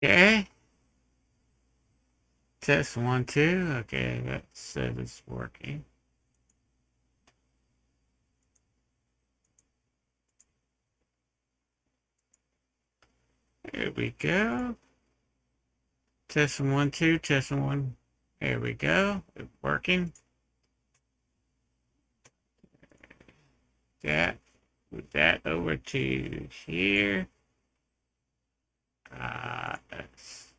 Okay. Test 1, 2. Okay, that says it's working. There we go. Test 1, 2. Test 1. There we go. It's working. That. Move that over to here. That's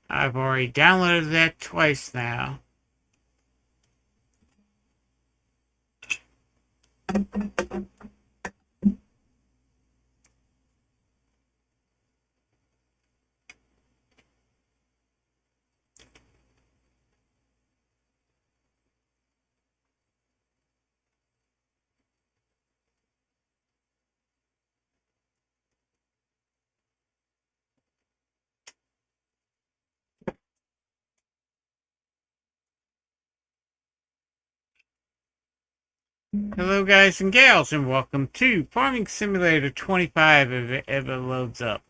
I've already downloaded that twice now. Hello guys and gals and welcome to Farming Simulator 25 if it ever loads up.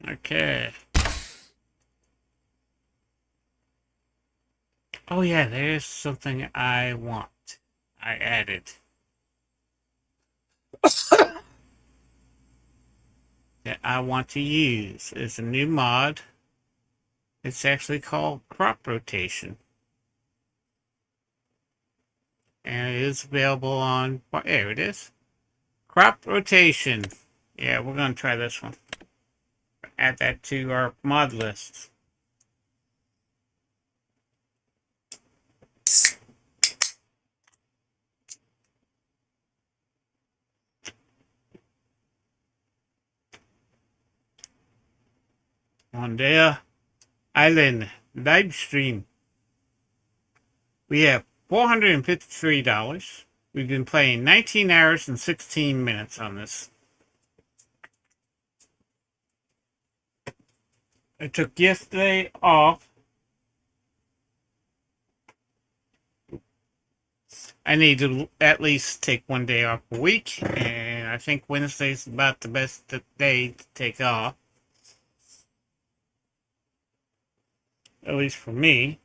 Okay. Oh yeah, there's something I want. I added. That I want to use. It's a new mod. It's actually called crop rotation. And it is available on, there it is. Crop rotation. Yeah, we're going to try this one. Add that to our mod list. Ronida Island live stream. We have $453. We've been playing 19 hours and 16 minutes on this. I took yesterday off. I need to at least take one day off a week, and I think Wednesday's about the best day to take off. At least for me.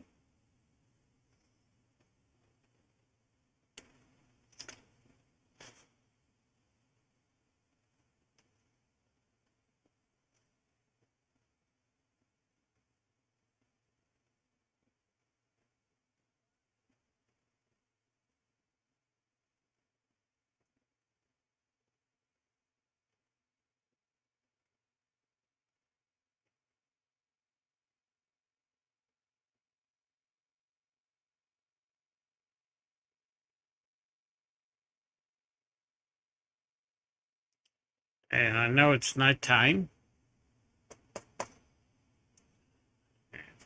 And I know it's nighttime.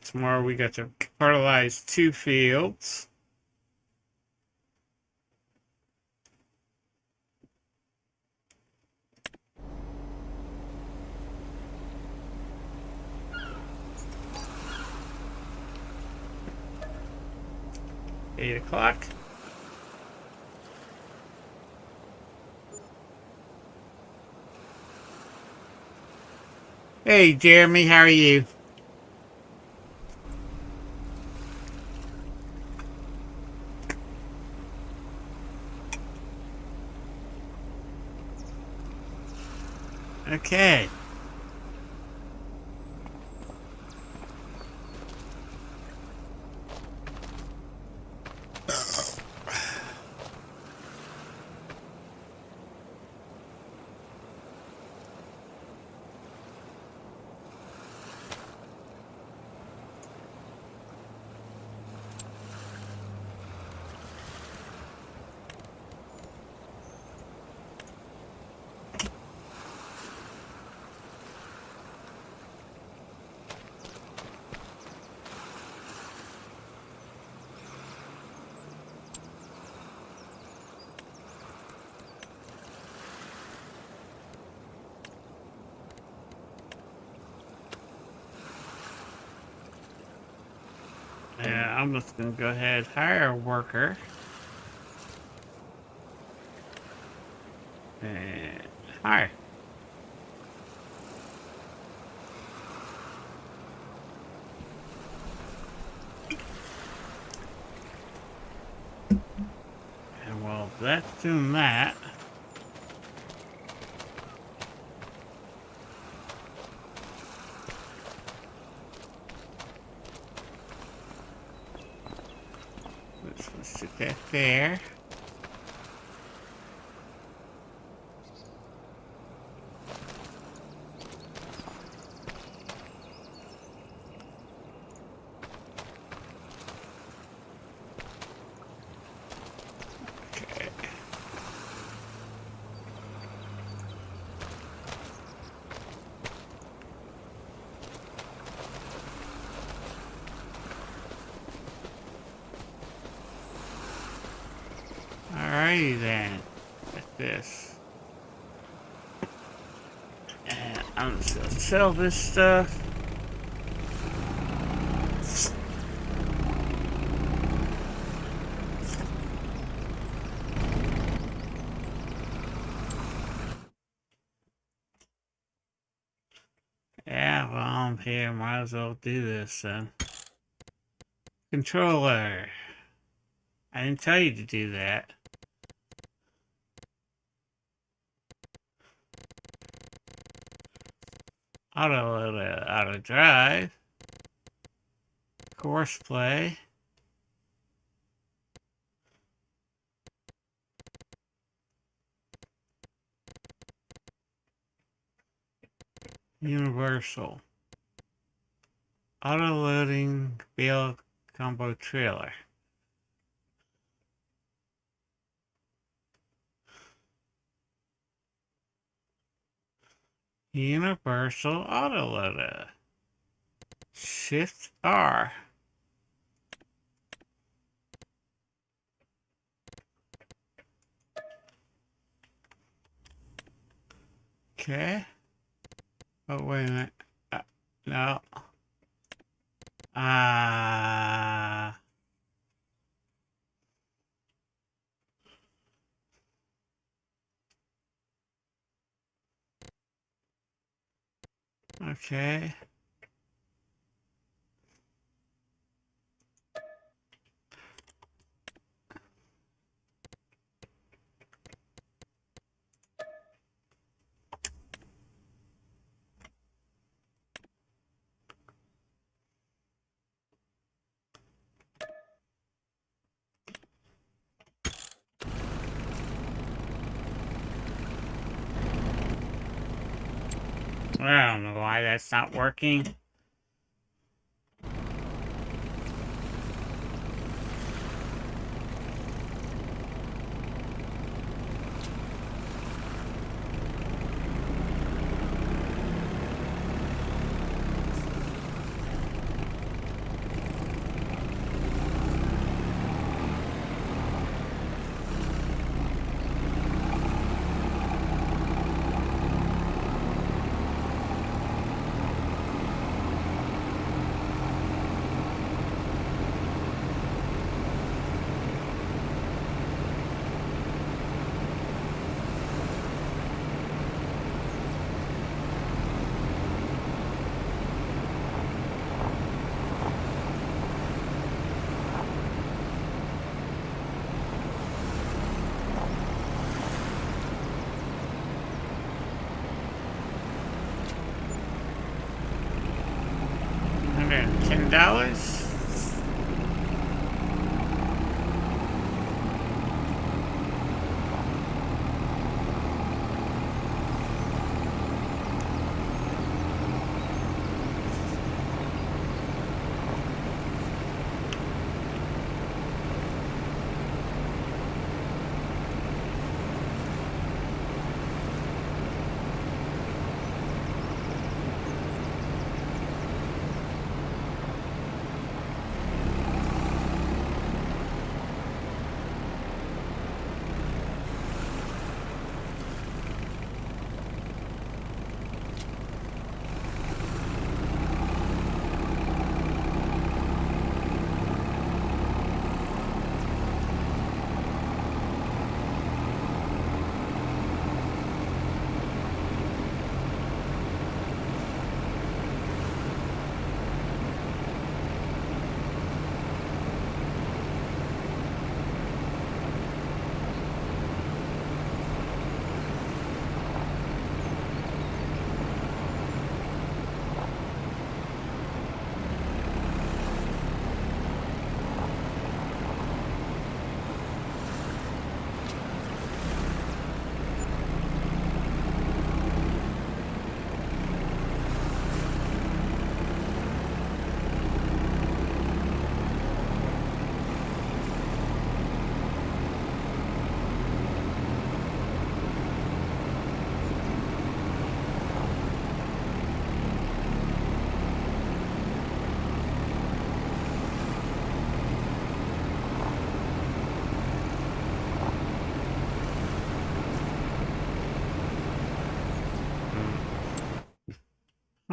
Tomorrow we got to fertilize 2 fields. Eight o'clock. Hey Jeremy, how are you? Okay. Yeah, I'm just gonna go ahead hire a worker. And hire. And well, that's doing that. Let's stick that there. Okay. Alrighty then. Like this. And I'm just gonna sell this stuff. Yeah, well, I'm here. Might as well do this then. Controller. I didn't tell you to do that. Auto drive. Course play. Universal. Auto loading bale combo trailer. Universal autoloader. Shift R. Okay. Oh, wait a minute. No. Okay. I don't know why that's not working. $110.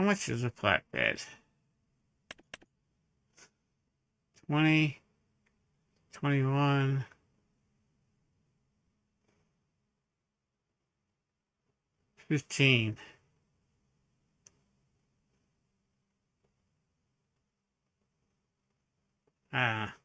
How much is a flatbed? 20, 21, 15. Ah.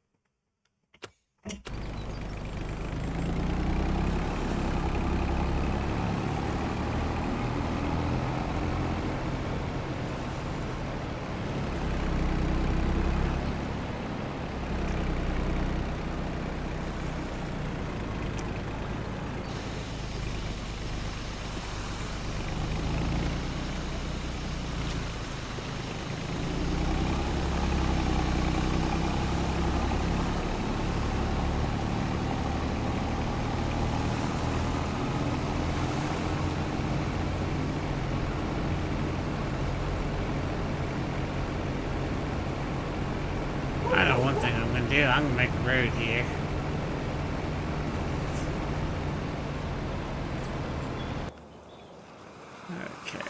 I know one thing I'm gonna do. I'm gonna make a road here. Okay.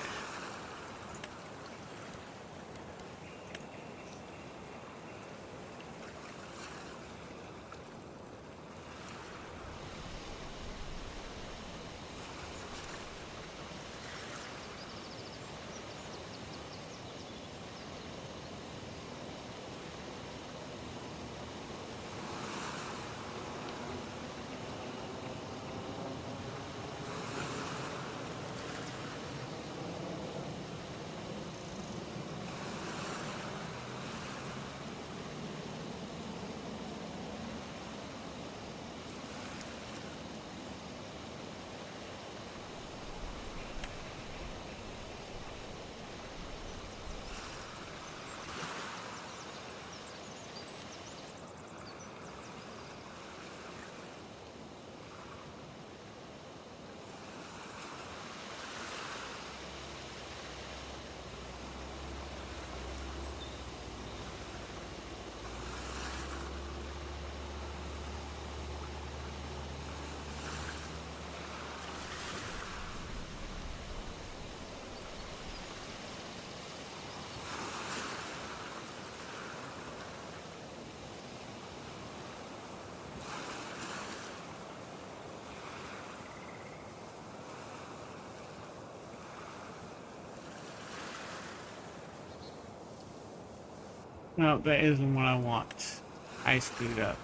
No, that isn't what I want. I screwed up.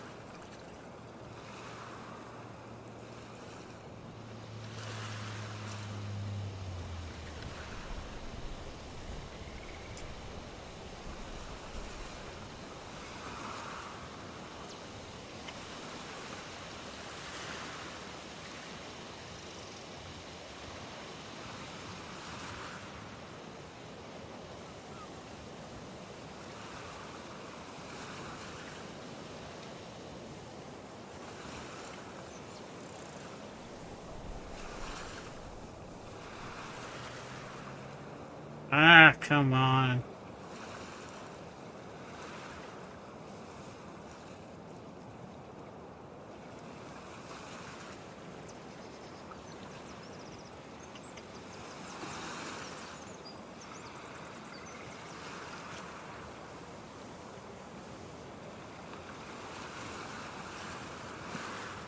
Ah, come on.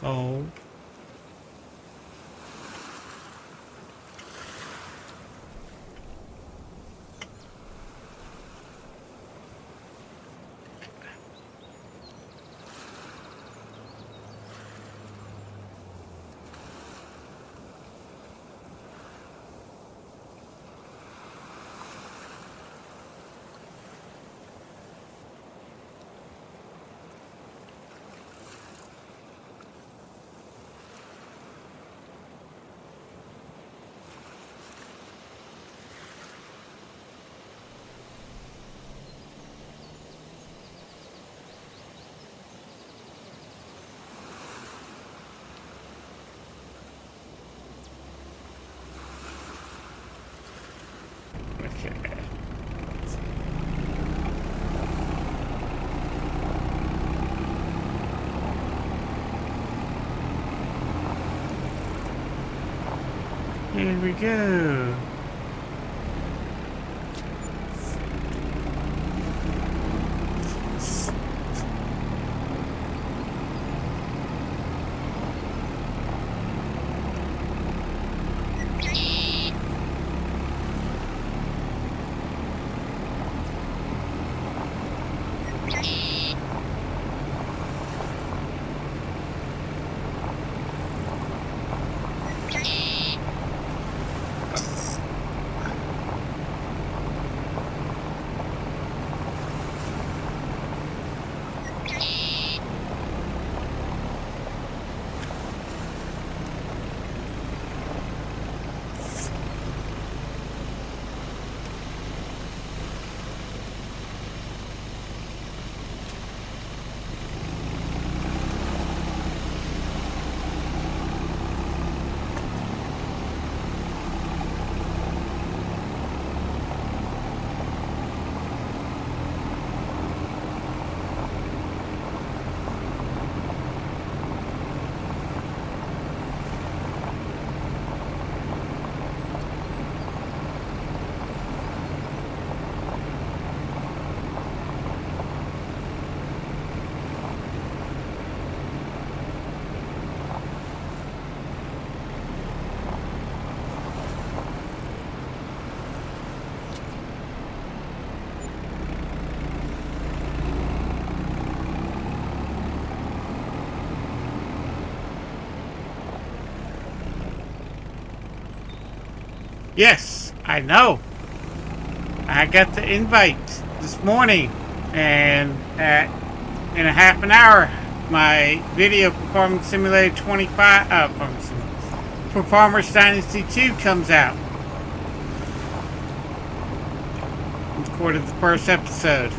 Oh. Okay. Here we go. Yes, I know. I got the invite this morning, and in a half an hour, my video for Farming Simulator 25, for Farmers Dynasty 2 comes out. Recorded the first episode.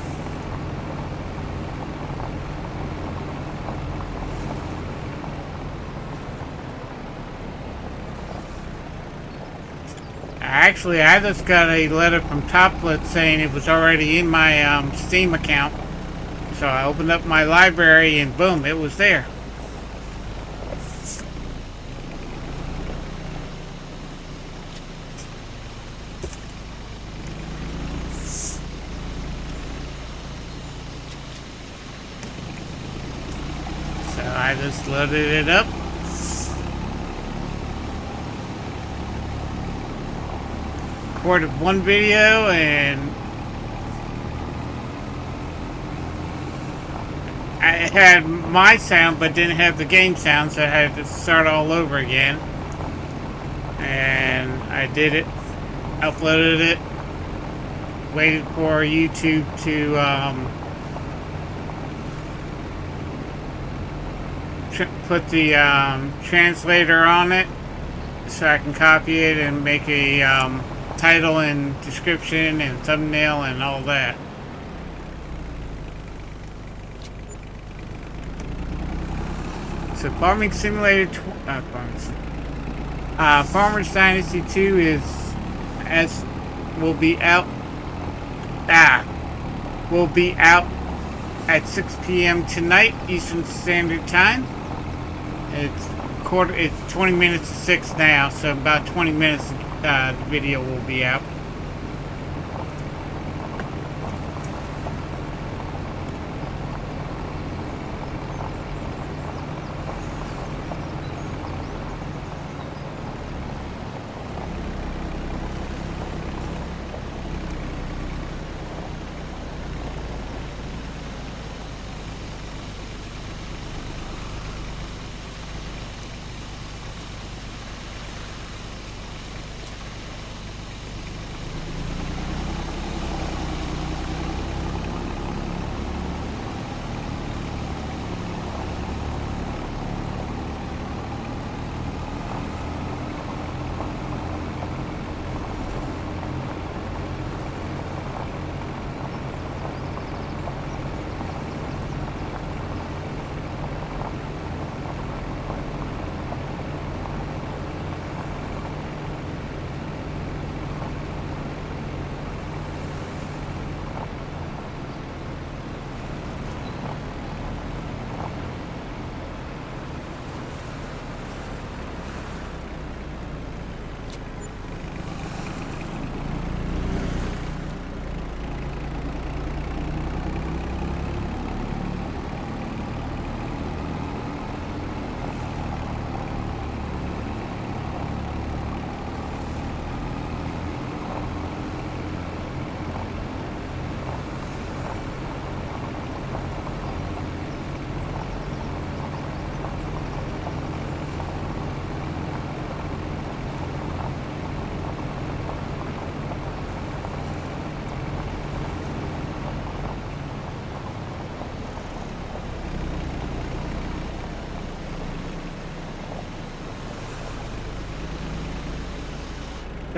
Actually, I just got a letter from Toplet saying it was already in my Steam account. So I opened up my library and boom, it was there. So I just loaded it up. Recorded one video and I had my sound but didn't have the game sound, so I had to start all over again. And I did it, uploaded it, waited for YouTube to put the translator on it so I can copy it and make a title and description and thumbnail and all that. So Farming Simulator Farmers Dynasty 2 will be out at 6 p.m. tonight Eastern Standard Time. It's 20 minutes to 6 now, so about 20 minutes the video will be out.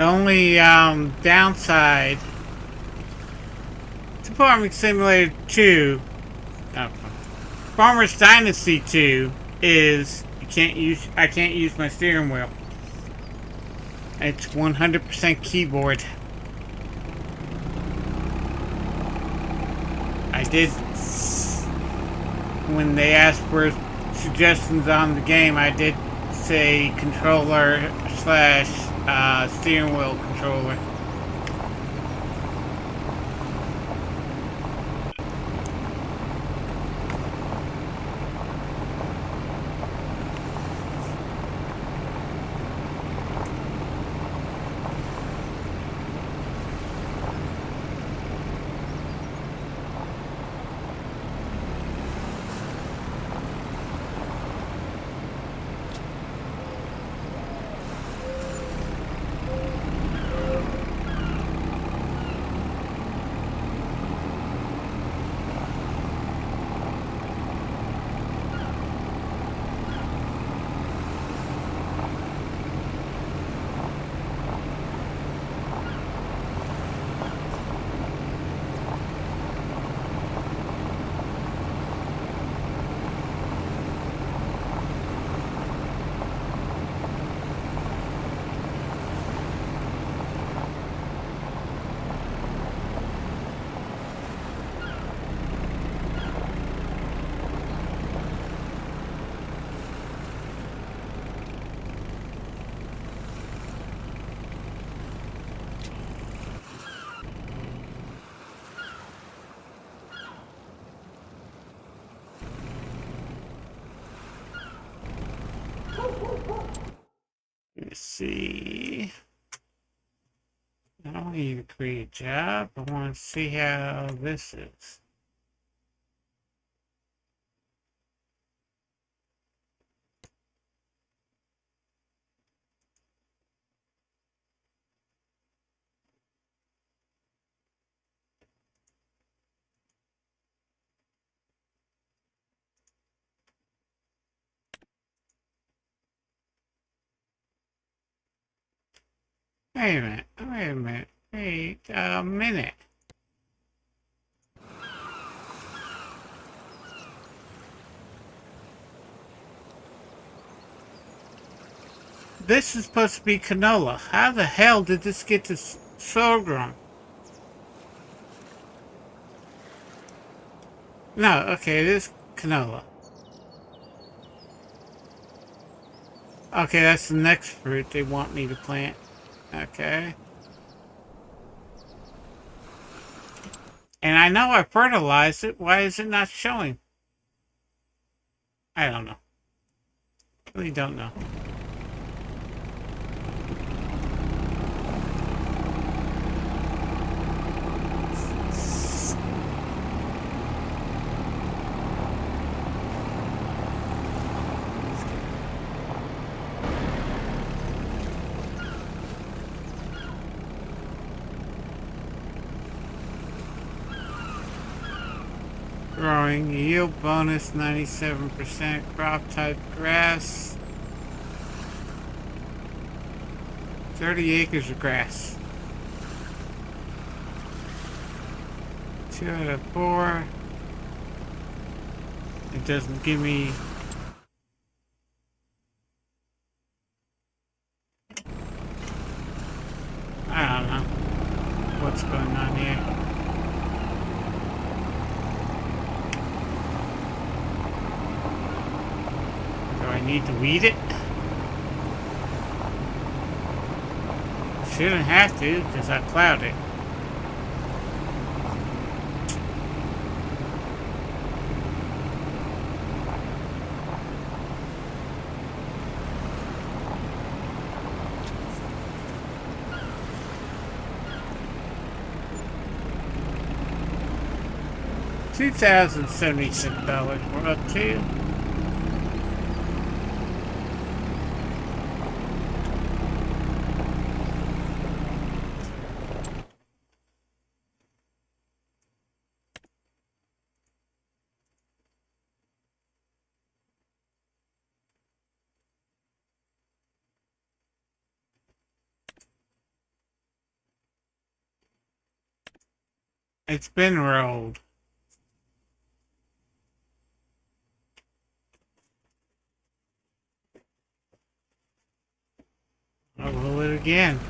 The only downside to Farming Simulator 2, Farmer's Dynasty 2, is I can't use my steering wheel. It's 100% keyboard. I did, when they asked for suggestions on the game, I did say controller slash steering wheel controller. Let's see. I don't need to create a job. I want to see how this is. Wait a minute. Wait a minute. Wait a minute. This is supposed to be canola. How the hell did this get to sorghum? No, okay, it is canola. Okay, that's the next fruit they want me to plant. Okay. And I know I fertilized it. Why is it not showing? I don't know. Really don't know. Growing yield bonus 97%, crop type grass, 30 acres of grass, 2 out of 4. It doesn't give me I don't know what's going on here. I need to weed it. Shouldn't have to because I plowed it. $2,076 we're up to. It's been rolled. I'll roll it again.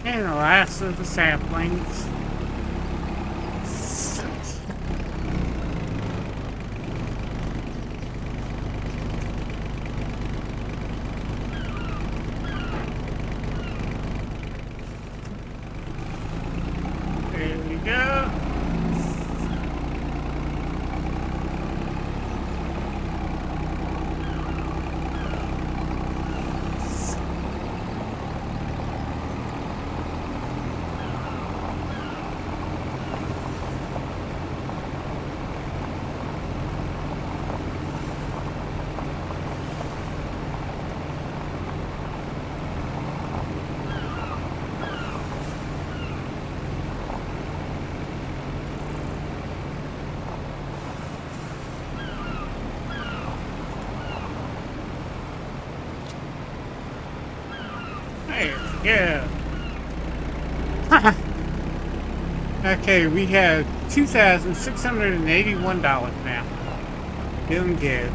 And the last of the saplings. There we go. Yeah. Okay, we have $2,681 now. Feeling good.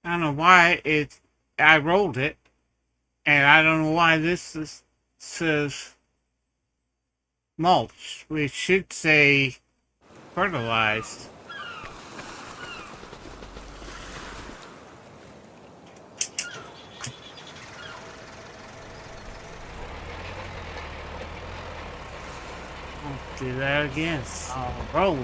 I don't know why I rolled it, and I don't know why says mulch. We should say fertilized. I'll do that again. I'll roll.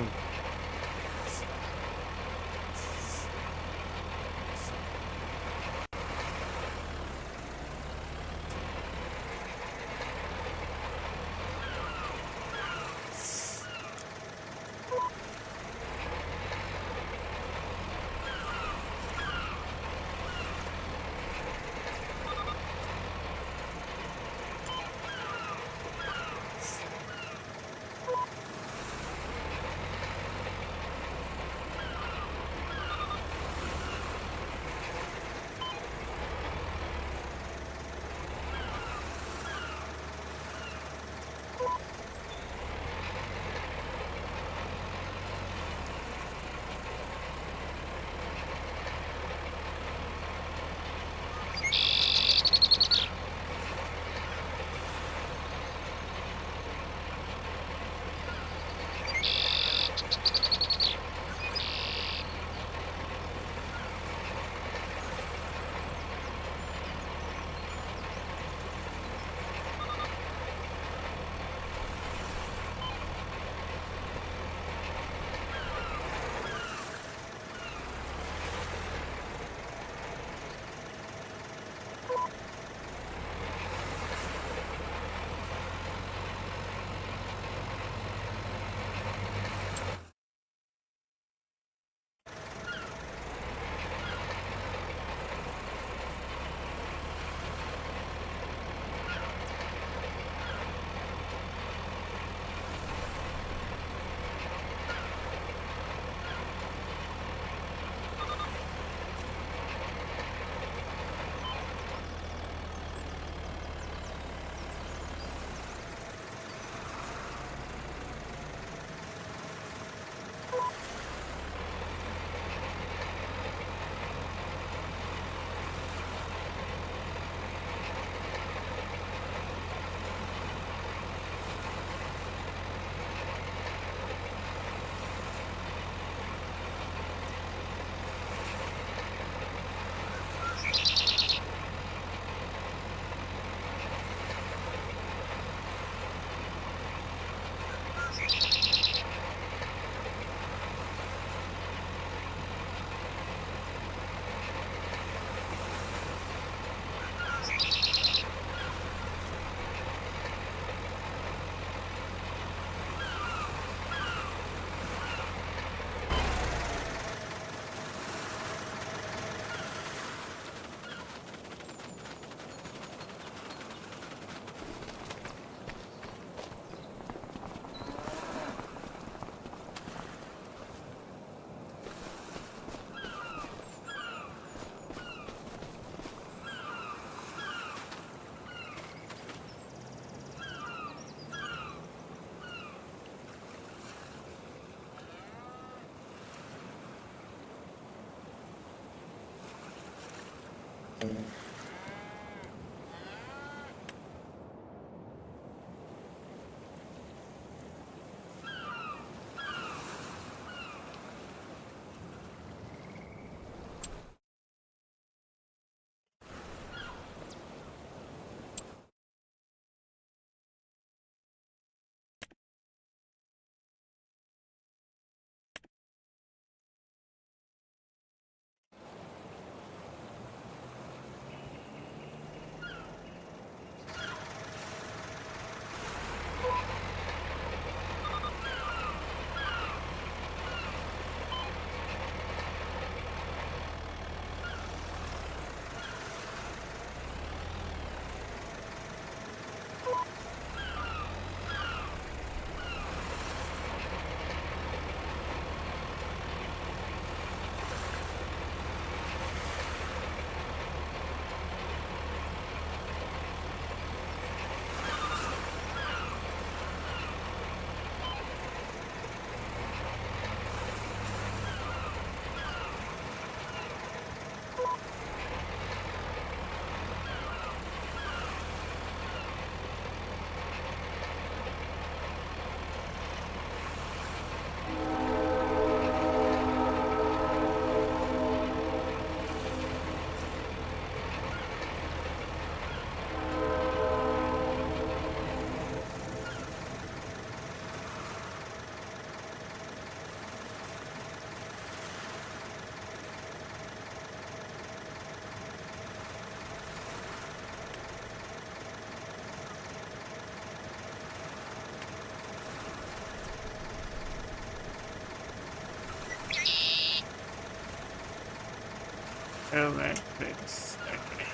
Oh, that fits. Okay.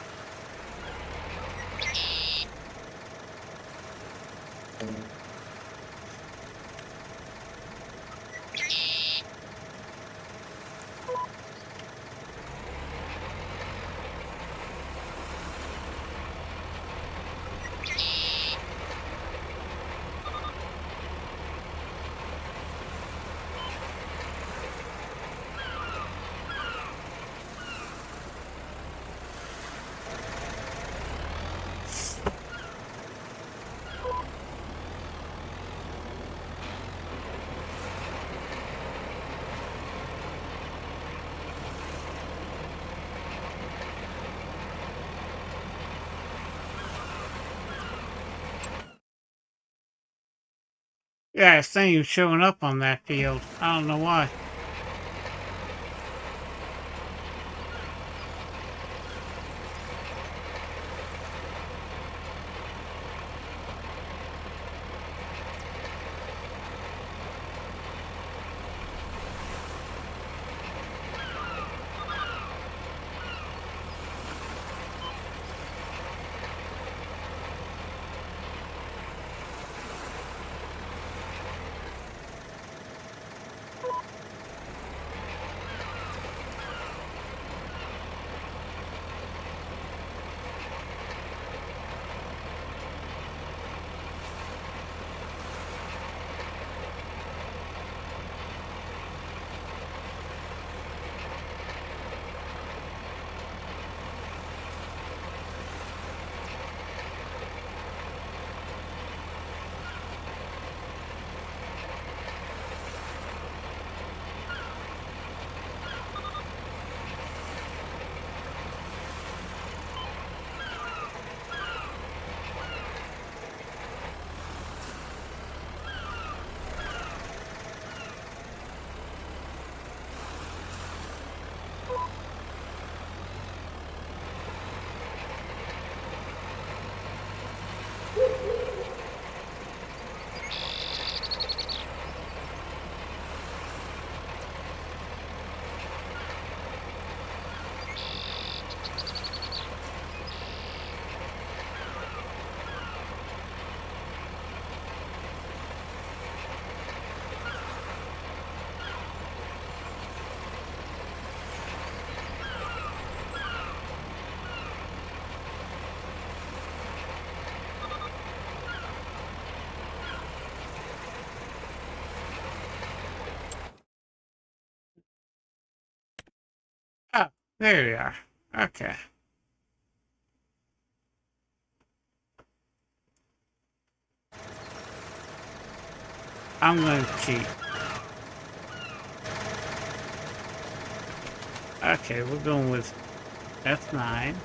Yeah, it's saying you're showing up on that field. I don't know why. Oh, there we are. Okay. I'm going to cheat. Okay, we're going with F9.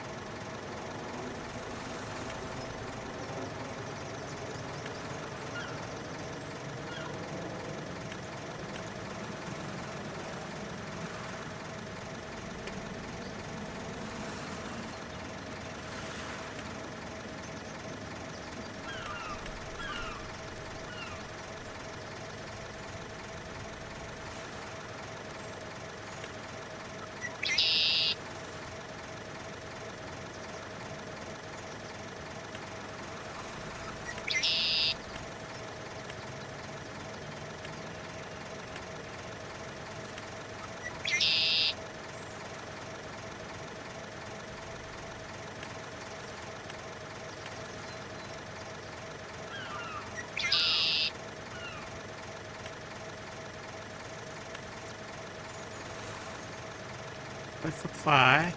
Let's apply.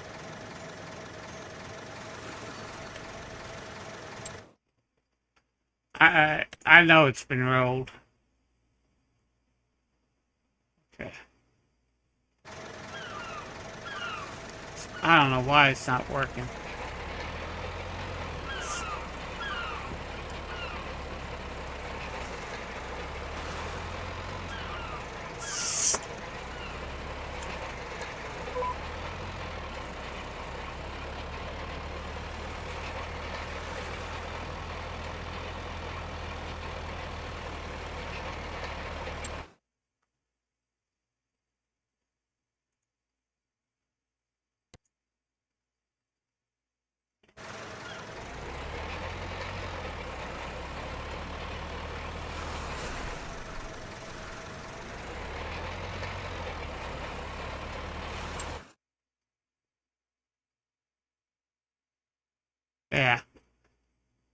I know it's been rolled. Okay. I don't know why it's not working.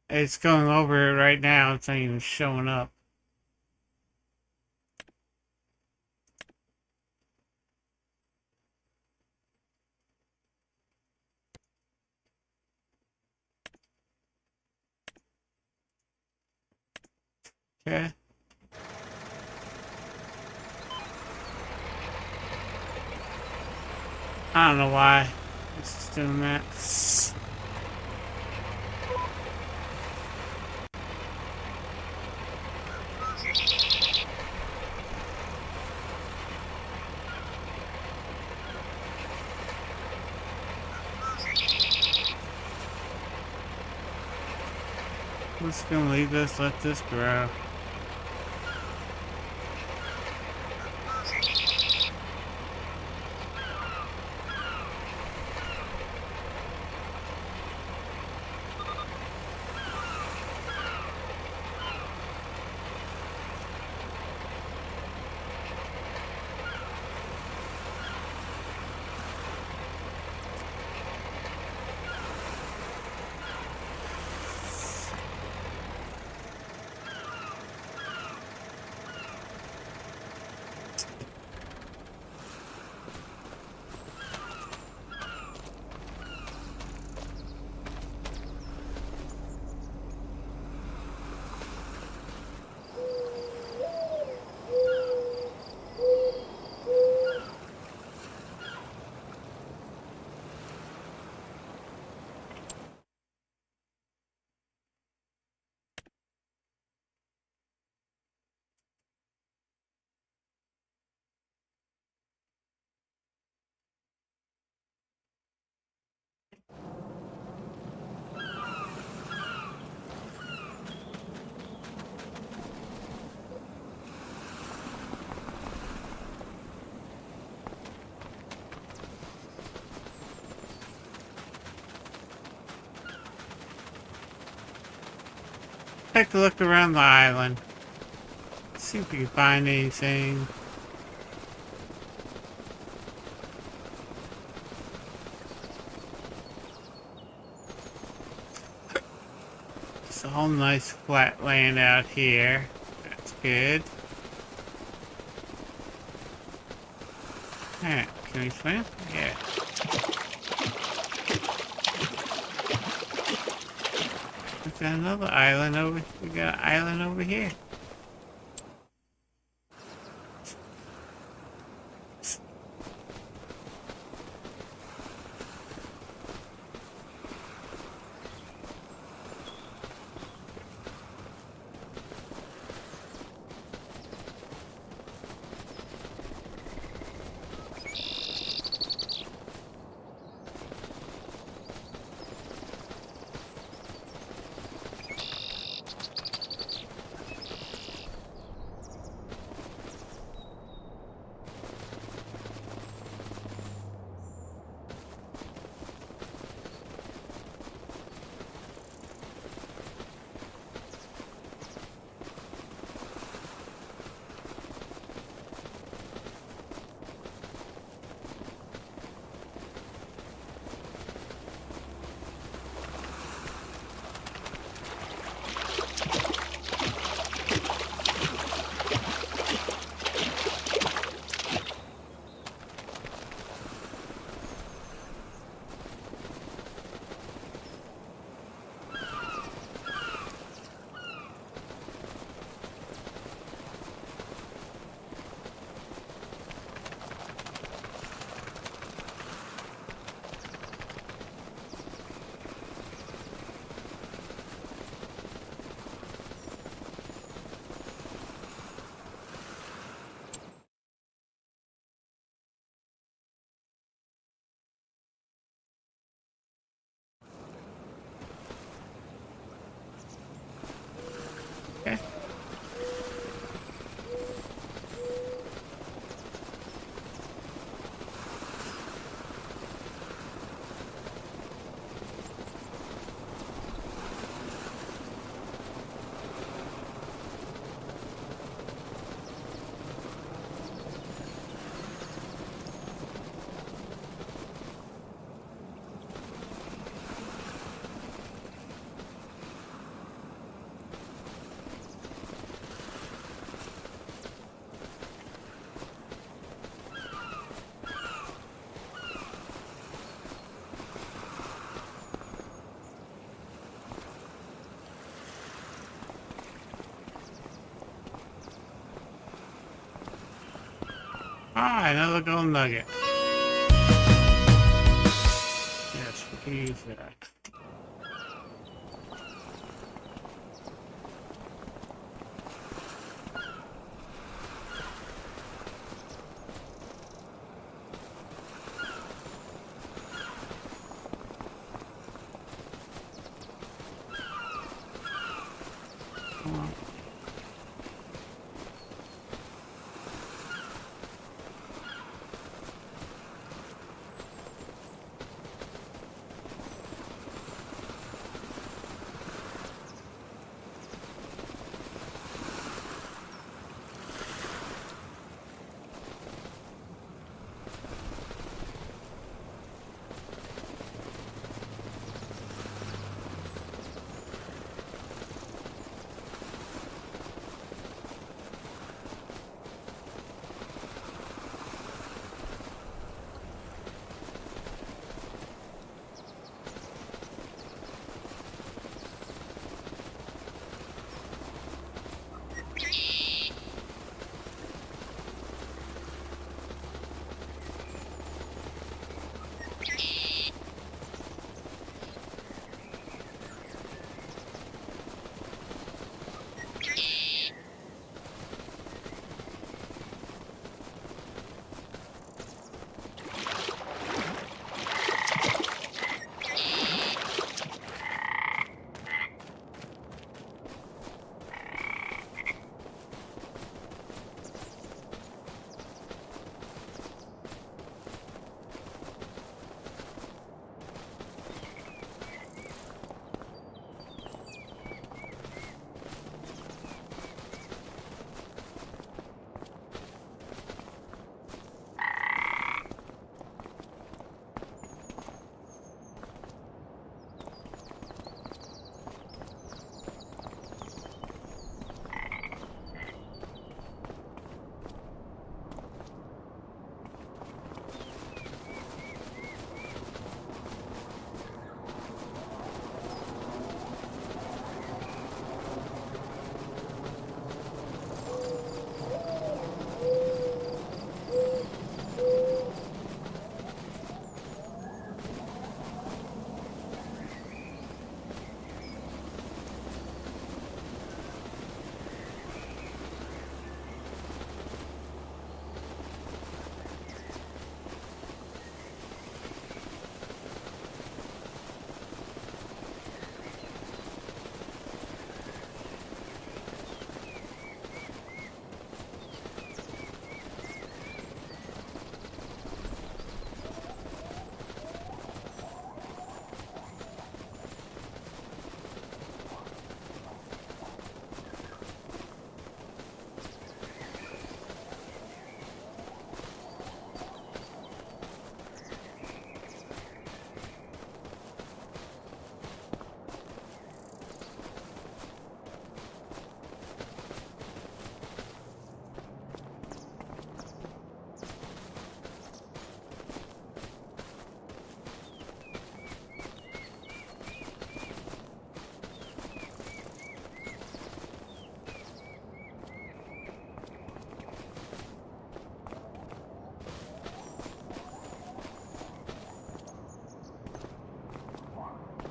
It's going over it right now. It's not even showing up. Okay. I don't know why it's doing that. We're just gonna leave this, let this grow. Take a look around the island. See if we can find anything. It's all nice flat land out here. That's good. Alright, can we swim? Yeah. We got another island over. We got an island over here. Ah, another gold nugget. Yes, we can use that. Come on.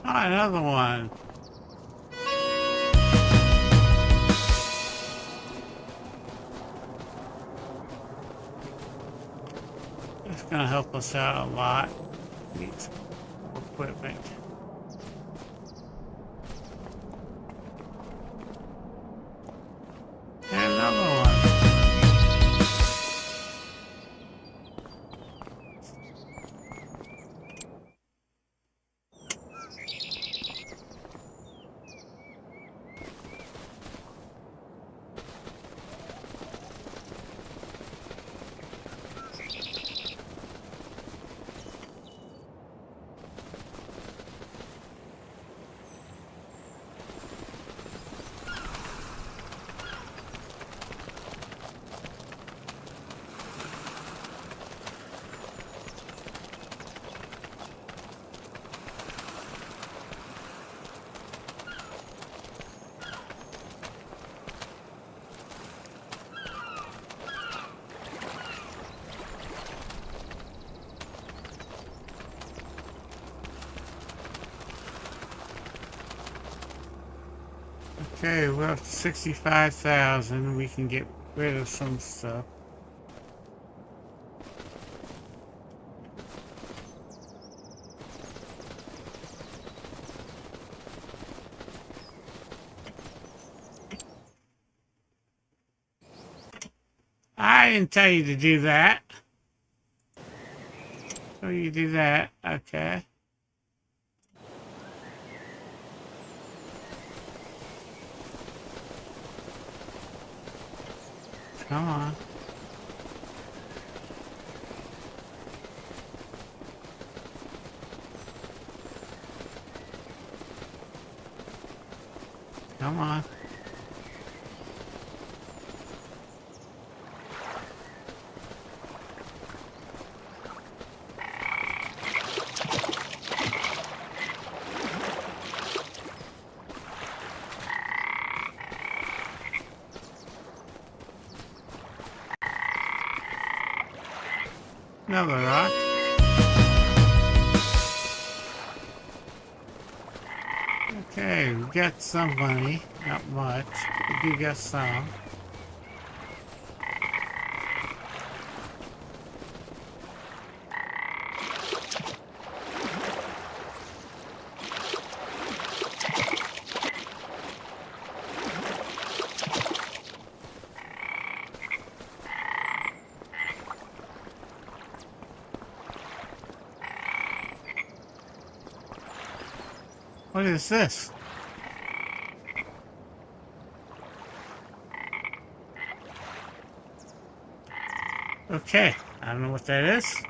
Ah, another one. It's gonna help us out a lot. Need some equipment. And another one. Okay, we're up to 65,000. We can get rid of some stuff. I didn't tell you to do that. So you do that, okay. Come on. Come on. Another rock. Okay, we got some money. Not much. We do got some. What is this? Okay, I don't know what that is.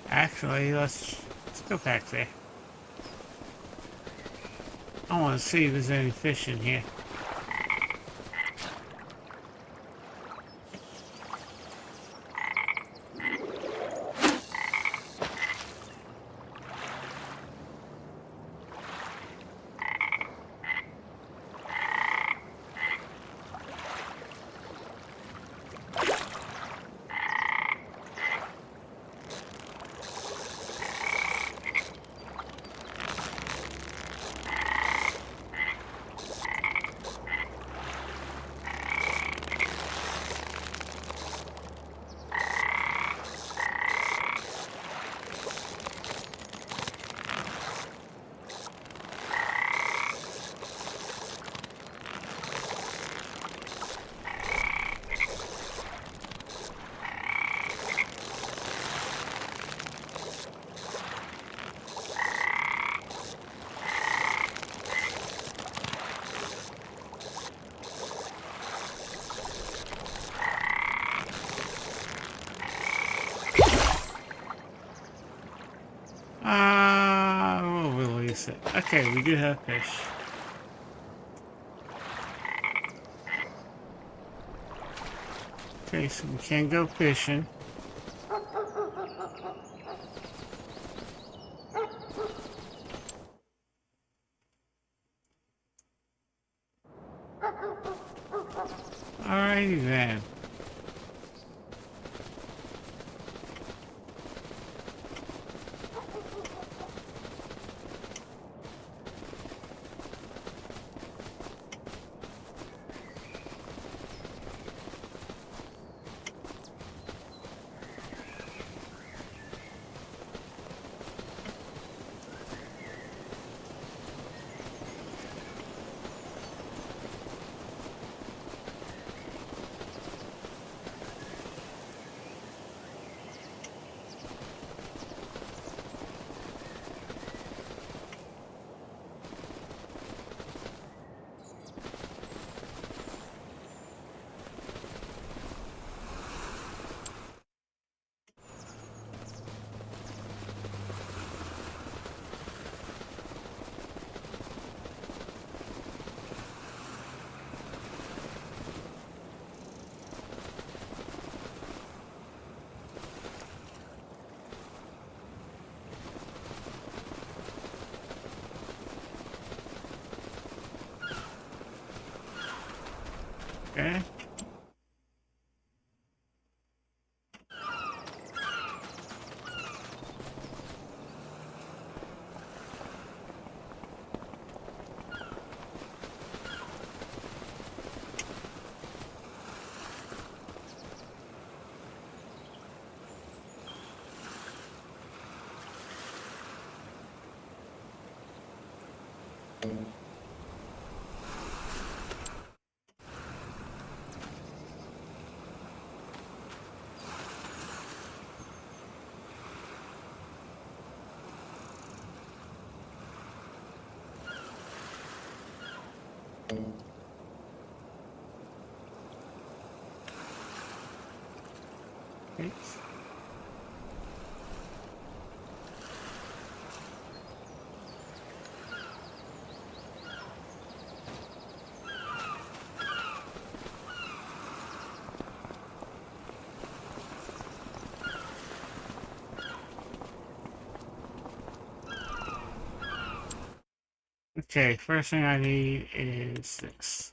Actually, let's go back there. I want to see if there's any fish in here. We'll release it. Okay, we do have fish. Okay, so we can go fishing. Alrighty then. Okay. Thanks. Okay, first thing I need is this.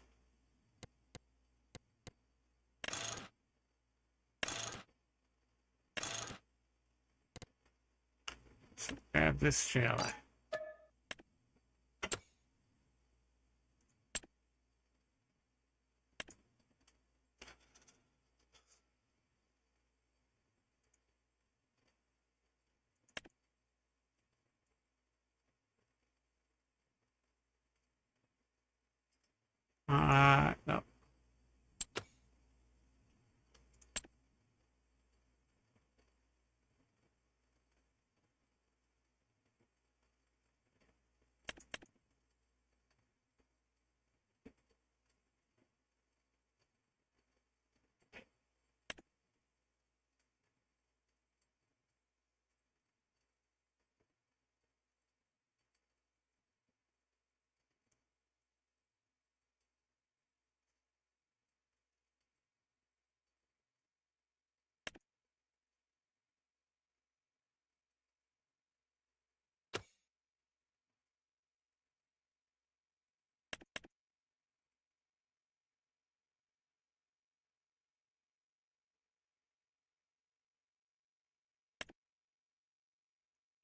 So grab this trailer. No.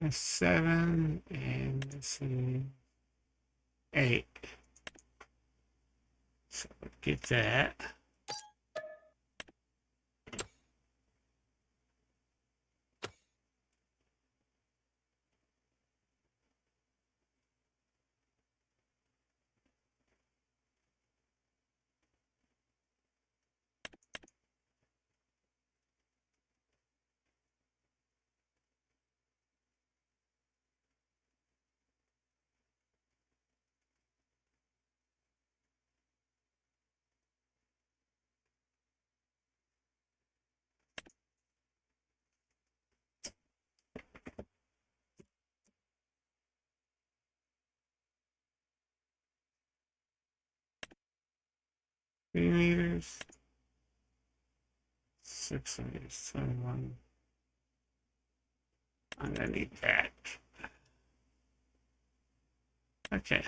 That's 7 and this is 8. So get that. $3 meters. 6 meters. 21. I'm gonna need that. Okay.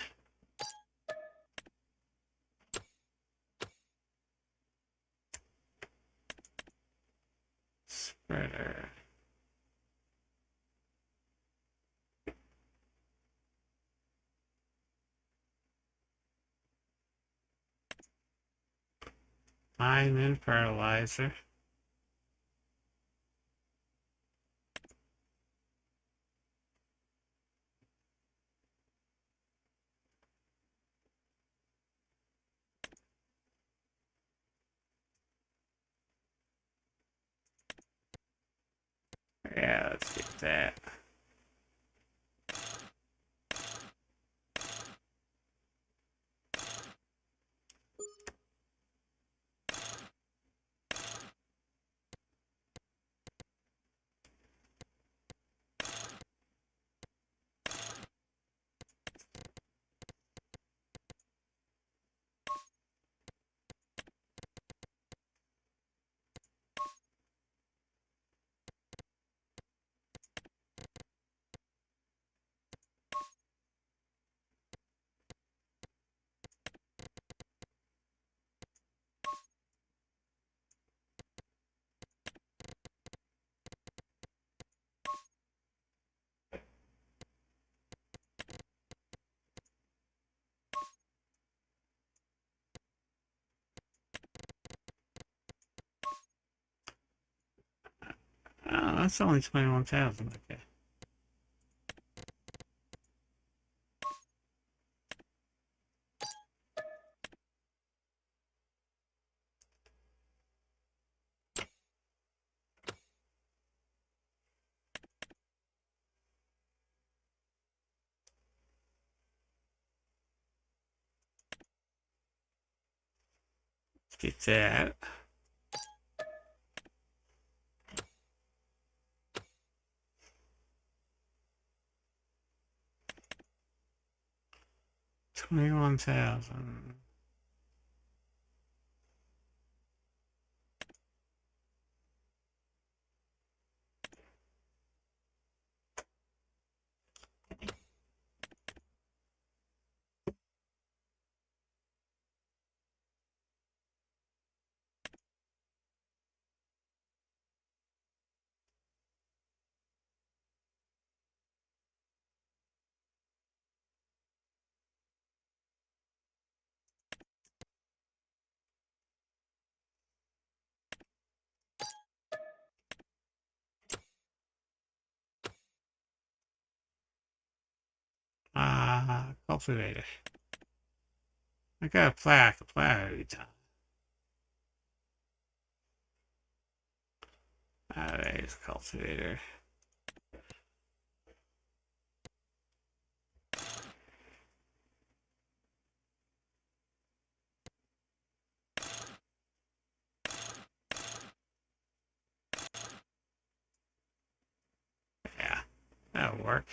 Spreader. Mainland fertilizer. Yeah, let's get that. That's only 21,000. Okay. Get that. $21,000. Cultivator. I got a plow every time. There's cultivator. Yeah, that'll work.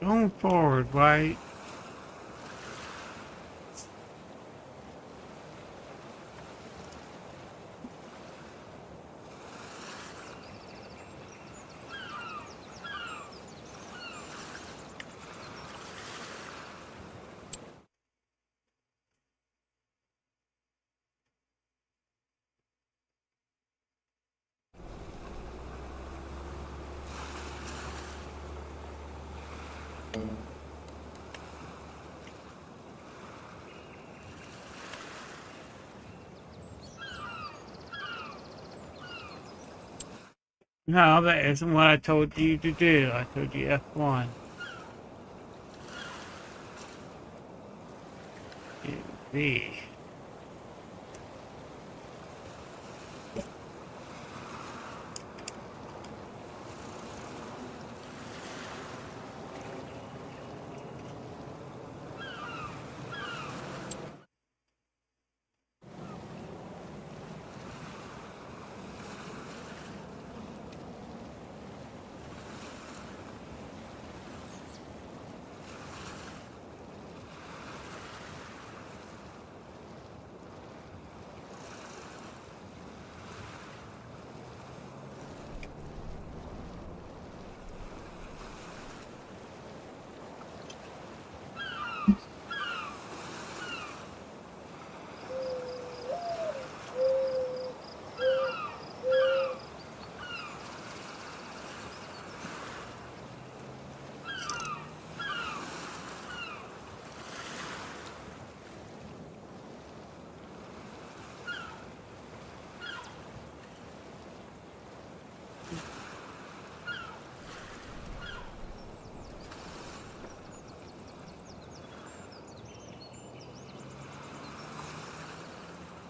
Going forward, right? No, that isn't what I told you to do. I told you F1. V.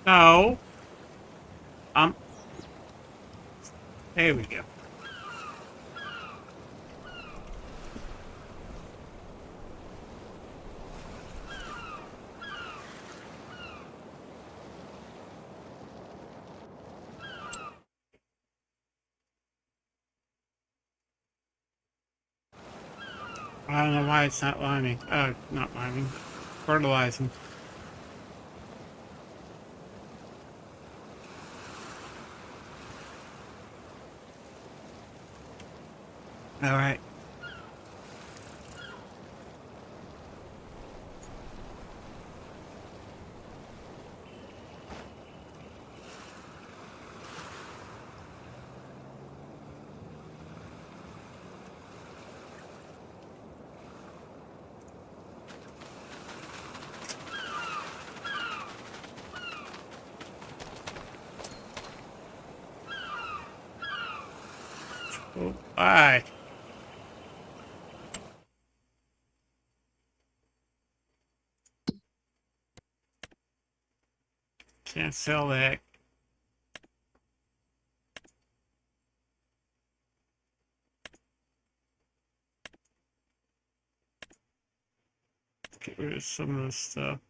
No. There we go. I don't know why it's not liming. Not liming. Fertilizing. Alright. Oh, bye. Can't sell that. Get rid of some of this stuff.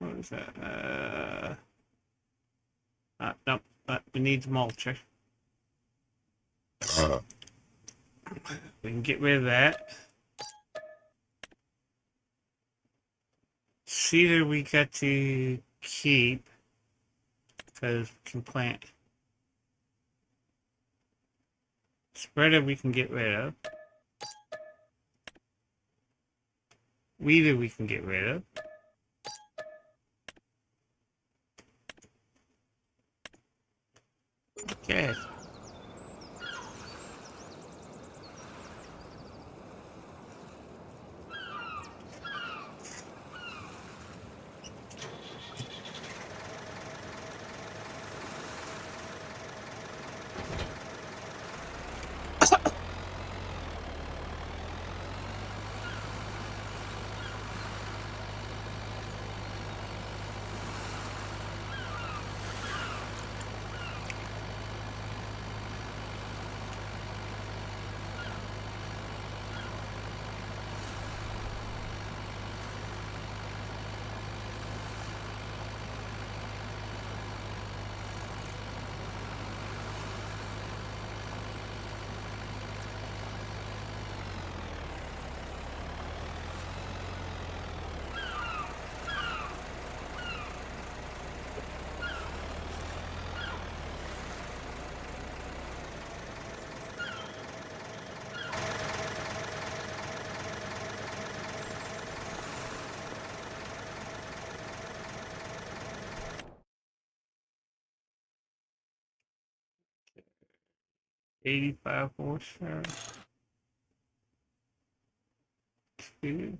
What is that? Nope. We need the mulcher. We can get rid of that. Cedar we got to keep because we can plant. Spreader we can get rid of. Weeder we can get rid of. Okay. $85 horsepower. Two.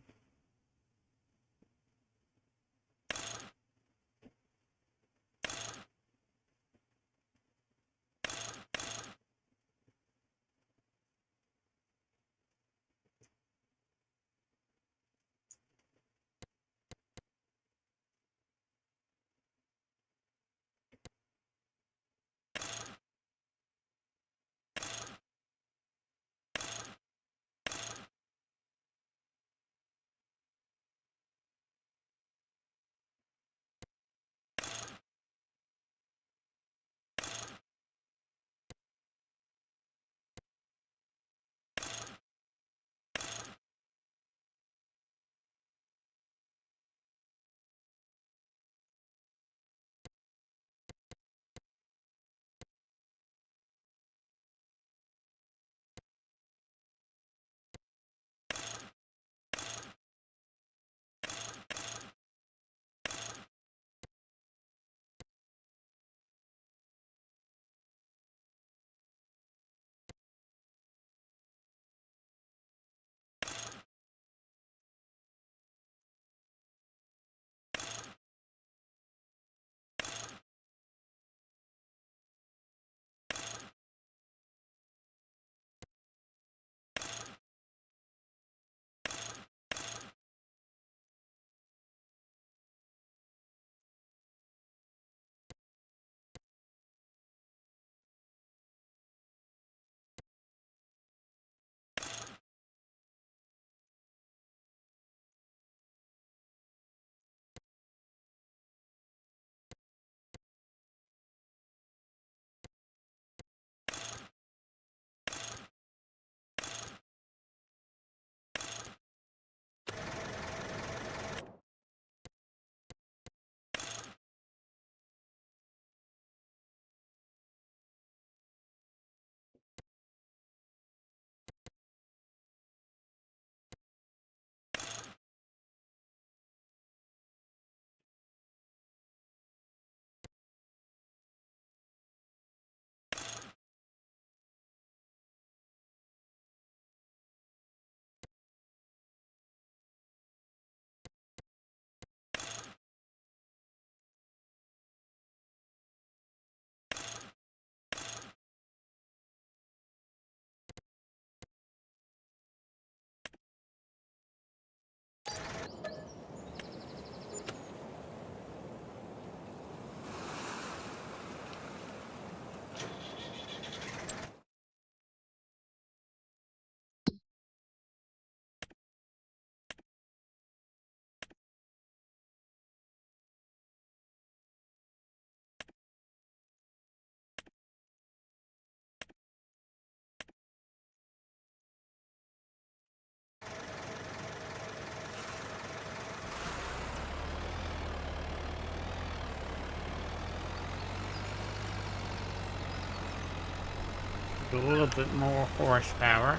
a little bit more horsepower.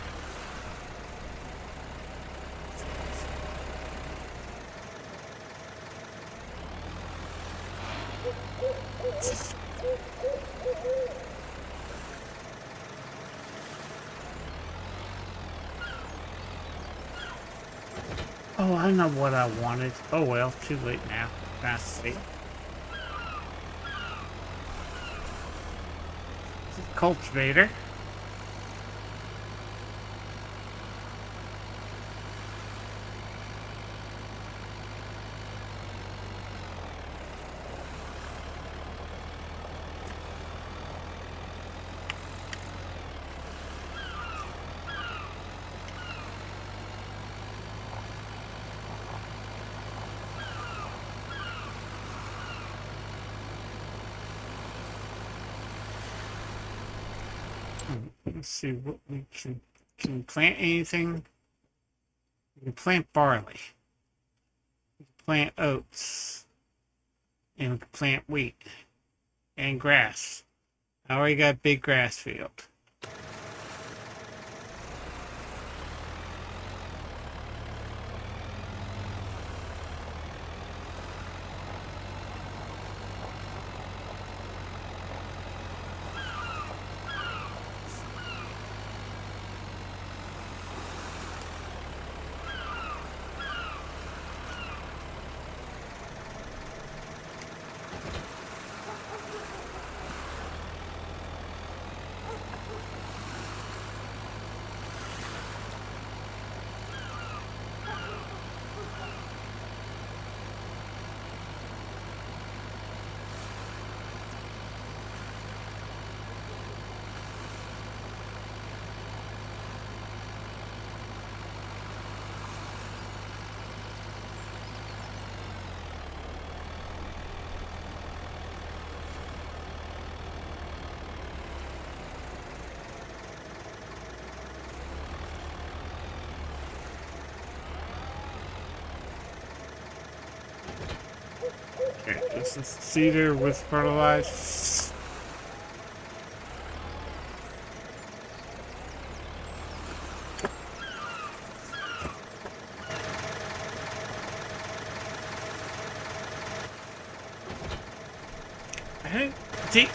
Oh, I know what I wanted. Oh well, too late now. That's see. Cultivator. Let's see what we can plant anything. We can plant barley. We can plant oats. And we can plant wheat and grass. I already got a big grass field. Okay, this is cedar with fertilizer. I think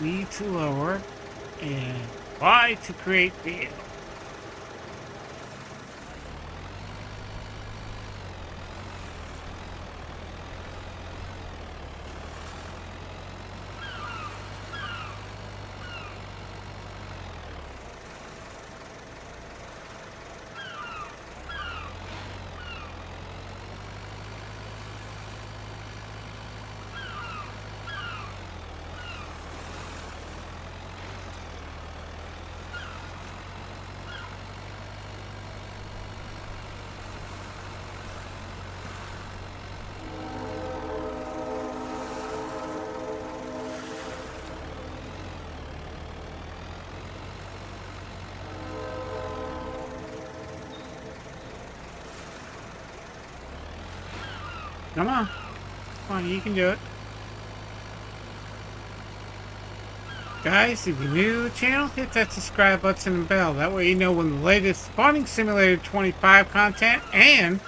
E to lower, and Y to create vehicle. Come on. Come on, you can do it. Guys, if you're new to the channel, hit that subscribe button and bell. That way you know when the latest Farming Simulator 25 content and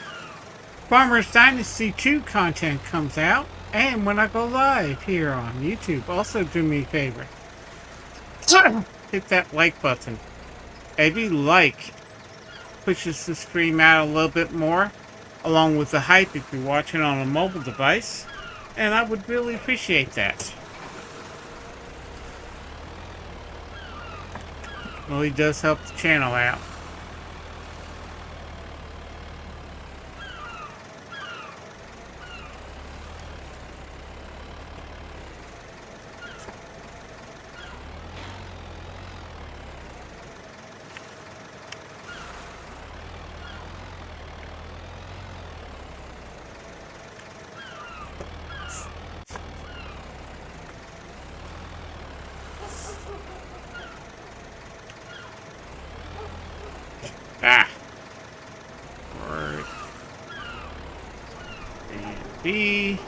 Farmers Dynasty 2 content comes out. And when I go live here on YouTube. Also do me a favor. hit that like button. Every like pushes the stream out a little bit more, along with the hype if you're watching on a mobile device, and I would really appreciate that. Really does help the channel out. Ah. Word. And B.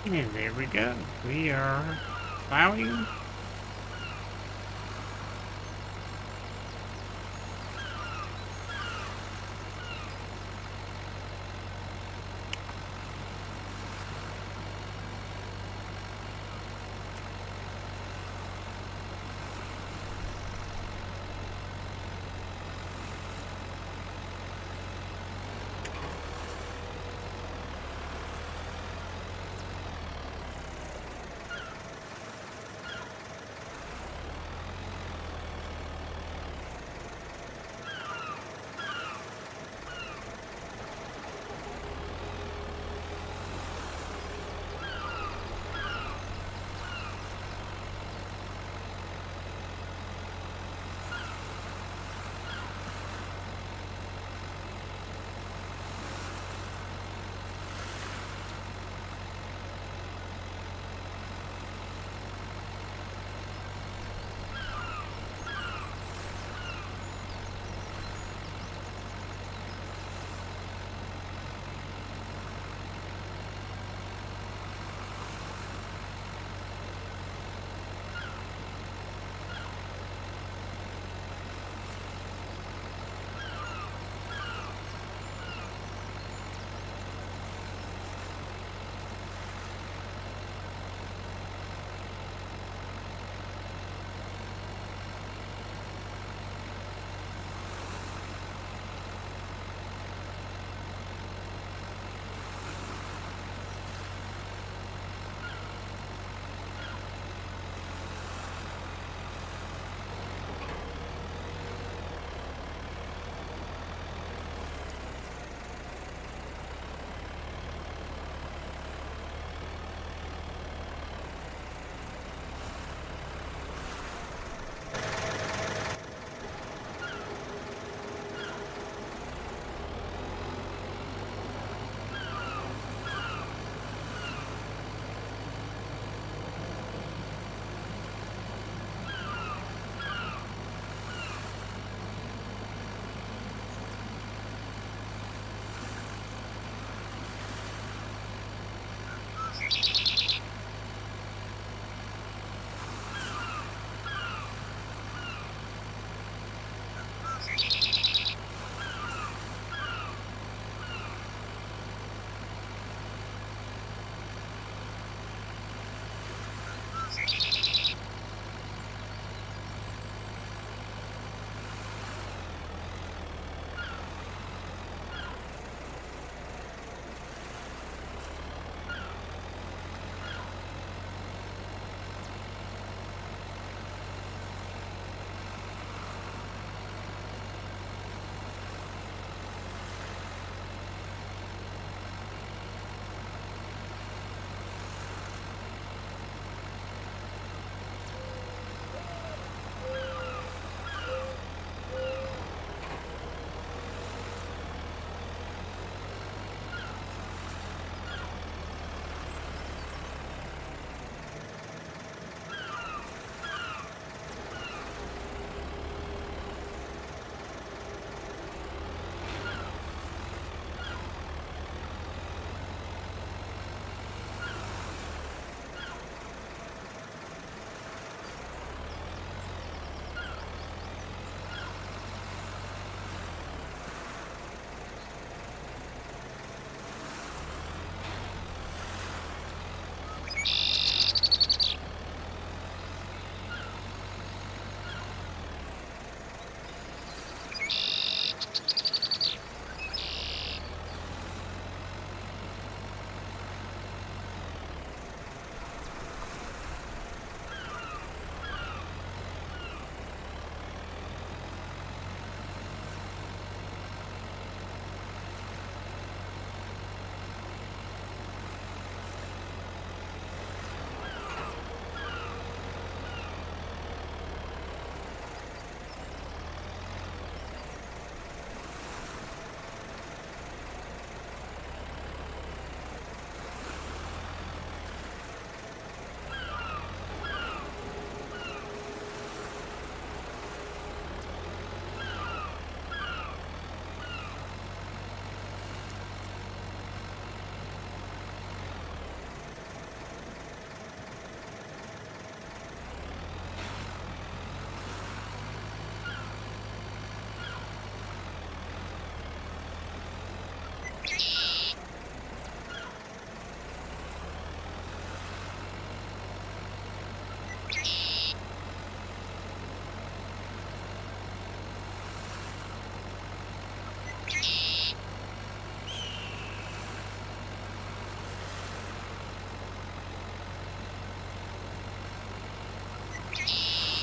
And there we go. We are plowing.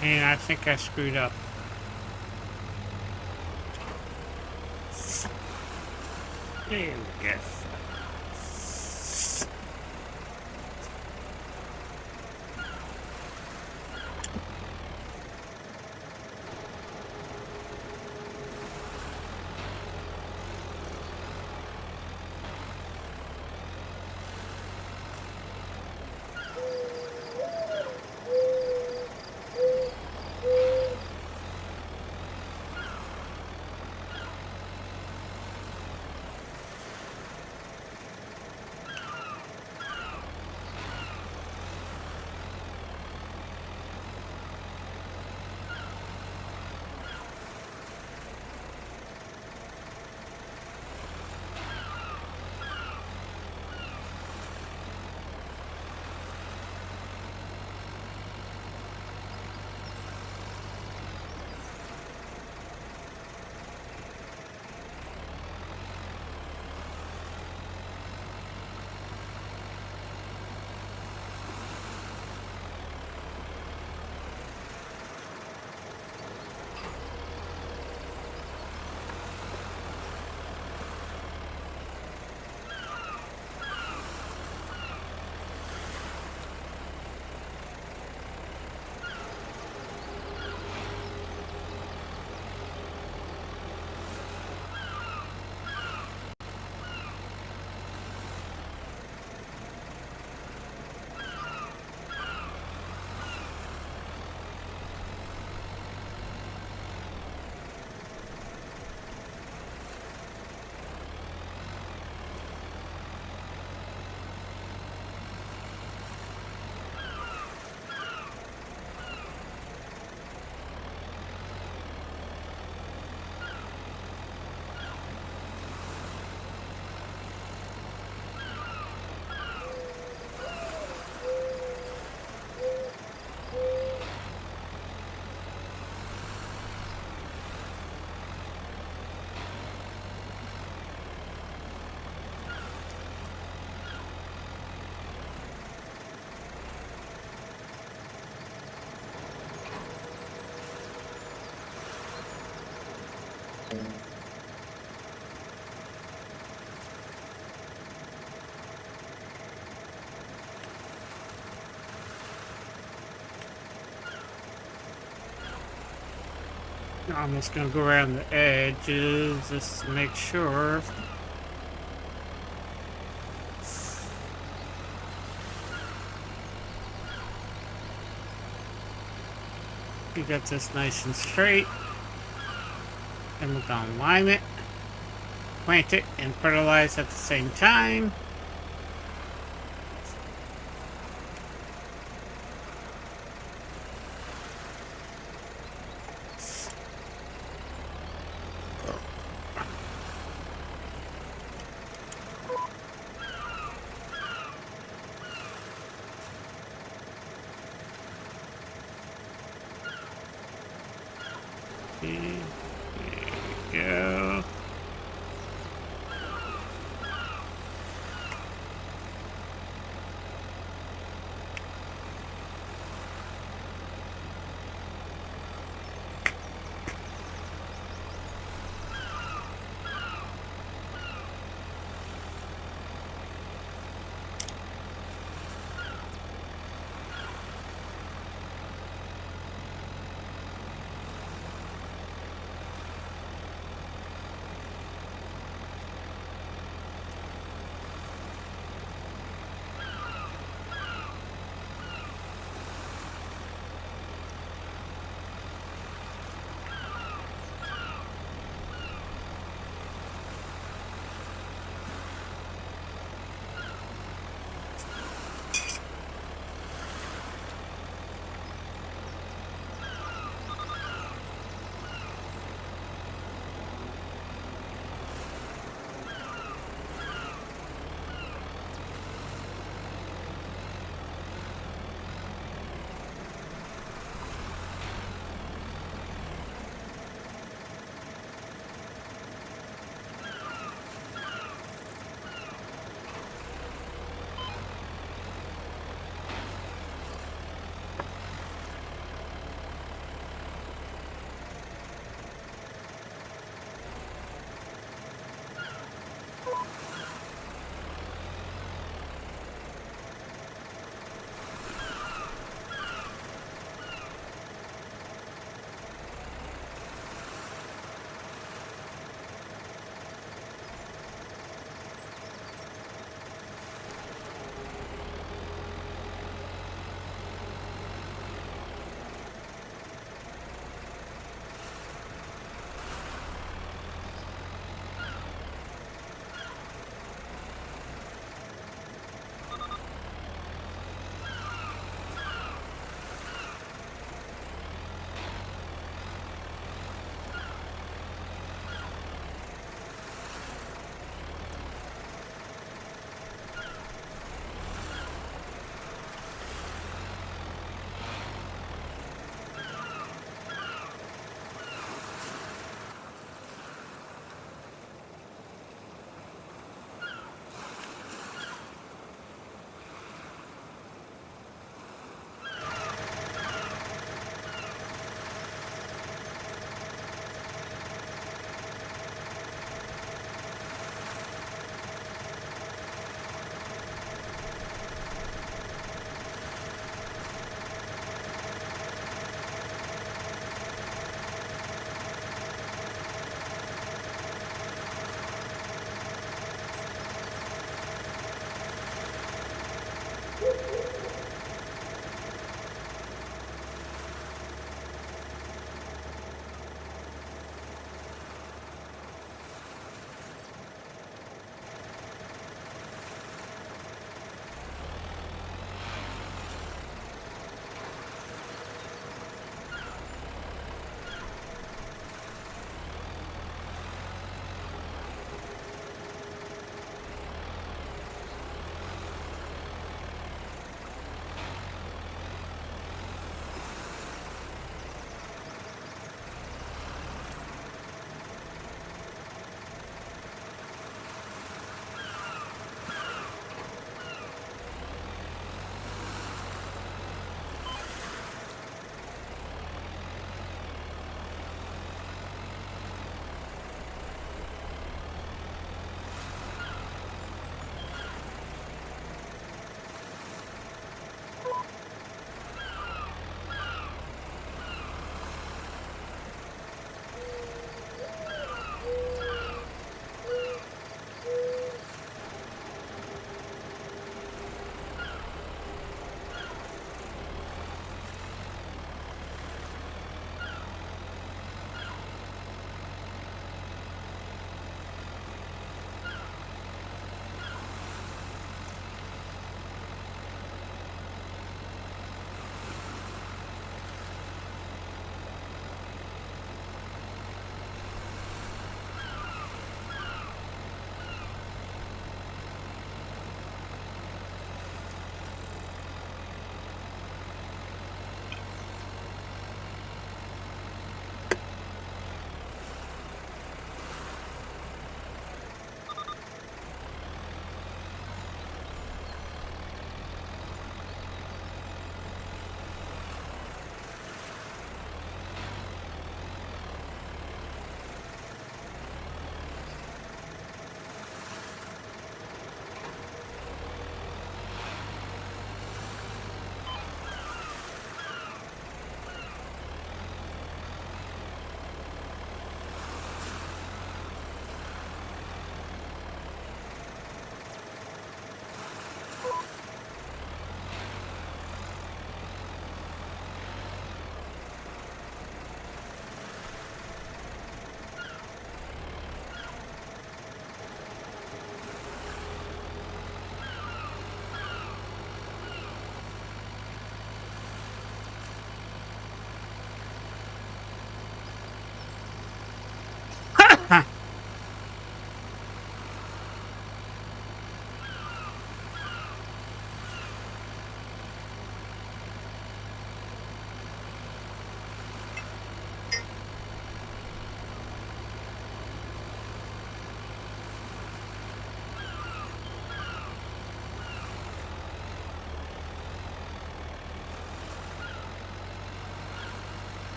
And I think I screwed up. There we go. I'm just gonna go around the edges just to make sure. You got this nice and straight. And we're gonna lime it, plant it, and fertilize at the same time. There we go.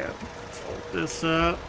go. Fold this up.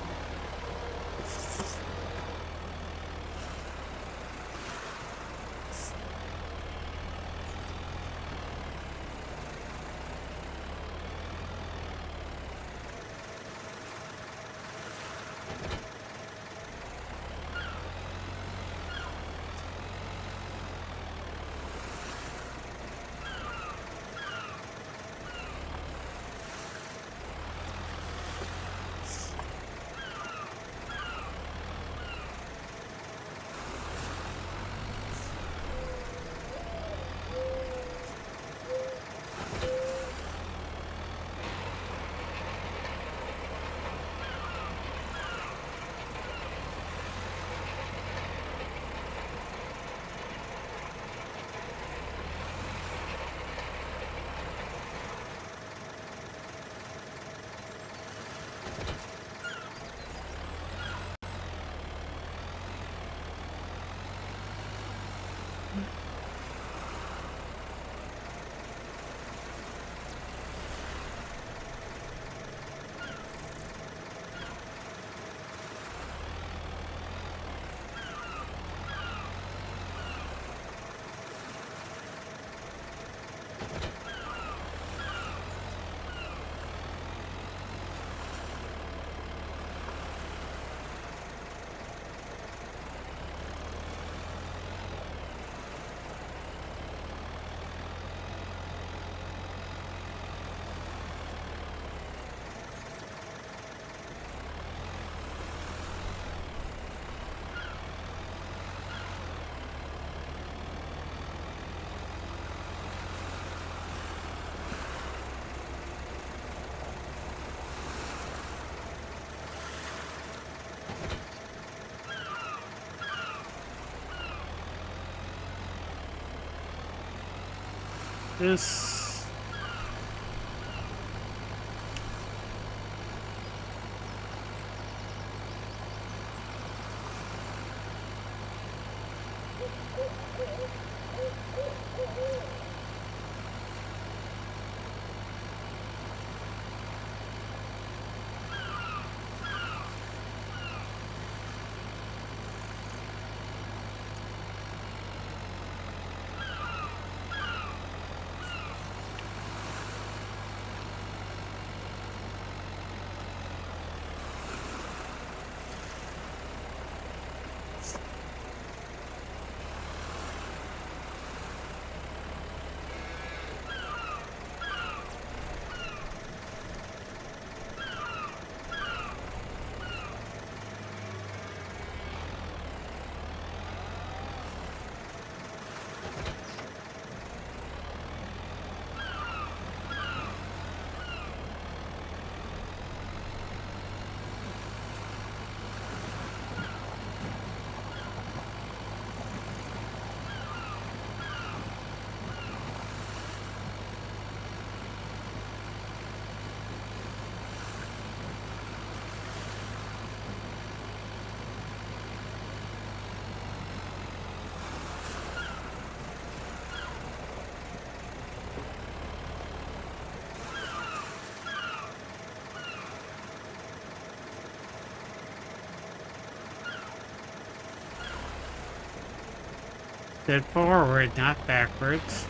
This. Said forward, not backwards.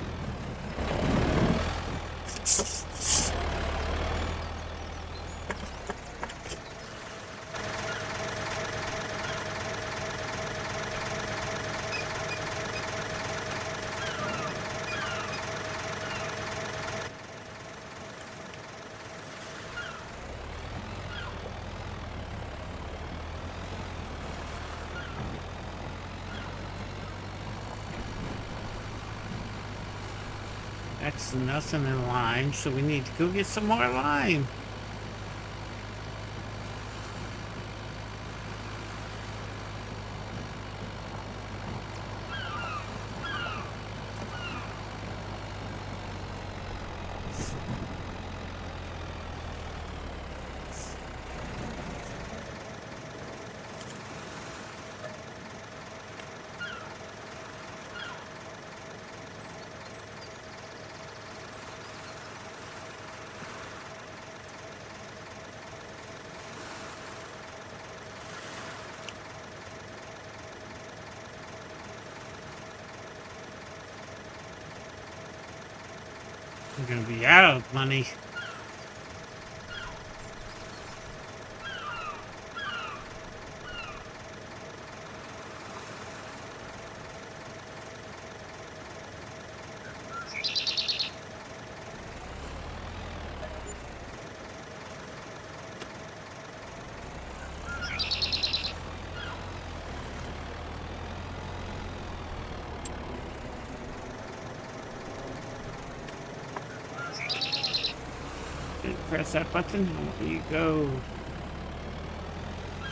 That's nothing in lime, so we need to go get some more lime. We're gonna be out of money. Press that button. There you go.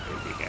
There we go.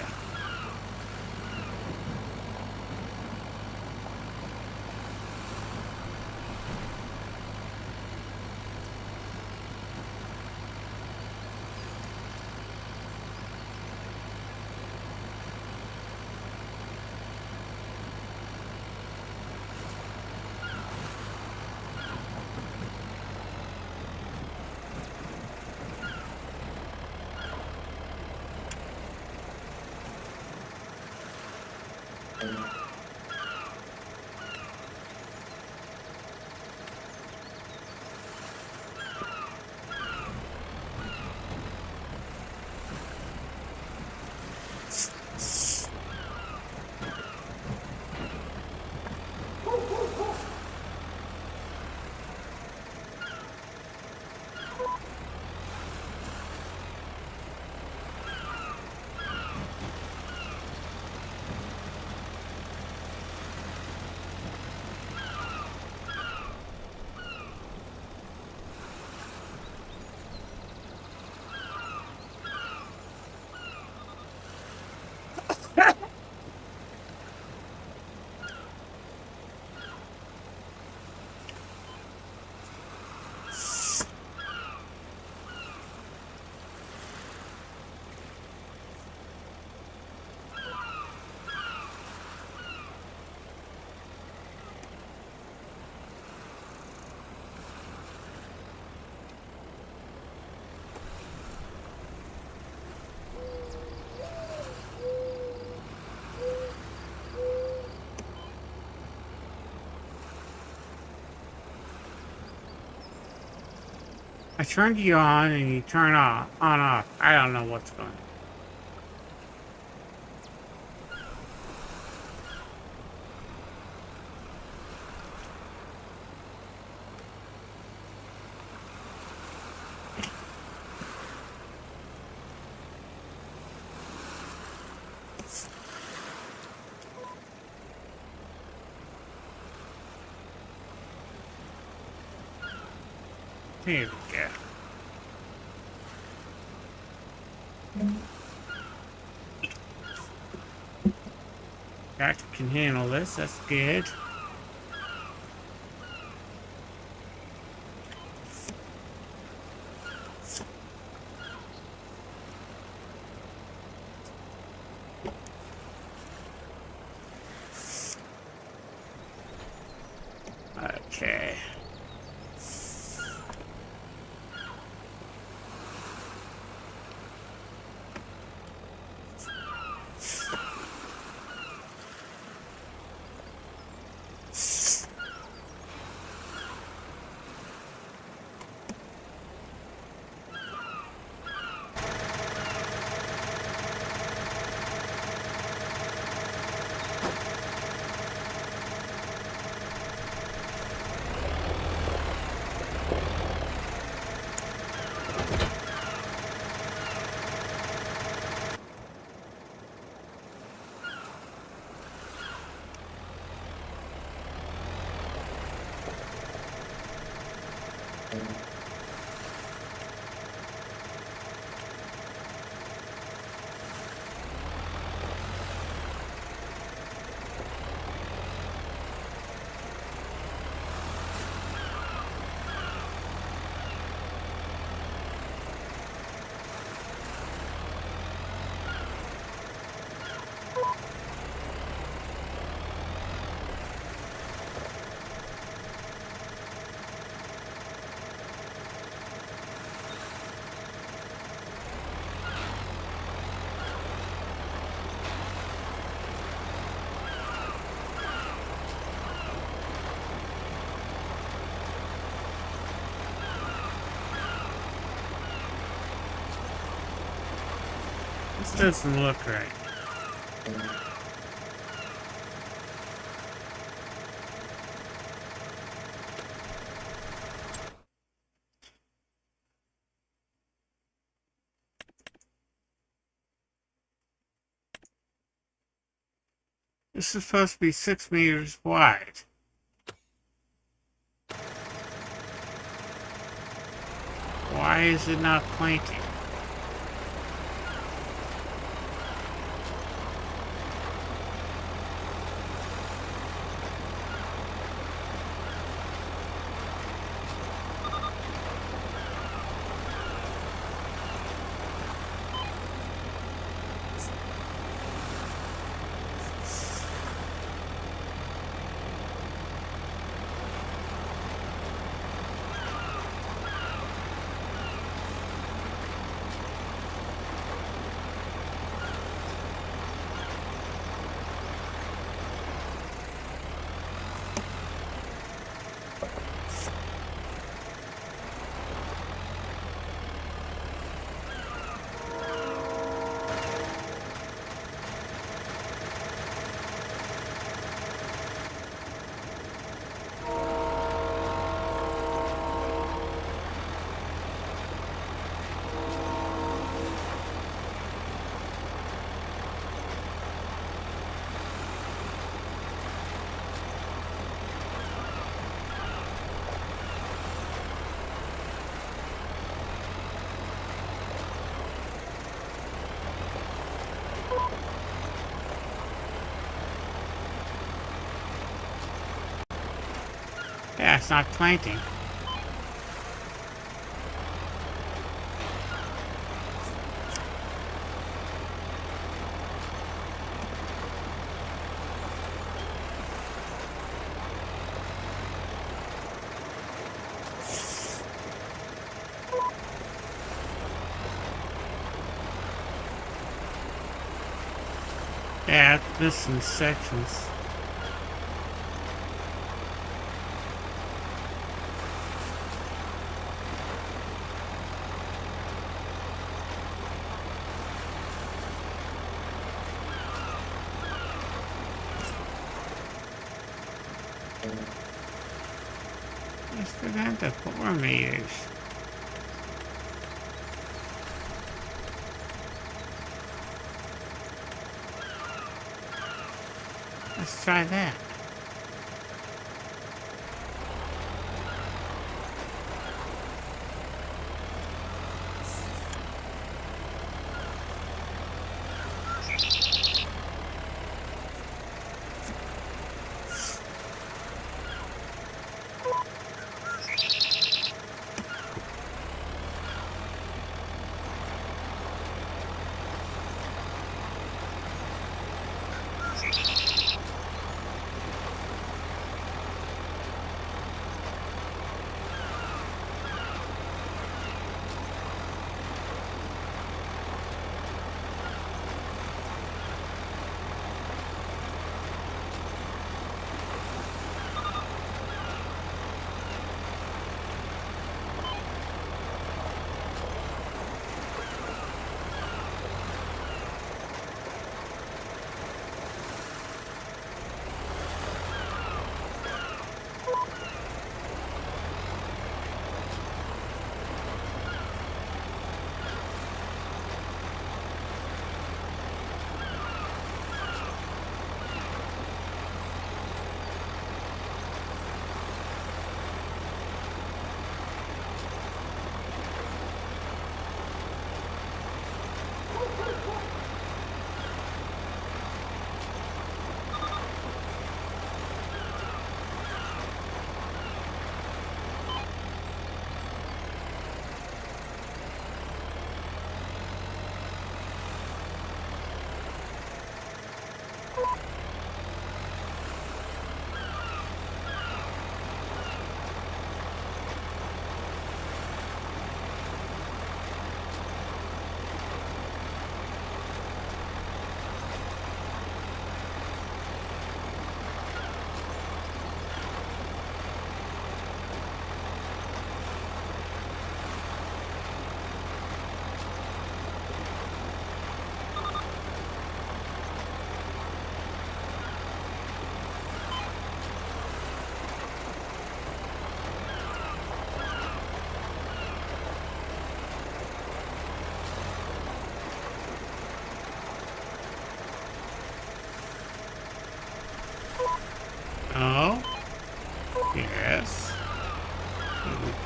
I turned you on and you turn off, off. I don't know what's going on. Here we go. Tractor can handle this, that's good. Okay. This doesn't look right. This is supposed to be 6 meters wide. Why is it not planting? Yeah, it's not planting. Yeah, it's missing sections. Let's go down to 4 meters. Let's try that.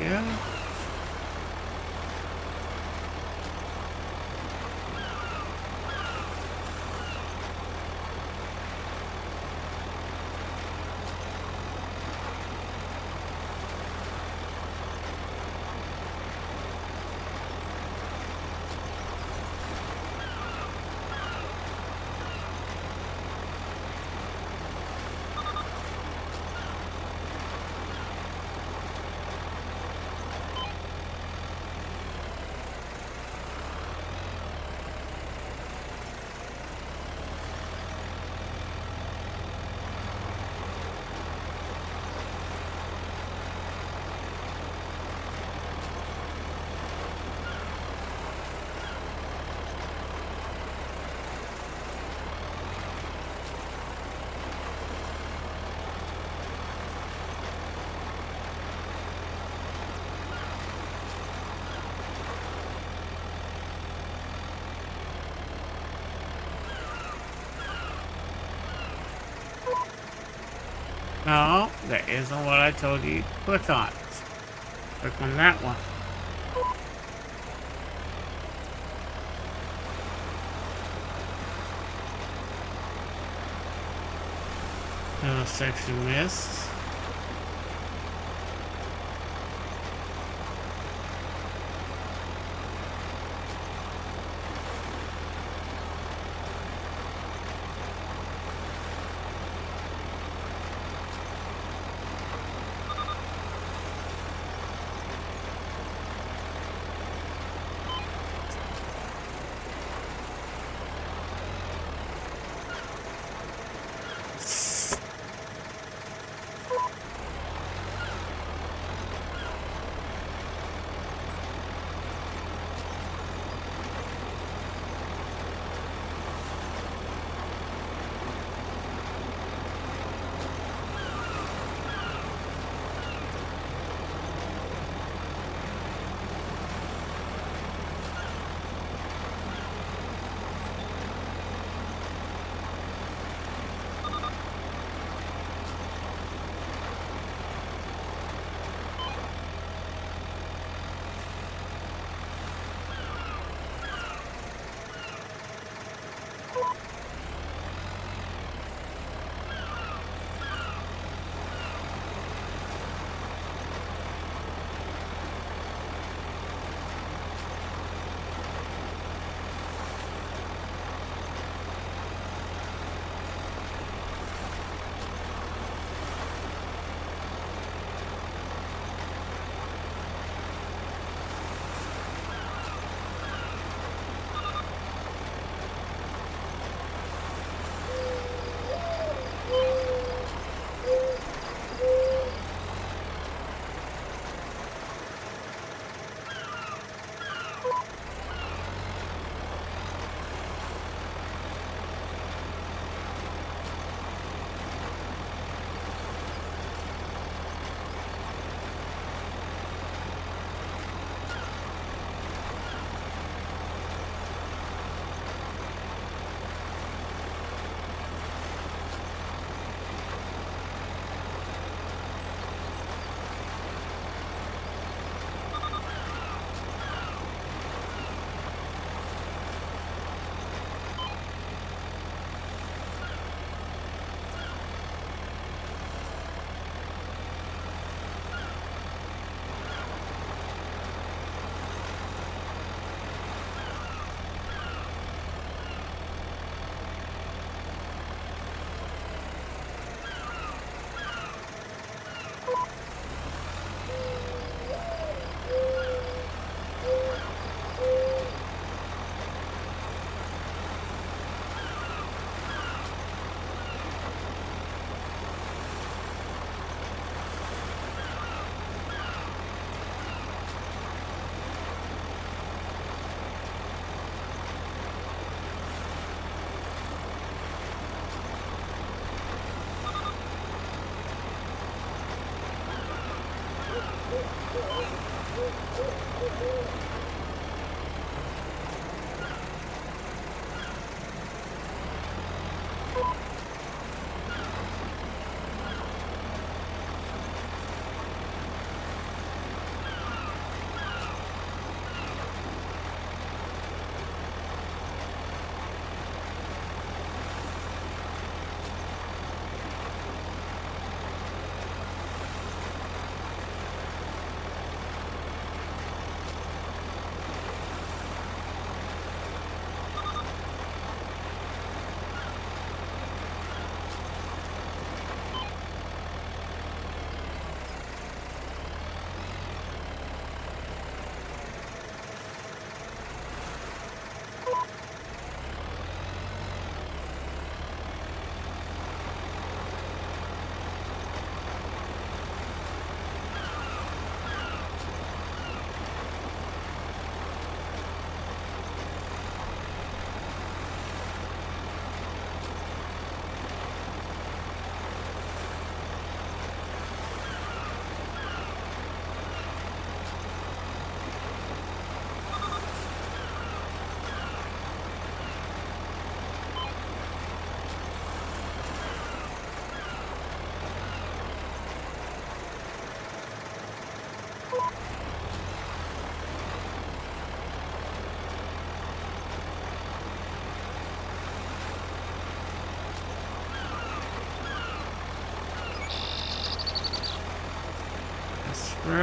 go. No, that isn't what I told you to click on. Click on that one. No section missed.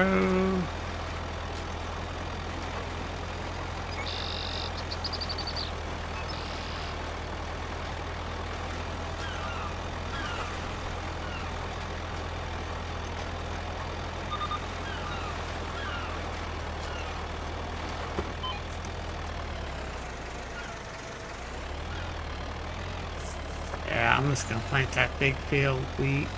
row. Yeah, I'm just gonna plant that big field of wheat.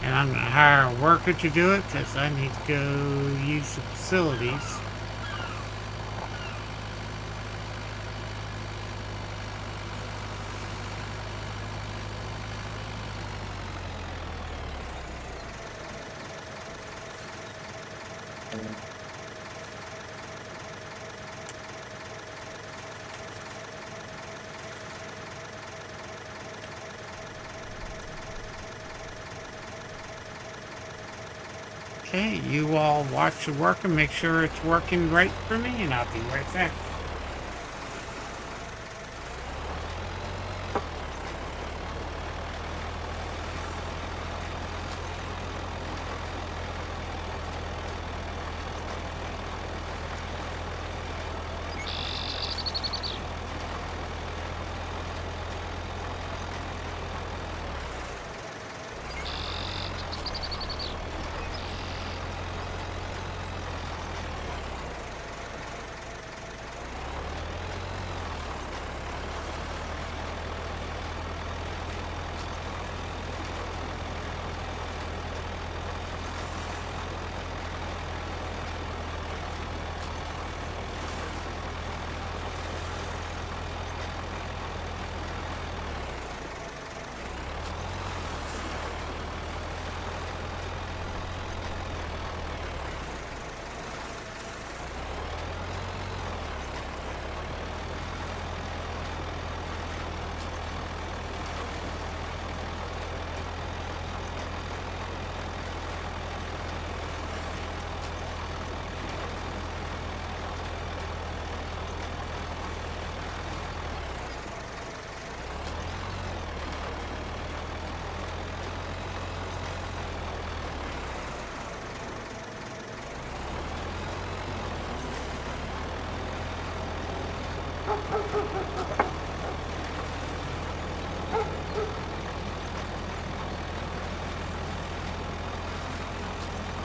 And I'm going to hire a worker to do it because I need to go use the facilities. Okay, you all watch the work and make sure it's working right for me, and I'll be right back.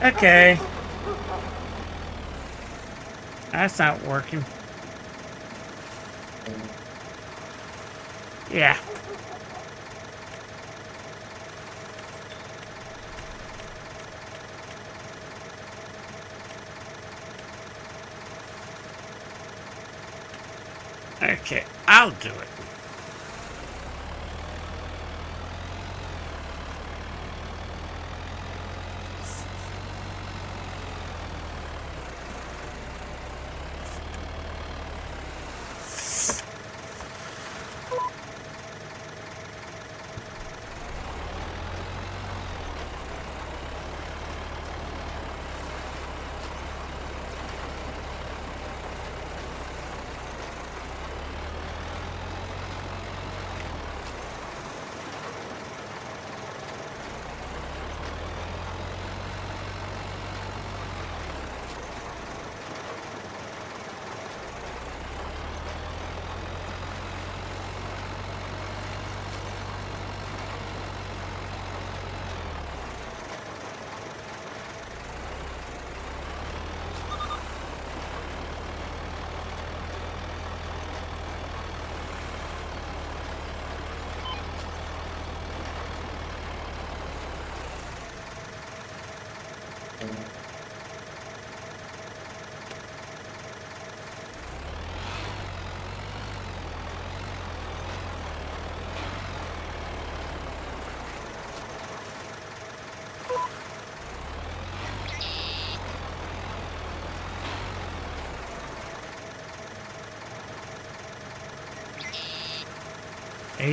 Okay. That's not working. Yeah. Okay, I'll do it.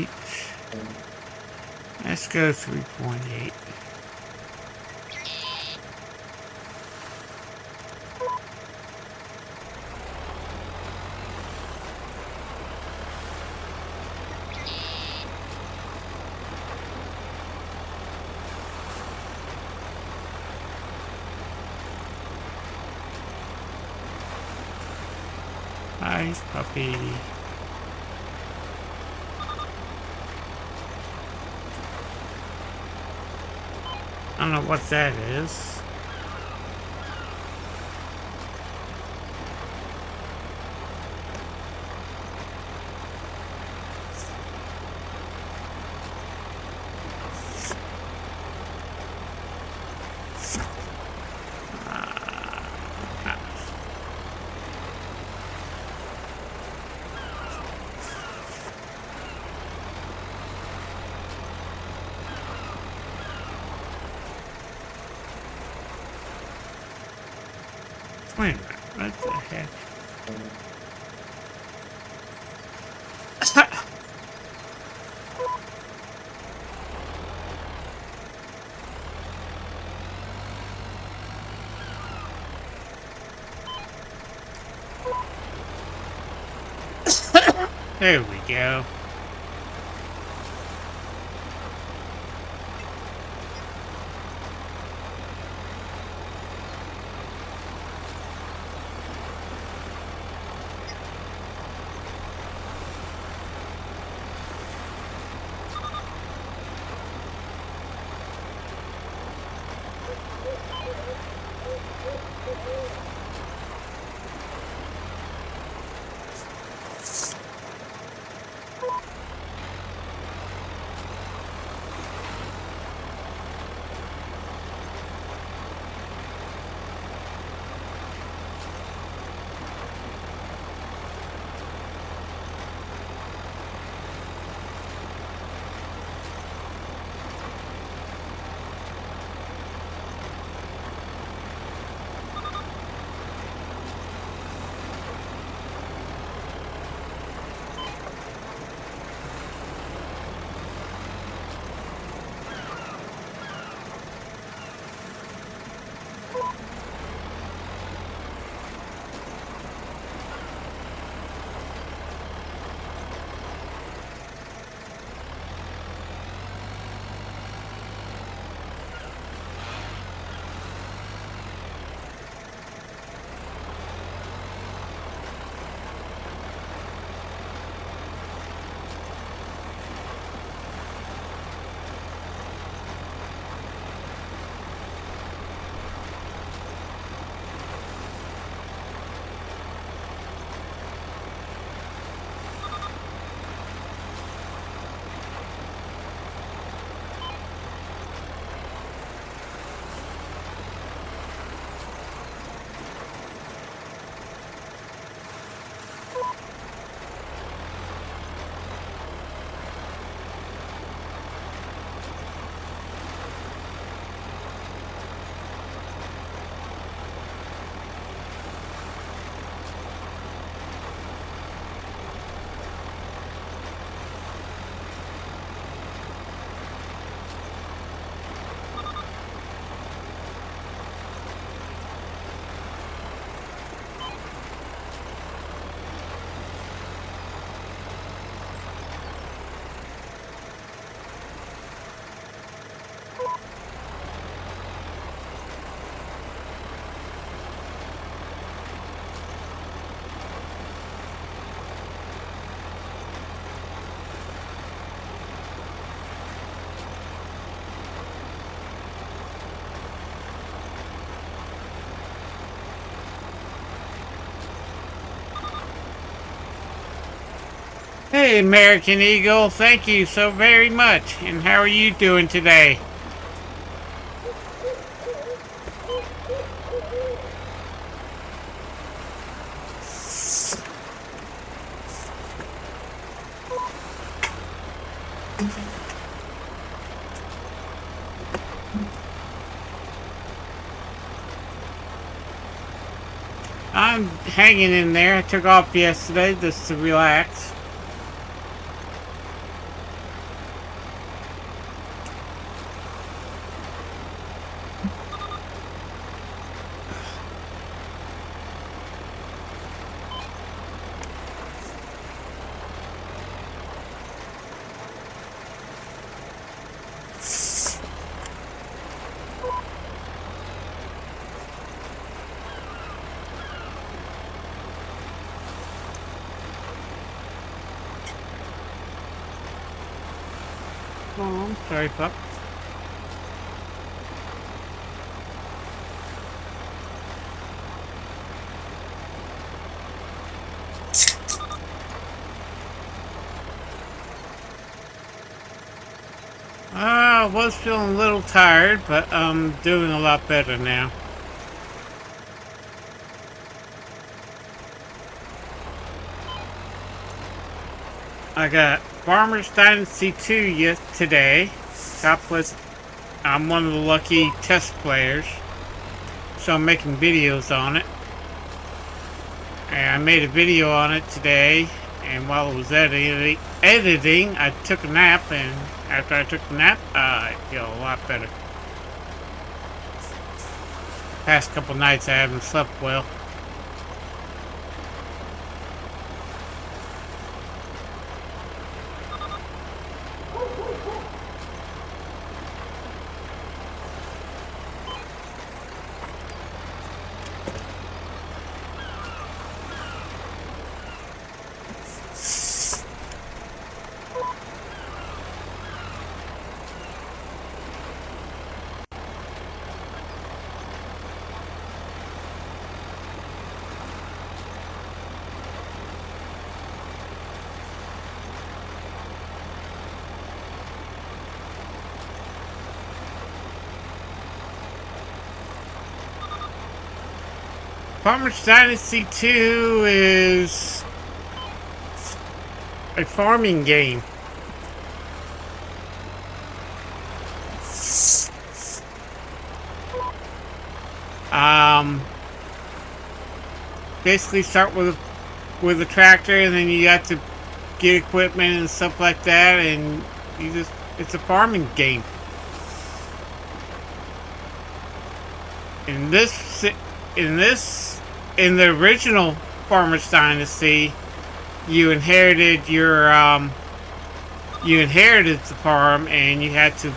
3.8. Let's go 3.8. Nice puppy. I don't know what that is. Wait a minute, what the heck? There we go. Hey, American Eagle, thank you so very much. And how are you doing today? I'm hanging in there. I took off yesterday just to relax. Oh, I'm sorry, pup. I was feeling a little tired, but I'm doing a lot better now. I got Farmer's Dynasty 2 today. I'm one of the lucky test players, so I'm making videos on it. And I made a video on it today, and while I was editing, I took a nap, and after I took the nap, I feel a lot better. Past couple nights I haven't slept well. Farmer's Dynasty 2 is a farming game. Basically start with a tractor, and then you have to get equipment and stuff like that, and it's a farming game. In the original Farmer's Dynasty, you inherited the farm, and you had to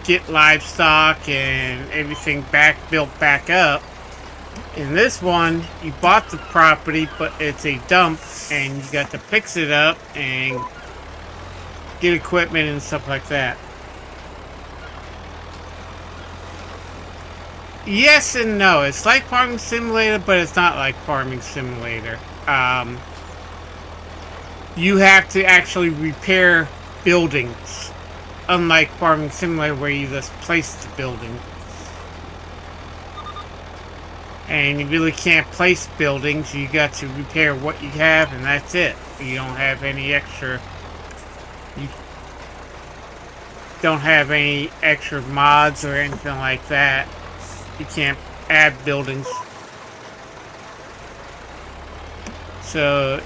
get livestock and everything built back up. In this one, you bought the property, but it's a dump, and you got to fix it up and get equipment and stuff like that. Yes and no. It's like Farming Simulator, but it's not like Farming Simulator. You have to actually repair buildings, unlike Farming Simulator, where you just place the building. And you really can't place buildings. You got to repair what you have, and that's it. You don't have any extra. You don't have any extra mods or anything like that. You can't add buildings. So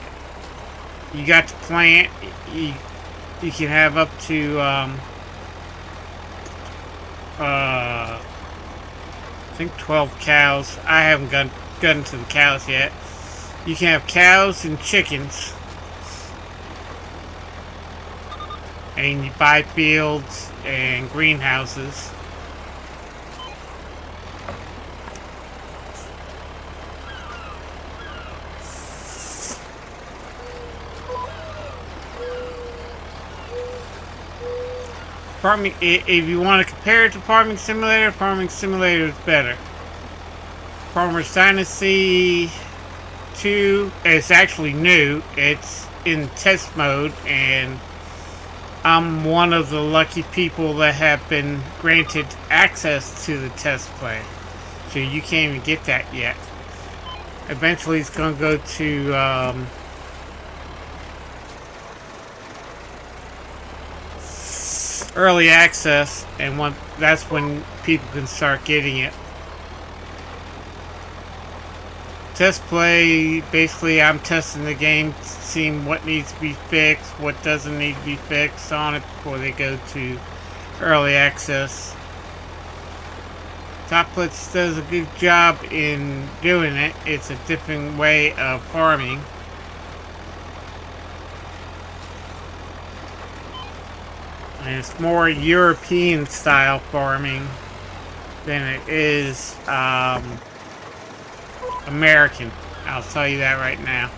you got to plant. You can have up to I think 12 cows. I haven't gotten to the cows yet. You can have cows and chickens. And you buy fields and greenhouses. If you want to compare it to Farming Simulator is better. Farmer's Dynasty 2 is actually new. It's in test mode, and I'm one of the lucky people that have been granted access to the test play. So you can't even get that yet. Eventually it's going to go to early access, and that's when people can start getting it. Test play, basically I'm testing the game, seeing what needs to be fixed, what doesn't need to be fixed on it before they go to early access. Toplets does a good job in doing it. It's a different way of farming. And it's more European style farming than it is American. I'll tell you that right now.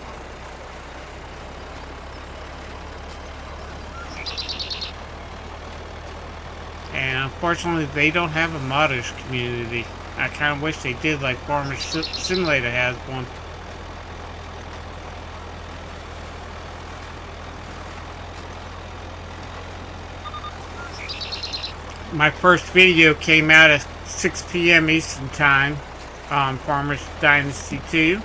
And unfortunately, they don't have a modders community. I kind of wish they did, like Farmer Simulator has one. My first video came out at 6 p.m. Eastern Time on Farmers Dynasty 2.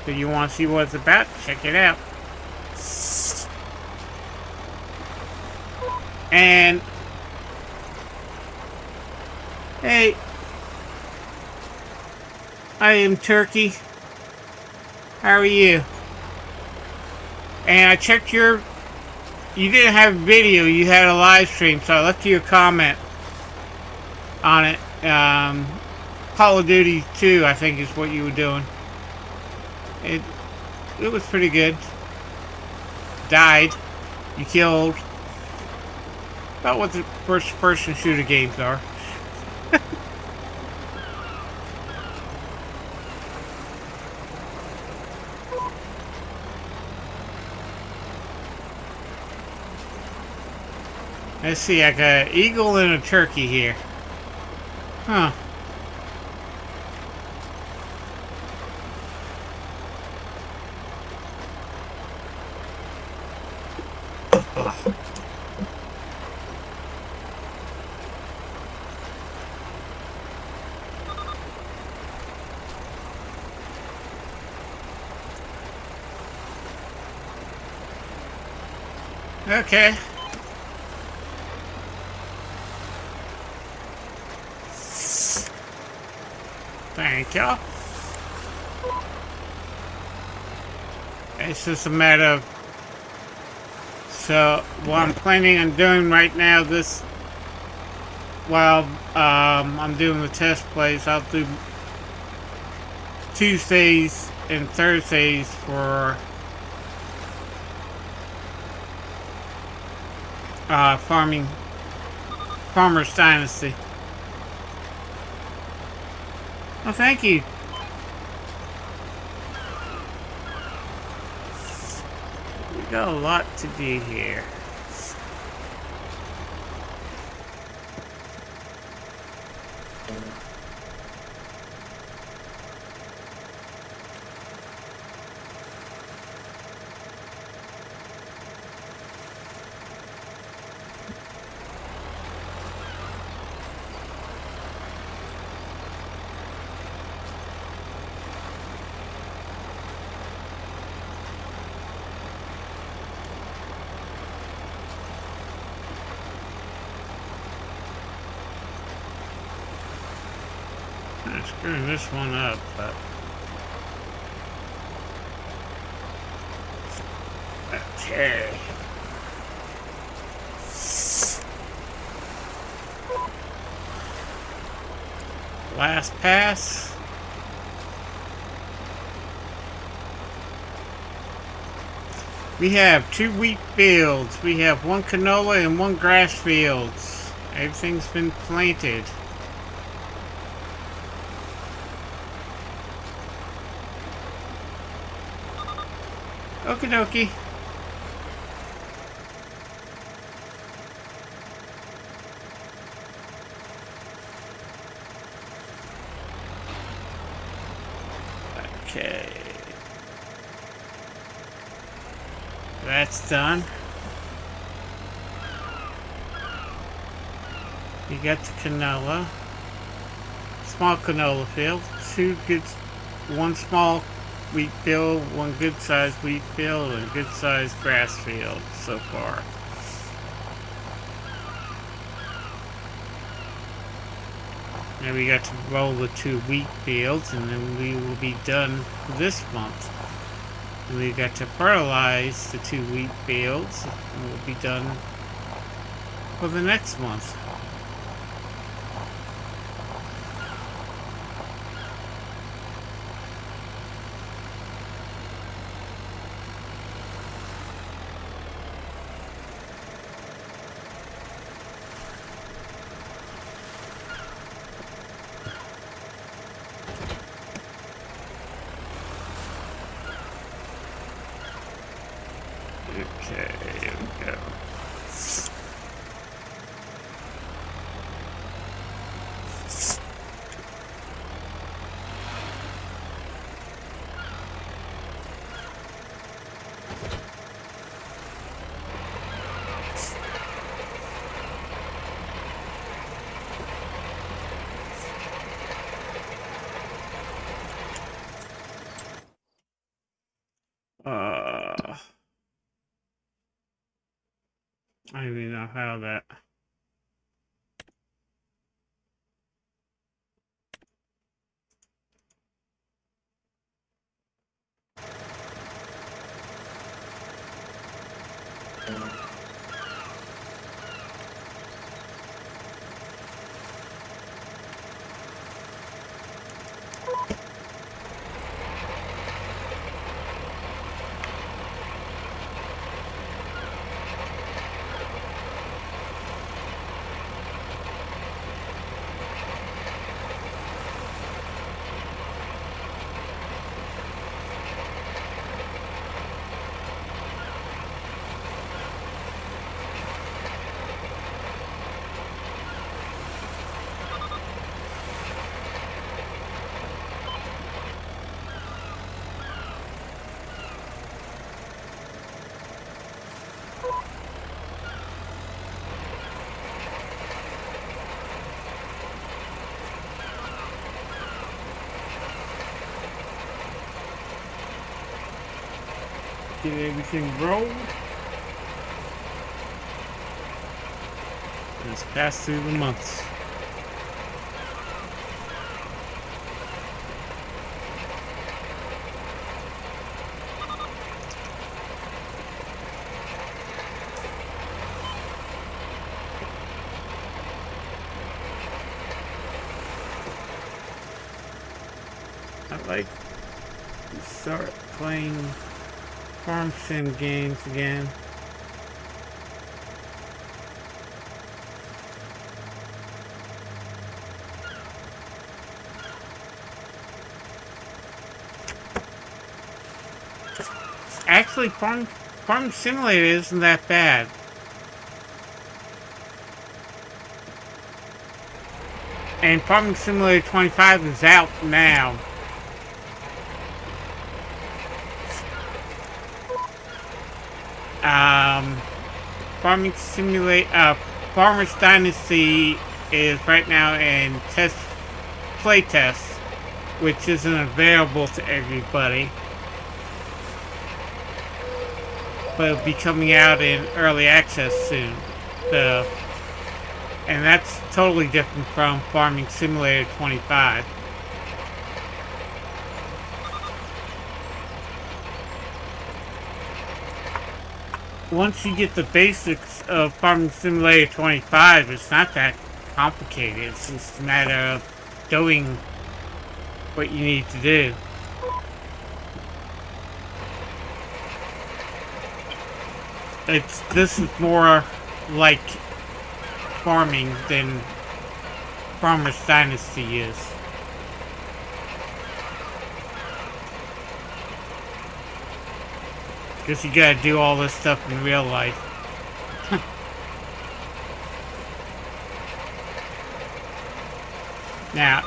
So you want to see what it's about? Check it out. And hey, I am Turkey. How are you? And I checked your... You didn't have a video, you had a live stream, so I left you a comment on it. Call of Duty 2, I think, is what you were doing. It was pretty good. Died. You killed. About what the first-person shooter games are. Let's see, I got an eagle and a turkey here. Huh. Okay. Thank you. It's just a matter of... So, what I'm planning on doing right now, while I'm doing the test plays, I'll do Tuesdays and Thursdays for Farmers Dynasty. Oh, thank you. We got a lot to do here. I'm screwing this one up, but... Okay. Last pass. We have 2 wheat fields. We have 1 canola and 1 grass fields. Everything's been planted. Okie dokie. Okay. That's done. You got the canola. Small canola field. 1 small wheat field, 1 good sized wheat field, and a good sized grass field so far. Now we got to roll the 2 wheat fields, and then we will be done this month. And we got to fertilize the 2 wheat fields, and we'll be done for the next month. Okay, here we go. how that. Get everything rolled. Let's pass through the months. I'd like to start playing farm sim games again. Actually, Farm Simulator isn't that bad. And Farming Simulator 25 is out now. Farming Simulator, Farmer's Dynasty is right now in playtest, which isn't available to everybody. But it'll be coming out in early access soon. So, and that's totally different from Farming Simulator 25. Once you get the basics of Farming Simulator 25, it's not that complicated. It's just a matter of doing what you need to do. This is more like farming than Farmer's Dynasty is. Because you gotta do all this stuff in real life. Now,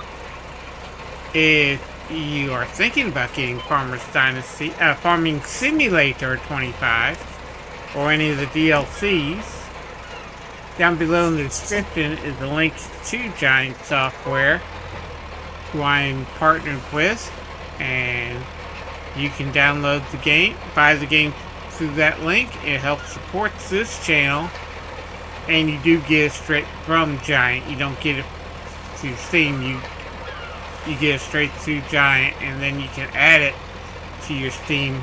if you are thinking about getting Farmer's Dynasty, Farming Simulator 25, or any of the DLCs, down below in the description is a link to Giant Software, who I'm partnered with, and you can download the game, buy the game through that link. It helps support this channel, and you do get it straight from Giant. You don't get it through Steam. You get it straight through Giant, and then you can add it to your Steam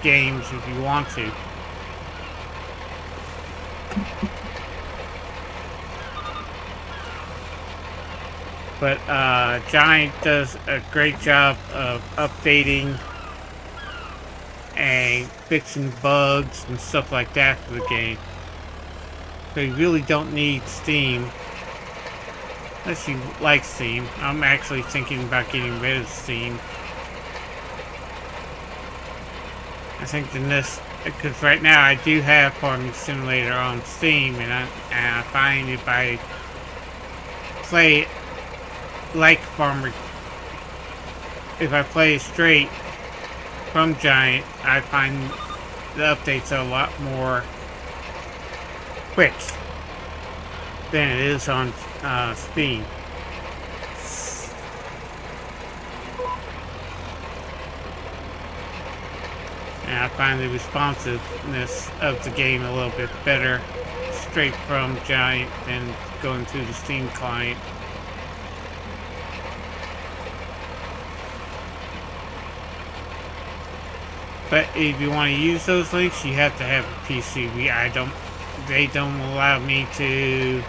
games if you want to. But Giant does a great job of updating and fixing bugs and stuff like that for the game. So you really don't need Steam. Unless you like Steam. I'm actually thinking about getting rid of Steam. I think the next, because right now I do have Farming Simulator on Steam, and I find if I play like Farmer, if I play straight from Giant, I find the updates are a lot more quick than it is on Steam. And I find the responsiveness of the game a little bit better straight from Giant than going through the Steam client. But if you want to use those links, you have to have a PC. They don't allow me to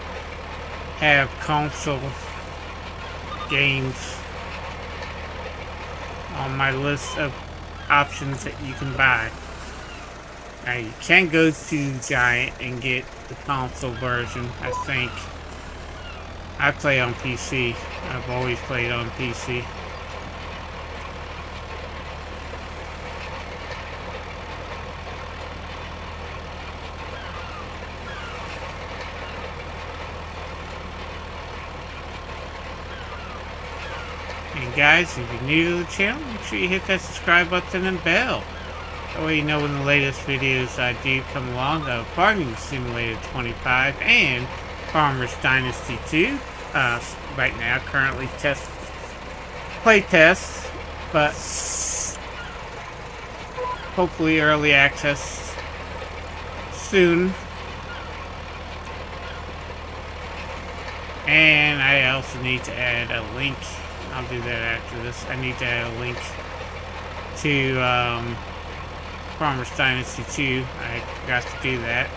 have console games on my list of options that you can buy. Now you can go to Giant and get the console version, I think. I play on PC. I've always played on PC. And guys, if you're new to the channel, make sure you hit that subscribe button and bell. That way you know when the latest videos I do come along of Farming Simulator 25 and Farmers Dynasty 2. Right now, currently play tests, but hopefully early access soon. And I also need to add a link. I'll do that after this. I need to add a link to Farmers Dynasty 2. I forgot to do that.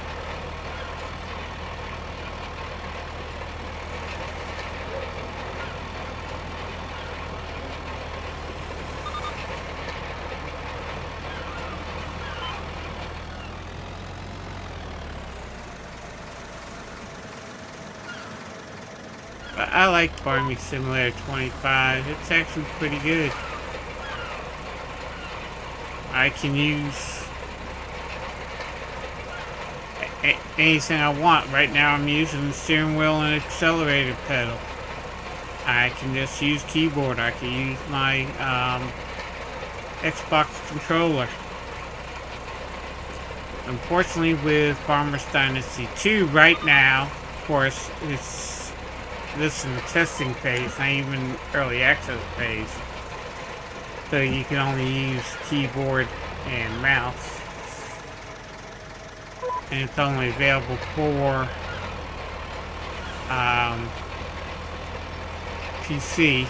But I like Farming Simulator 25. It's actually pretty good. I can use anything I want. Right now I'm using the steering wheel and accelerator pedal. I can just use keyboard. I can use my Xbox controller. Unfortunately, with Farmers Dynasty 2 right now, of course, this is the testing phase, not even early access phase. So you can only use keyboard and mouse. And it's only available for PC.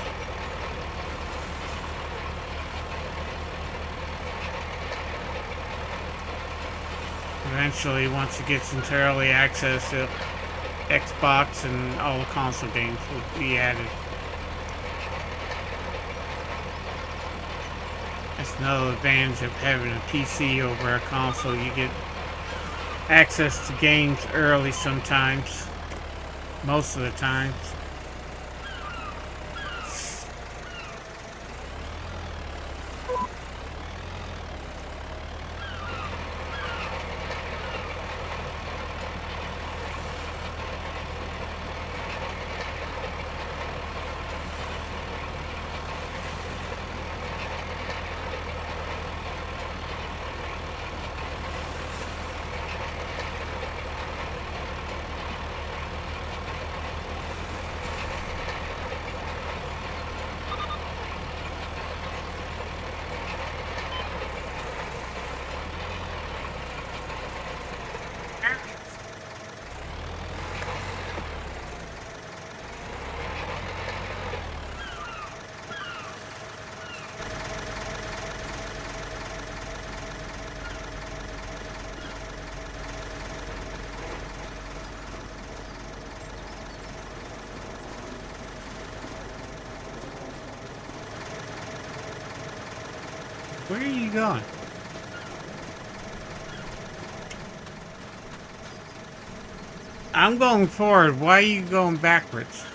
Eventually, once it gets into early access, Xbox and all the console games will be added. That's another advantage of having a PC over a console. You get access to games early sometimes, most of the times. Where are you going? I'm going forward. Why are you going backwards?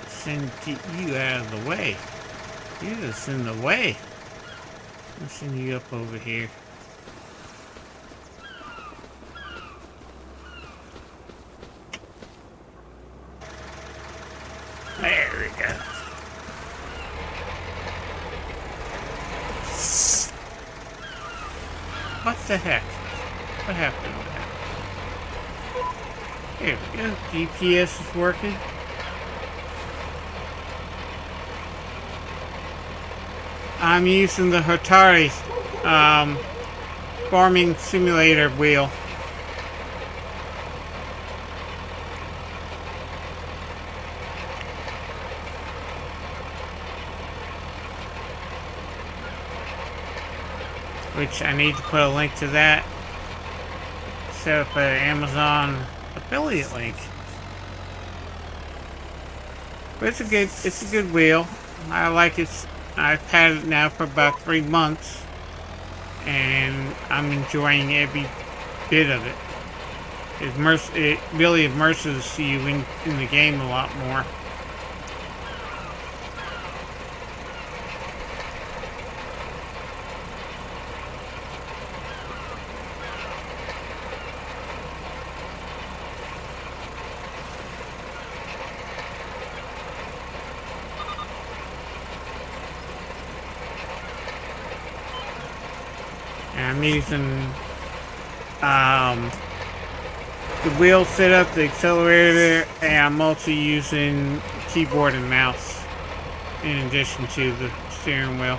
Send you out of the way. You're just in the way. I'll send you up over here. There we go. What the heck? What happened to that? Here we go. GPS is working. I'm using the Hotari farming simulator wheel. Which I need to put a link to that. Set up an Amazon affiliate link. But it's a good wheel. I like it. I've had it now for about 3 months, and I'm enjoying every bit of it. It really immerses you in the game a lot more. I'm using the wheel setup, the accelerator, and I'm also using keyboard and mouse in addition to the steering wheel.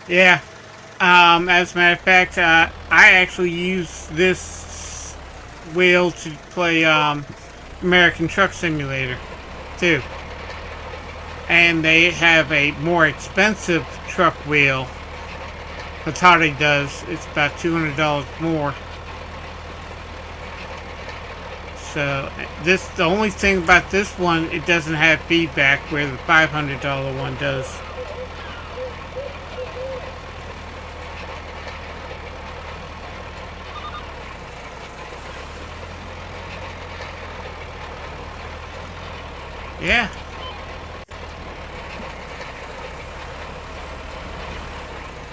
Yeah. As a matter of fact, I actually use this wheel to play American Truck Simulator too. And they have a more expensive truck wheel. Atari does. It's about $200 more. So the only thing about this one, it doesn't have feedback, where the $500 one does. Yeah.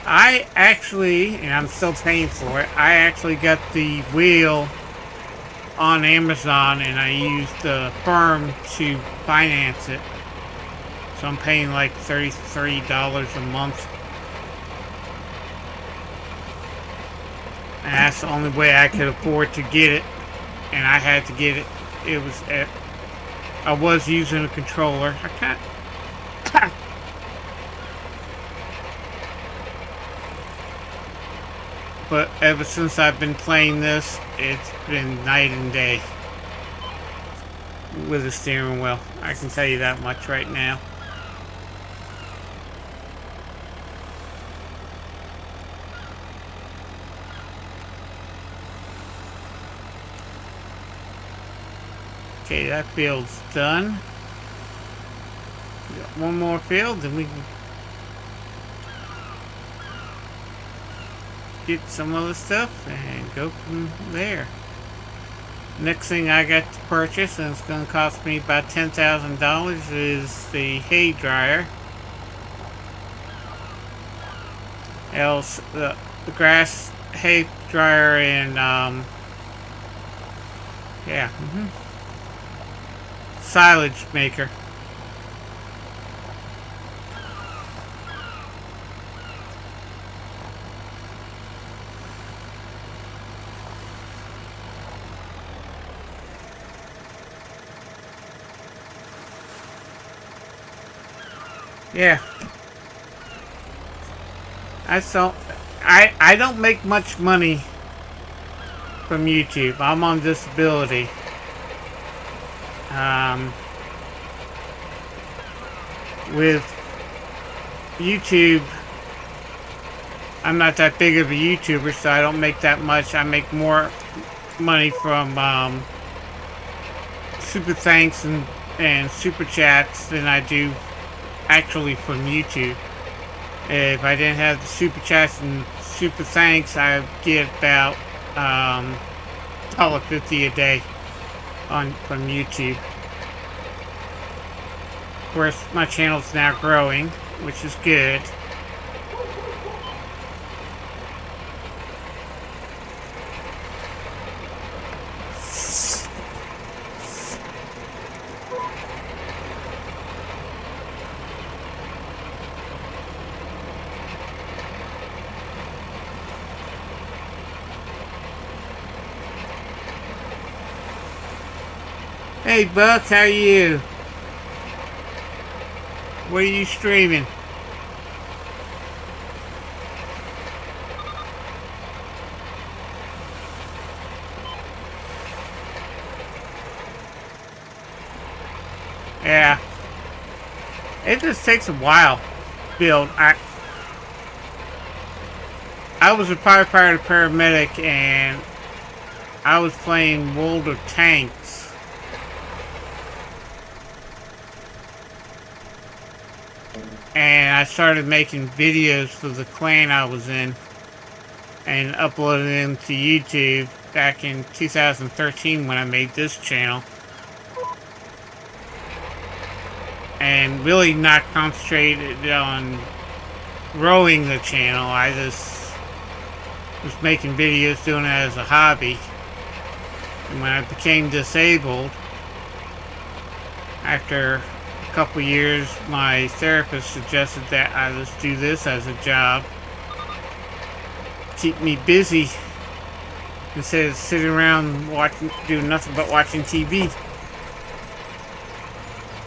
I actually, and I'm still paying for it, I actually got the wheel on Amazon, and I used the firm to finance it. So I'm paying like $33 a month. And that's the only way I could afford to get it. And I had to get it. I was using a controller. I can't. But ever since I've been playing this, it's been night and day with the steering wheel. I can tell you that much right now. Okay, that field's done. We got one more field, then we can get some other stuff and go from there. Next thing I got to purchase, and it's going to cost me about $10,000, is the hay dryer. Else the grass hay dryer and yeah. Silage maker. Yeah. I don't make much money from YouTube. I'm on disability. With YouTube, I'm not that big of a YouTuber, so I don't make that much. I make more money from super thanks and super chats than I do actually from YouTube. If I didn't have the super chats and super thanks, I'd get about $1.50 a day from YouTube. Of course, my channel's now growing, which is good. Hey Buck, how are you? What are you streaming? Yeah. It just takes a while to build. I was a firefighter paramedic and I was playing World of Tanks. And I started making videos for the clan I was in and uploading them to YouTube back in 2013 when I made this channel. And really not concentrated on growing the channel. I just was making videos, doing it as a hobby. And when I became disabled, after a couple years, my therapist suggested that I just do this as a job. Keep me busy instead of sitting around doing nothing but watching TV.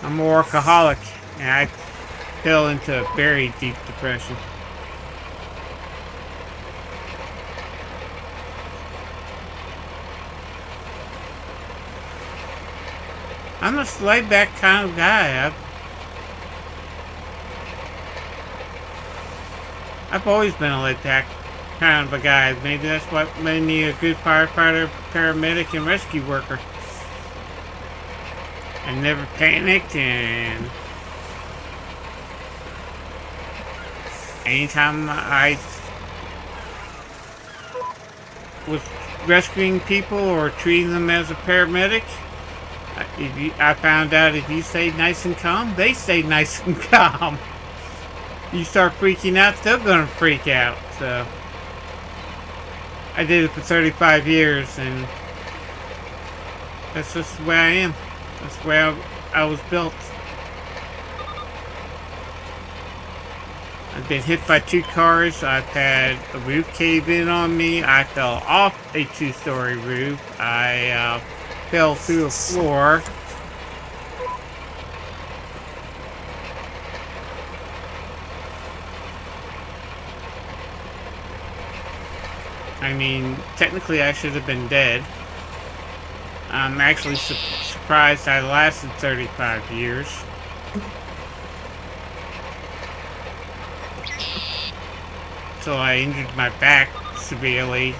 I'm a workaholic, and I fell into a very deep depression. I'm a laid-back kind of guy. I've always been a laid-back kind of a guy. Maybe that's what made me a good firefighter, paramedic, and rescue worker. I never panicked, and anytime I was rescuing people or treating them as a paramedic, I found out if you stay nice and calm, they stay nice and calm. You start freaking out, they're gonna freak out. So I did it for 35 years, and that's just the way I am. That's the way I was built. I've been hit by 2 cars. I've had a roof cave in on me. I fell off a 2-story roof. I fell through a floor. I mean, technically I should have been dead. I'm actually surprised I lasted 35 years. Until I injured my back severely.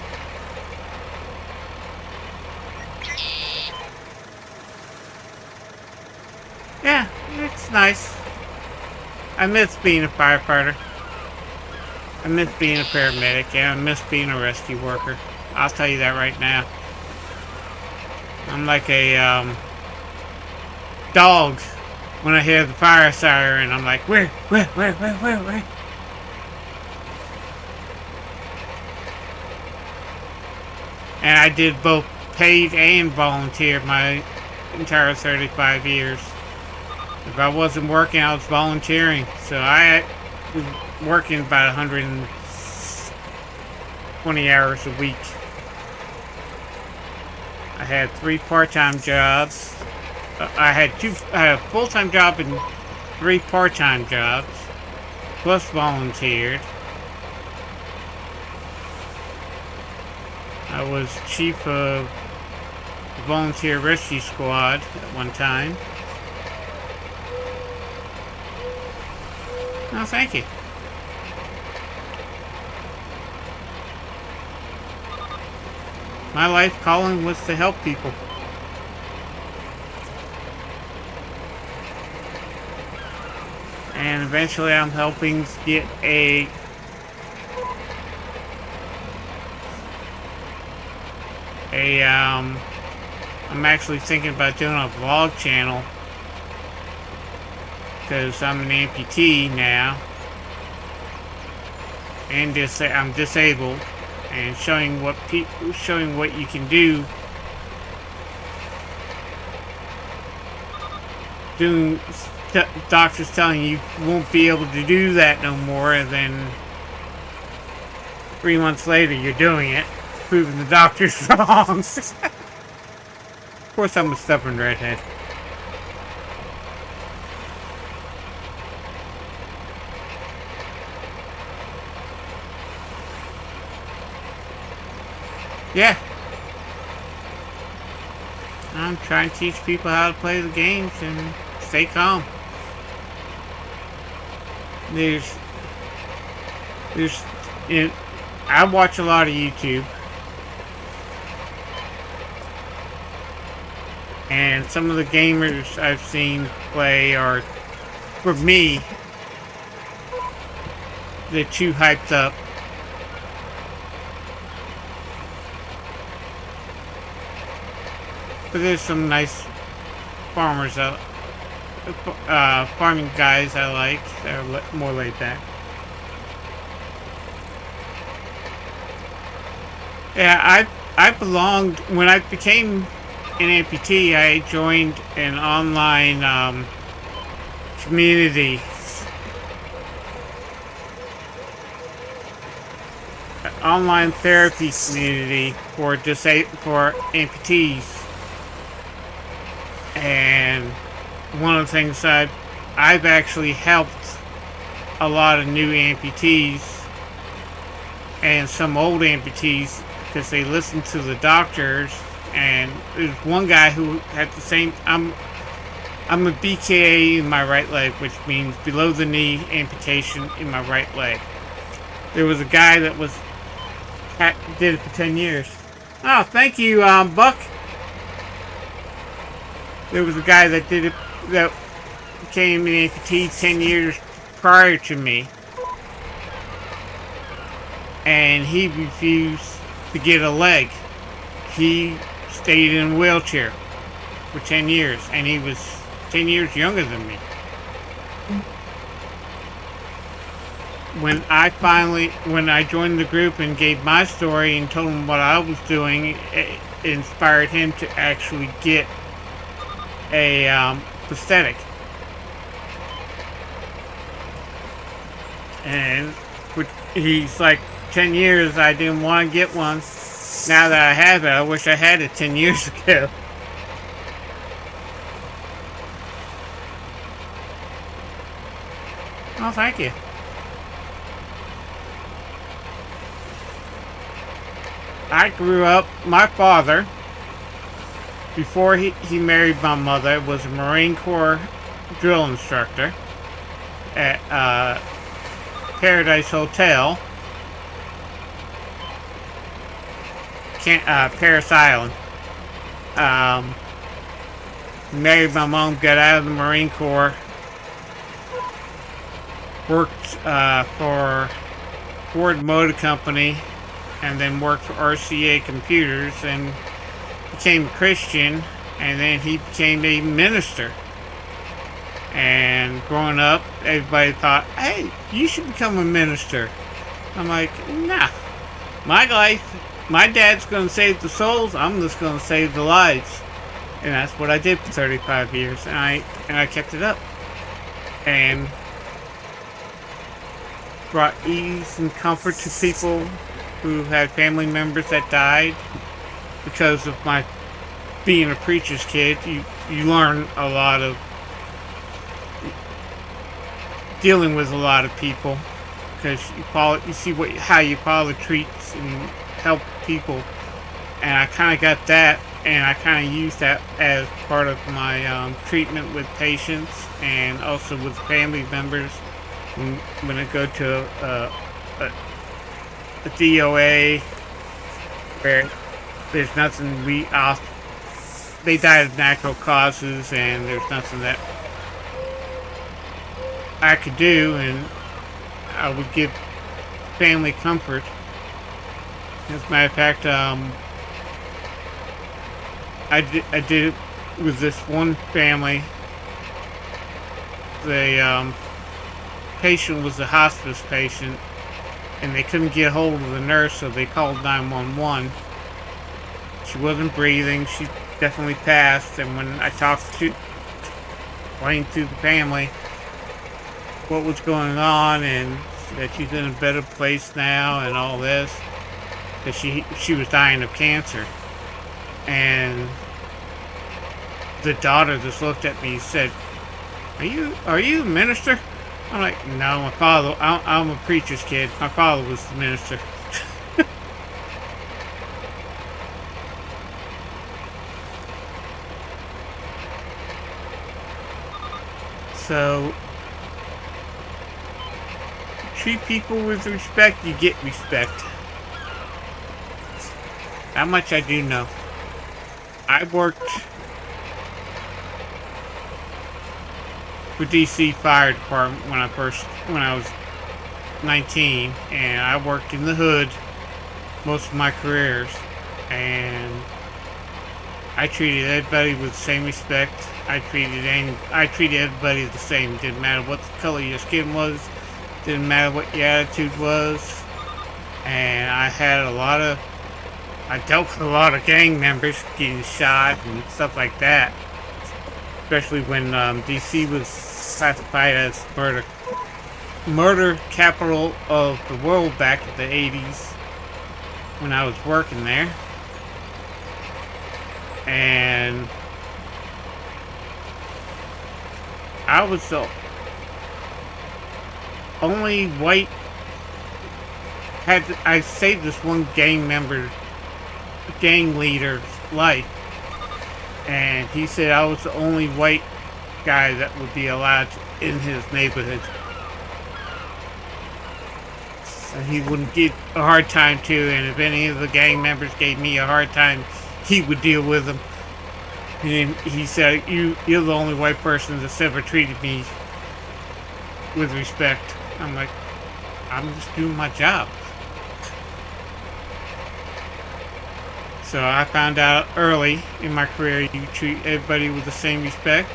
Yeah, it's nice. I miss being a firefighter. I miss being a paramedic, and I miss being a rescue worker. I'll tell you that right now. I'm like a dog when I hear the fire siren. I'm like, where? And I did both paid and volunteer my entire 35 years. If I wasn't working, I was volunteering. So I was working about 120 hours a week. I had 3 part-time jobs. I had a full-time job and 3 part-time jobs, plus volunteered. I was chief of the volunteer rescue squad at one time. Oh, thank you. my life calling was to help people. And eventually I'm helping get I'm actually thinking about doing a vlog channel because I'm an amputee now and I'm disabled, and showing what you can do doing doctors telling you won't be able to do that no more, and then 3 months later you're doing it, proving the doctor's wrong. Of course I'm a stubborn redhead. Yeah. I'm trying to teach people how to play the games and stay calm. I watch a lot of YouTube. And some of the gamers I've seen play are, for me, they're too hyped up. But there's some nice farmers farming guys I like that are more laid back. Yeah, I belonged, when I became an amputee, I joined an online community. An online therapy community for amputees. And one of the things I've actually helped a lot of new amputees and some old amputees, because they listen to the doctors. And there's one guy who had the same, I'm a BKA in my right leg, which means below the knee amputation in my right leg. There was a guy that did it for 10 years. Oh, thank you, Buck. There was a guy that did it, that became an amputee 10 years prior to me. And he refused to get a leg. He stayed in a wheelchair for 10 years, and he was 10 years younger than me. When I joined the group and gave my story and told him what I was doing, it inspired him to actually get a prosthetic. And he's like, 10 years I didn't want to get one. Now that I have it, I wish I had it 10 years ago. Oh, thank you. I grew up, my father, before he married my mother, was a Marine Corps drill instructor at Paradise Hotel, Paris Island. Married my mom, got out of the Marine Corps, worked for Ford Motor Company, and then worked for RCA Computers, and became a Christian, and then he became a minister. And growing up, everybody thought, hey, you should become a minister. I'm like, nah. My dad's going to save the souls, I'm just going to save the lives. And that's what I did for 35 years, and I kept it up. And brought ease and comfort to people who had family members that died. Because of my being a preacher's kid, you learn a lot of dealing with a lot of people, because you see how your father treats and help people, and I kind of got that, and I kind of used that as part of my treatment with patients and also with family members. When I go to a DOA where there's nothing they died of natural causes, and there's nothing that I could do, and I would give family comfort. As a matter of fact, I did it with this one family. The patient was a hospice patient, and they couldn't get hold of the nurse, so they called 911. She wasn't breathing. She definitely passed. And when I explained to the family what was going on, and that she's in a better place now and all this, that she was dying of cancer. And the daughter just looked at me and said, Are you a minister? I'm like, no, my father, I'm a preacher's kid. My father was the minister. So, treat people with respect, you get respect. That much I do know. I worked for DC Fire Department when I was 19, and I worked in the hood most of my careers, and I treated everybody with the same respect. I treated everybody the same. Didn't matter what the color your skin was, didn't matter what your attitude was. And I dealt with a lot of gang members getting shot and stuff like that. Especially when DC was classified as murder capital of the world back in the 80s when I was working there. And I was the only white. I saved this one gang leader's life, and he said I was the only white guy that would be allowed in his neighborhood. And he wouldn't get a hard time to, and if any of the gang members gave me a hard time, he would deal with them. And he said, you're the only white person that's ever treated me with respect. I'm like, I'm just doing my job. So I found out early in my career, you treat everybody with the same respect,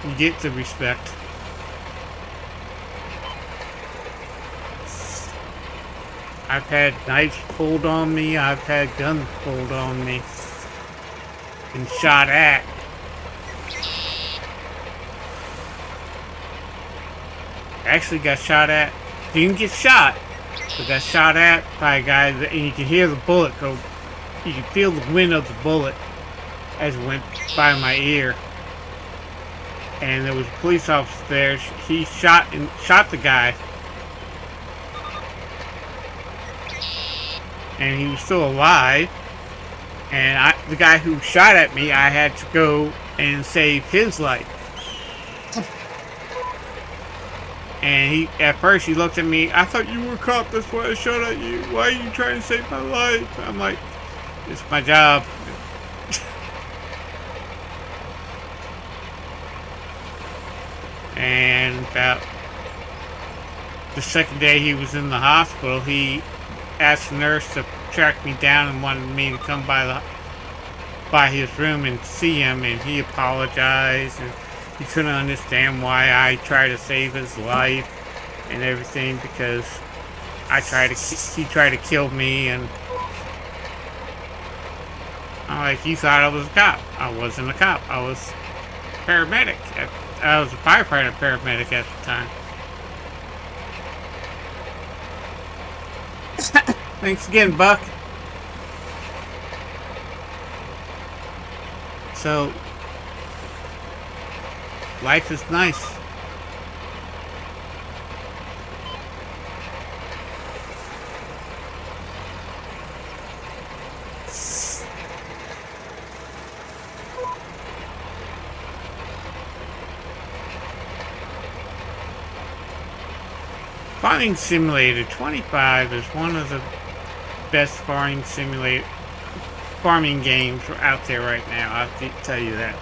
you get the respect. I've had knives pulled on me, I've had guns pulled on me, and shot at. Actually got shot at, didn't get shot, but got shot at by a guy, and you can hear the bullet go, you can feel the wind of the bullet as it went by my ear. And there was a police officer there. He shot the guy, and he was still alive. And the guy who shot at me, I had to go and save his life. And at first he looked at me, I thought you were a cop, that's why I shot at you. Why are you trying to save my life? I'm like, it's my job. And about the second day he was in the hospital, he asked the nurse to track me down and wanted me to come by his room and see him, and he apologized, and he couldn't understand why I tried to save his life and everything, because he tried to kill me. And I'm like, you thought I was a cop. I wasn't a cop. I was a paramedic. I was a firefighter paramedic at the time. Thanks again, Buck. So, life is nice. Farming Simulator 25 is one of the best farming simulator farming games out there right now. I'll tell you that.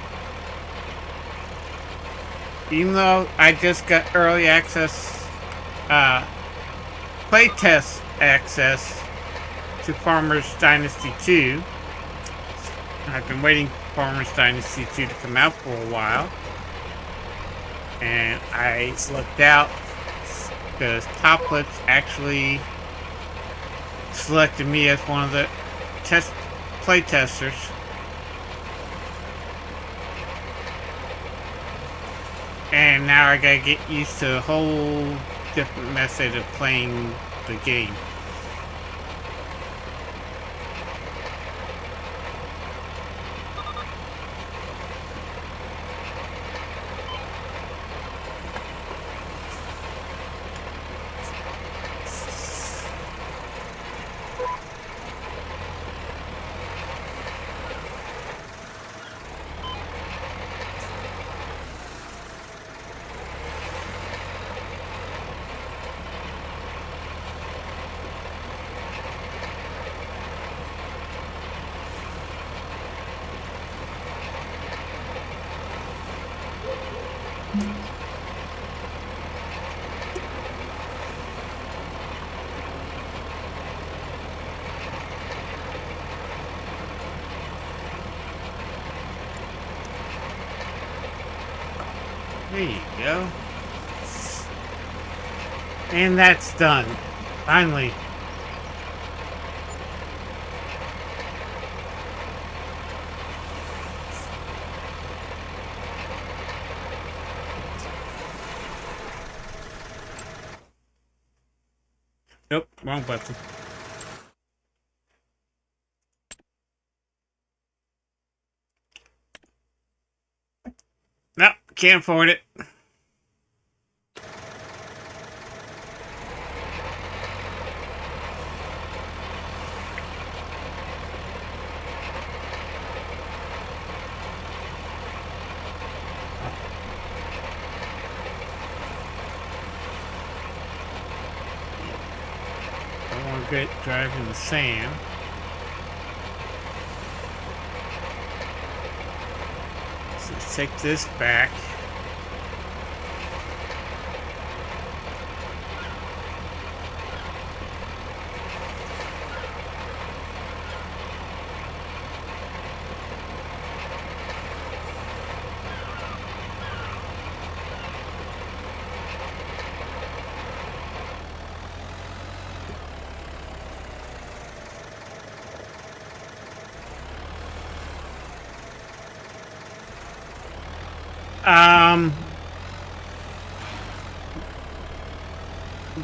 Even though I just got early access, playtest access to Farmers Dynasty 2. I've been waiting for Farmers Dynasty 2 to come out for a while. And I looked out because Toplets actually selected me as one of the play testers. And now I gotta get used to a whole different method of playing the game. There you go. And that's done. Finally. Nope, wrong button. Nope, can't afford it. Good drive in the sand. So let's take this back.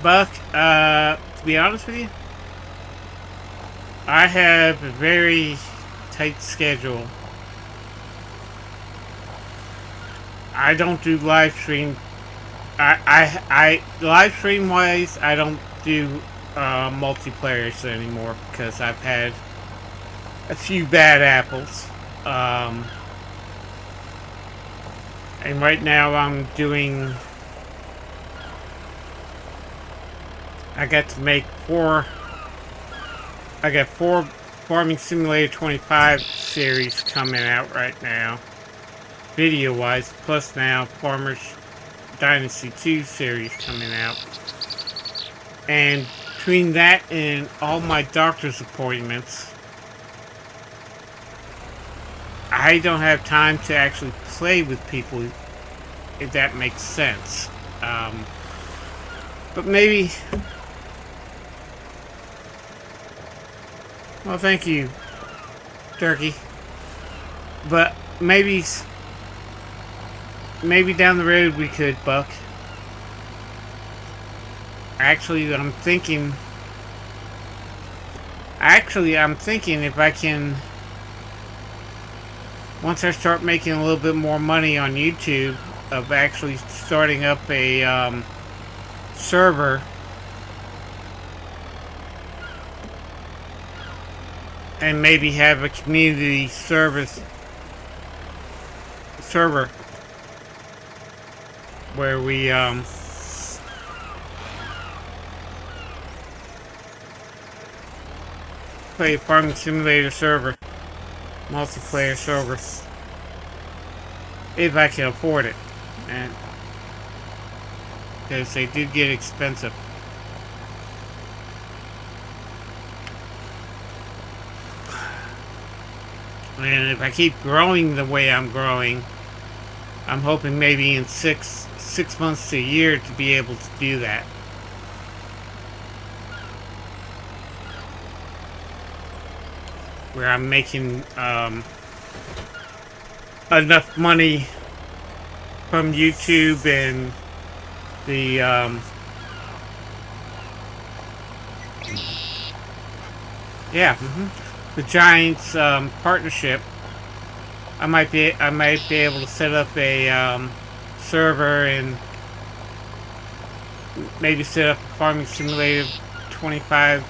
Buck, to be honest with you, I have a very tight schedule. I don't do live stream. I live stream wise, I don't do multiplayers anymore because I've had a few bad apples. And right now I'm doing. I got to make I got 4 Farming Simulator 25 series coming out right now, video-wise, plus now Farmers Dynasty 2 series coming out. And between that and all my doctor's appointments, I don't have time to actually play with people, if that makes sense. But maybe. Well, thank you, Turkey. But maybe down the road we could, Buck. Actually, I'm thinking if I can, once I start making a little bit more money on YouTube, of actually starting up a server and maybe have a community server where we play a farming simulator server. multiplayer servers if I can afford it, and because they do get expensive. And if I keep growing the way I'm growing, I'm hoping maybe in six months to a year to be able to do that. Where I'm making enough money from YouTube and the the Giants partnership. I might be able to set up a server and maybe set up a Farming Simulator 25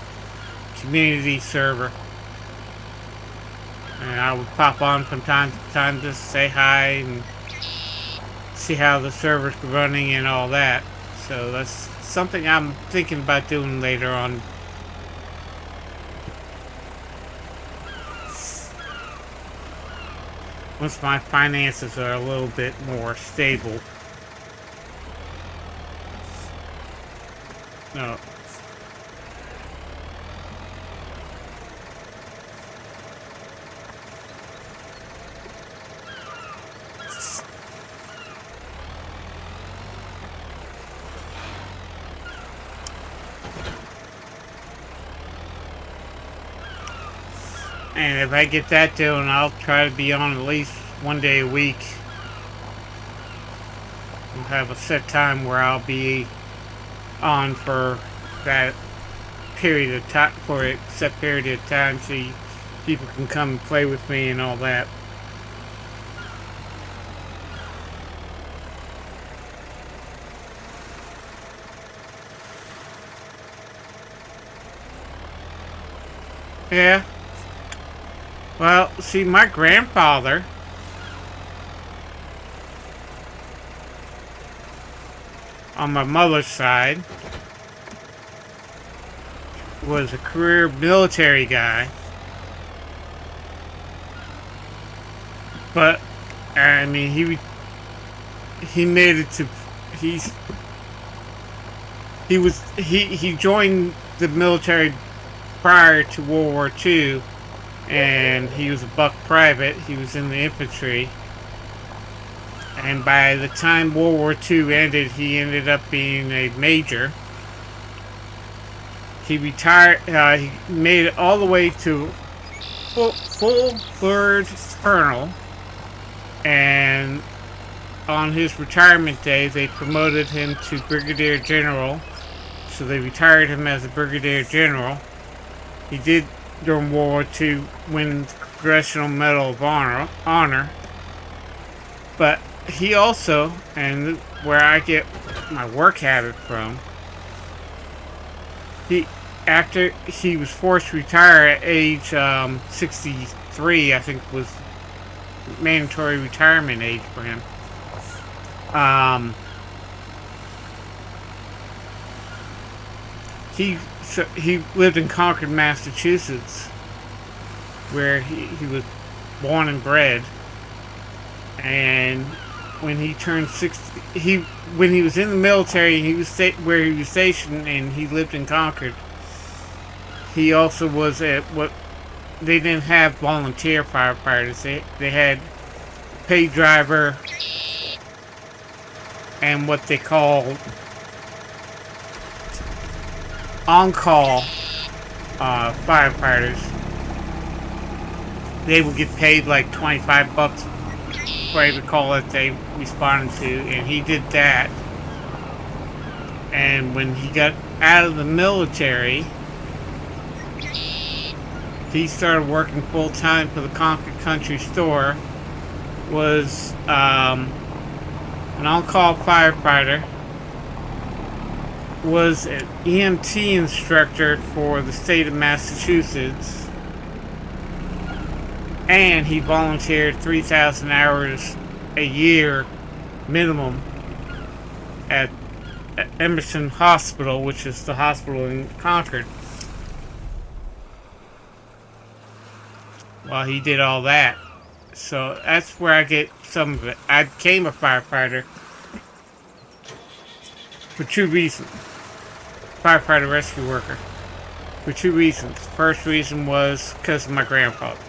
community server. And I would pop on from time to time just to say hi and see how the server's running and all that. So that's something I'm thinking about doing later on. Once my finances are a little bit more stable. No. And if I get that done, I'll try to be on at least one day a week. I'll have a set time where I'll be on for that period of time, for a set period of time, so people can come and play with me and all that. Yeah. Well, see, my grandfather on my mother's side was a career military guy. But I mean, he made it to he joined the military prior to World War II. And he was a buck private. He was in the infantry. And by the time World War II ended, he ended up being a major. He retired. He made it all the way to full third colonel. And on his retirement day, they promoted him to brigadier general. So they retired him as a brigadier general. He did, during World War II, win the Congressional Medal of Honor. But he also, and where I get my work habit from, after he was forced to retire at age 63, I think was mandatory retirement age for him. He lived in Concord, Massachusetts, where he was born and bred. And when he turned 60, when he was in the military, he was where he was stationed, and he lived in Concord. He also was at what they didn't have volunteer firefighters. They had paid driver and what they call on-call firefighters. They would get paid like $25 for every call that they responded to, and he did that. And when he got out of the military, he started working full-time for the Concord Country Store. Was an on-call firefighter. Was an EMT instructor for the state of Massachusetts. And he volunteered 3,000 hours a year minimum at Emerson Hospital, which is the hospital in Concord. while he did all that. So that's where I get some of it. I became a firefighter for two reasons. Firefighter rescue worker. For two reasons. First reason was because of my grandfather.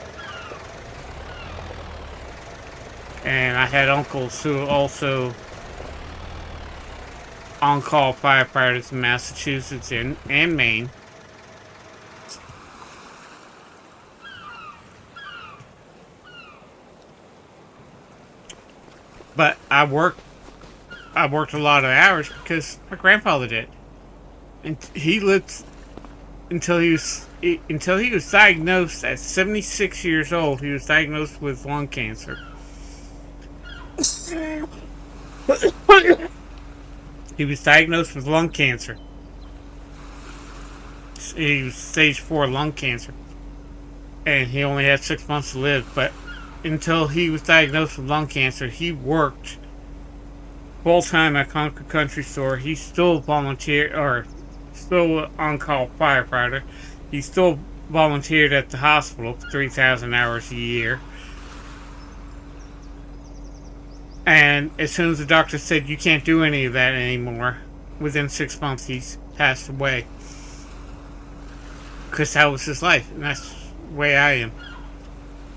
And I had uncles who were also on-call firefighters in Massachusetts and Maine. But I worked a lot of hours because my grandfather did. And he lived until he was diagnosed at 76 years old. He was diagnosed with lung cancer. He was diagnosed with lung cancer. He was stage 4 lung cancer. And he only had 6 months to live. But until he was diagnosed with lung cancer, he worked full-time at Concord Country Store. He still still an on-call firefighter. He still volunteered at the hospital for 3,000 hours a year. And as soon as the doctor said you can't do any of that anymore, within 6 months he's passed away. Because that was his life, and that's the way I am.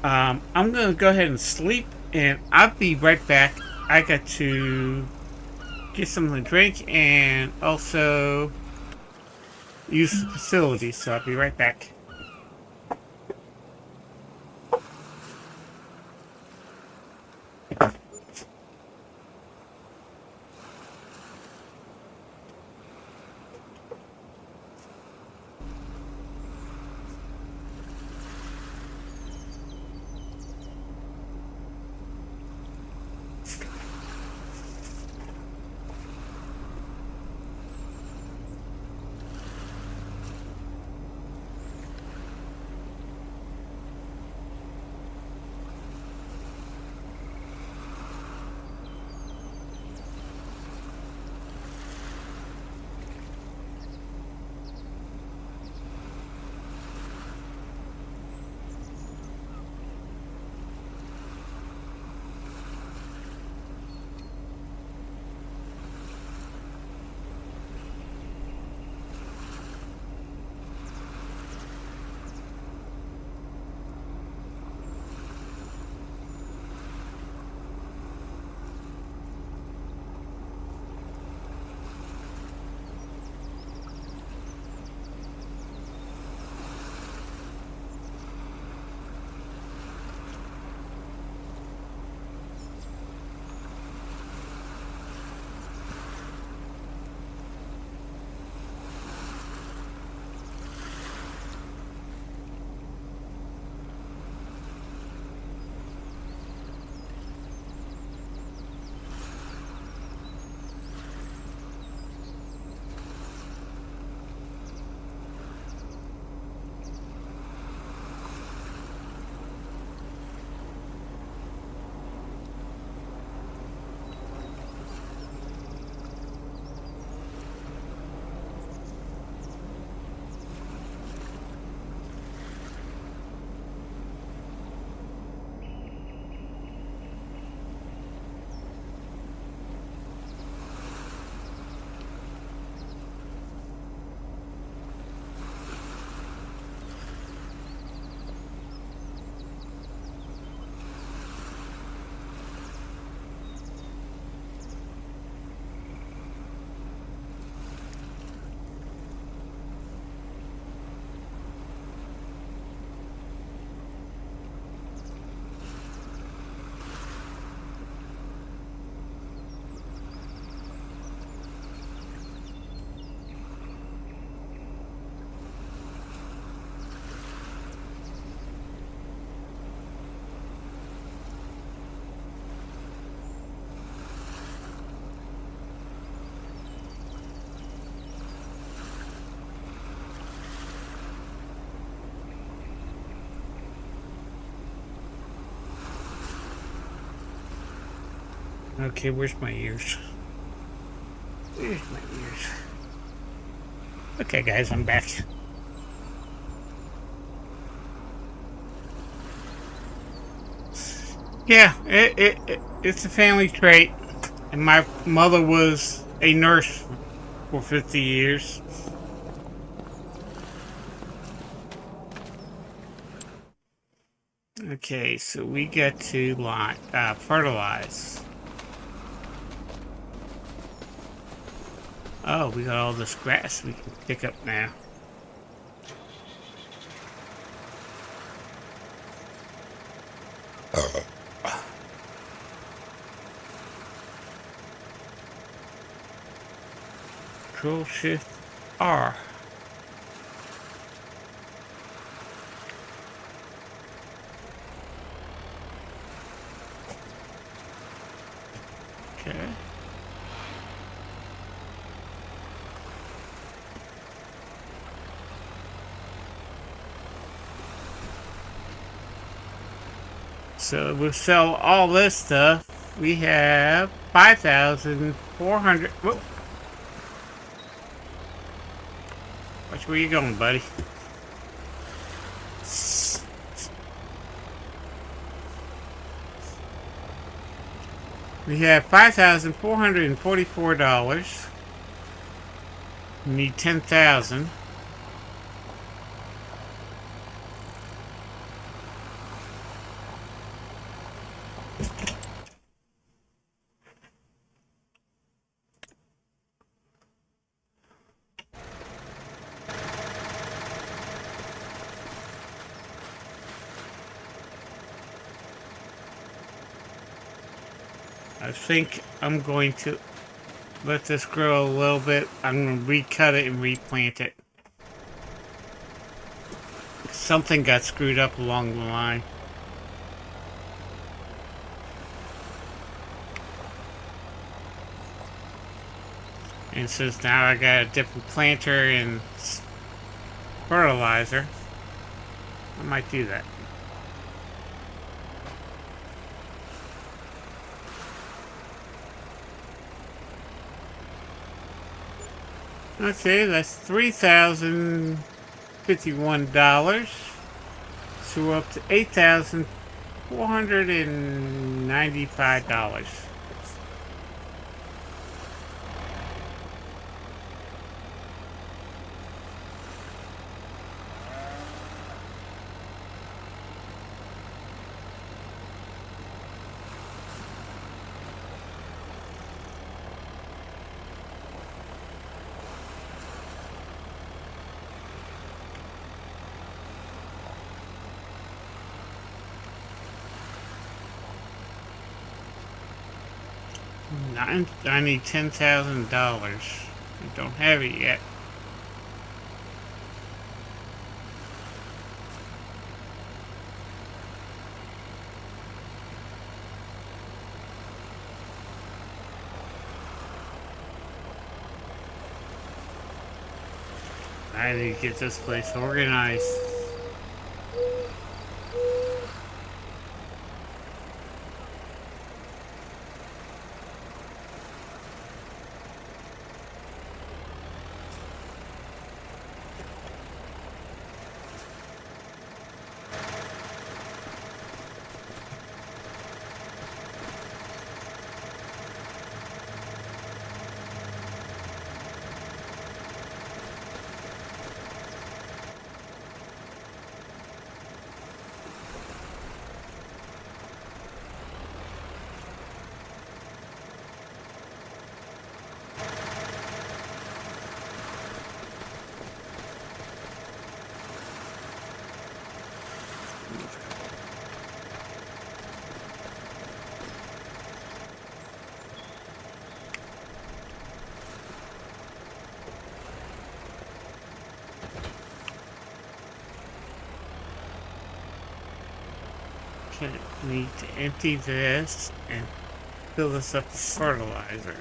I'm going to go ahead and sleep, and I'll be right back. I got to get something to drink and also use the facility, so I'll be right back. Okay, where's my ears? Where's my ears? Okay, guys, I'm back. Yeah, it's a family trait. And my mother was a nurse for 50 years. Okay, so we get to fertilize. Oh, we got all this grass we can pick up now. Control Shift R. Okay. So we'll sell all this stuff. We have 5,400. Watch where you going, buddy. We have $5,444. We need 10,000. I think I'm going to let this grow a little bit. I'm going to recut it and replant it. Something got screwed up along the line. And since now I got a different planter and fertilizer, I might do that. Okay, that's $3,051. So we're up to $8,495. I need $10,000. I don't have it yet. I need to get this place organized. Okay, need to empty this and fill this up with fertilizer.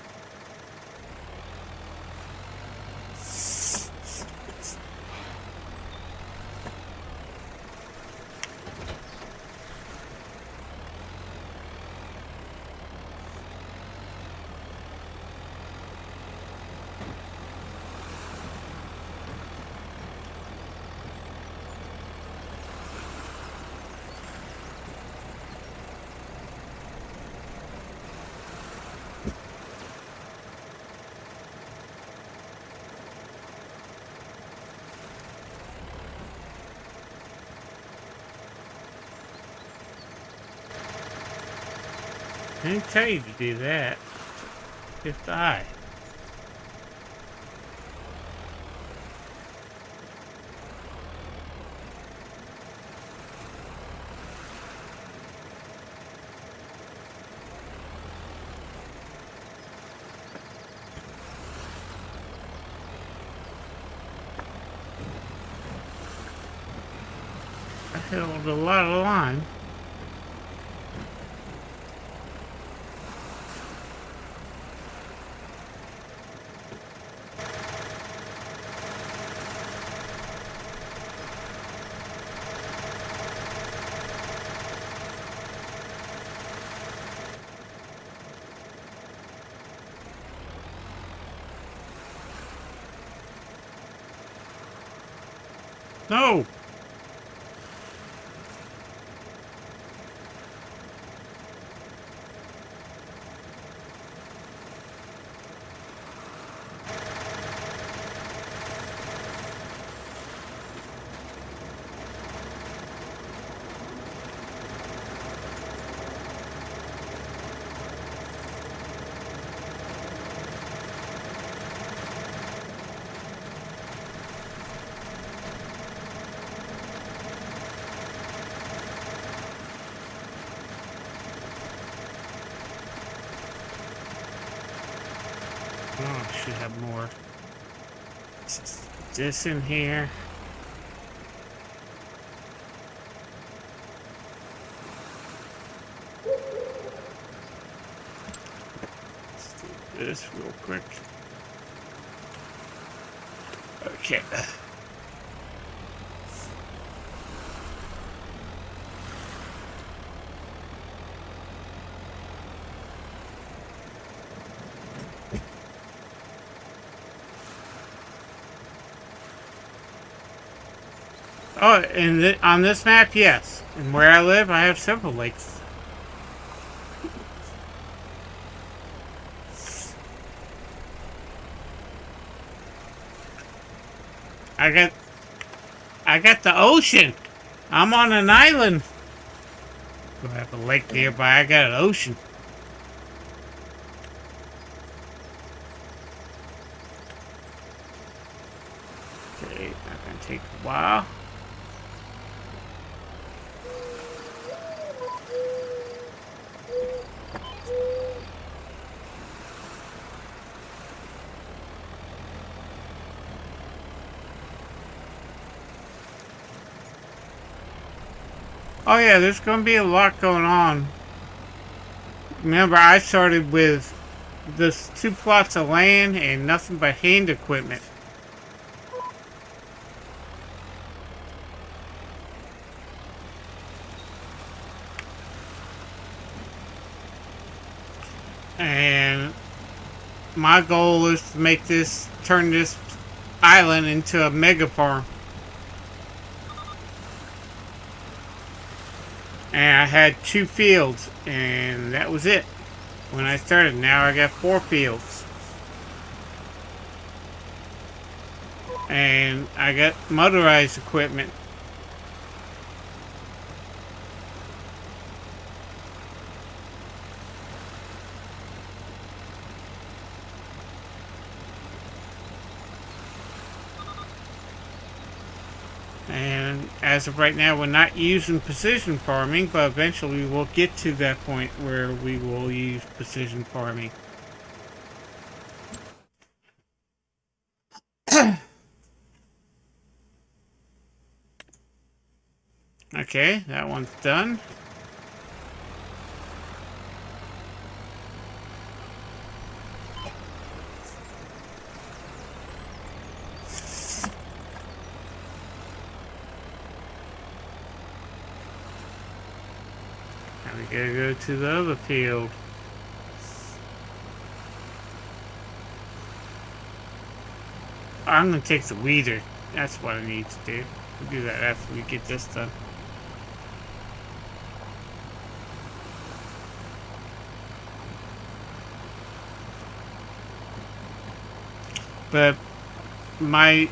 didn't tell you to do that. Just die. I held a lot of line. No! Oh, I should have more. This in here. Let's do this real quick. Okay. Oh, and on this map, yes. And where I live, I have several lakes. I got the ocean. I'm on an island. I have a lake nearby. I got an ocean. Okay, that's gonna take a while. Oh yeah, there's going to be a lot going on. Remember, I started with this 2 plots of land and nothing but hand equipment. And my goal is to make this, turn this island into a mega farm. And I had 2 fields, and that was it when I started. Now I got 4 fields. And I got motorized equipment. And as of right now, we're not using precision farming, but eventually we'll get to that point where we will use precision farming. Okay, that one's done. Now we gotta go to the other field. I'm gonna take the weeder. That's what I need to do. We'll do that after we get this done. But my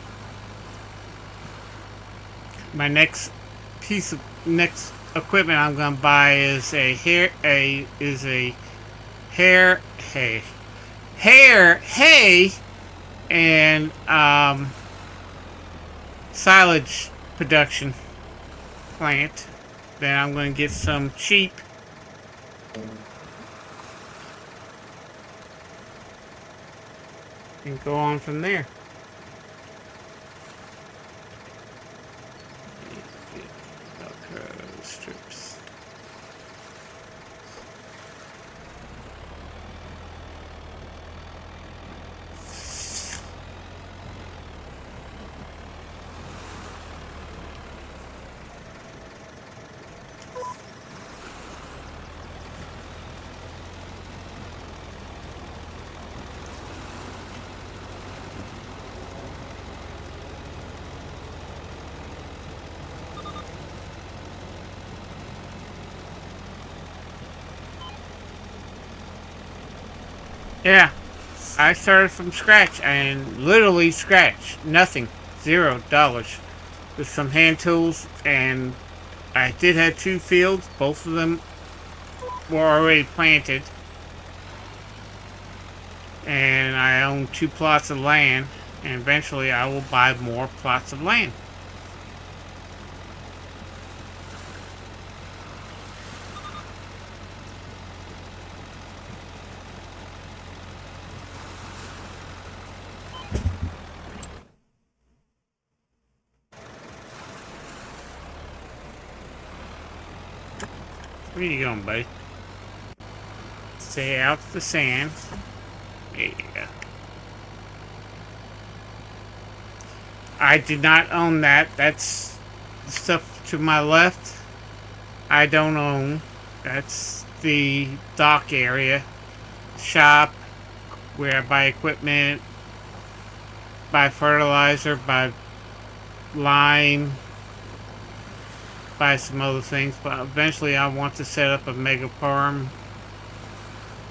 next piece of equipment I'm gonna buy is a hair hay, hair hay, and silage production plant. Then I'm going to get some sheep and go on from there. Velcro strips. Yeah, I started from scratch, and literally scratch, nothing, $0, with some hand tools, and I did have 2 fields. Both of them were already planted, and I own 2 plots of land, and eventually I will buy more plots of land. Where you going, buddy? Stay out the sand. There you go. I did not own that. That's the stuff to my left. I don't own. That's the dock area. Shop, where I buy equipment, buy fertilizer, buy lime, buy some other things, but eventually I want to set up a mega farm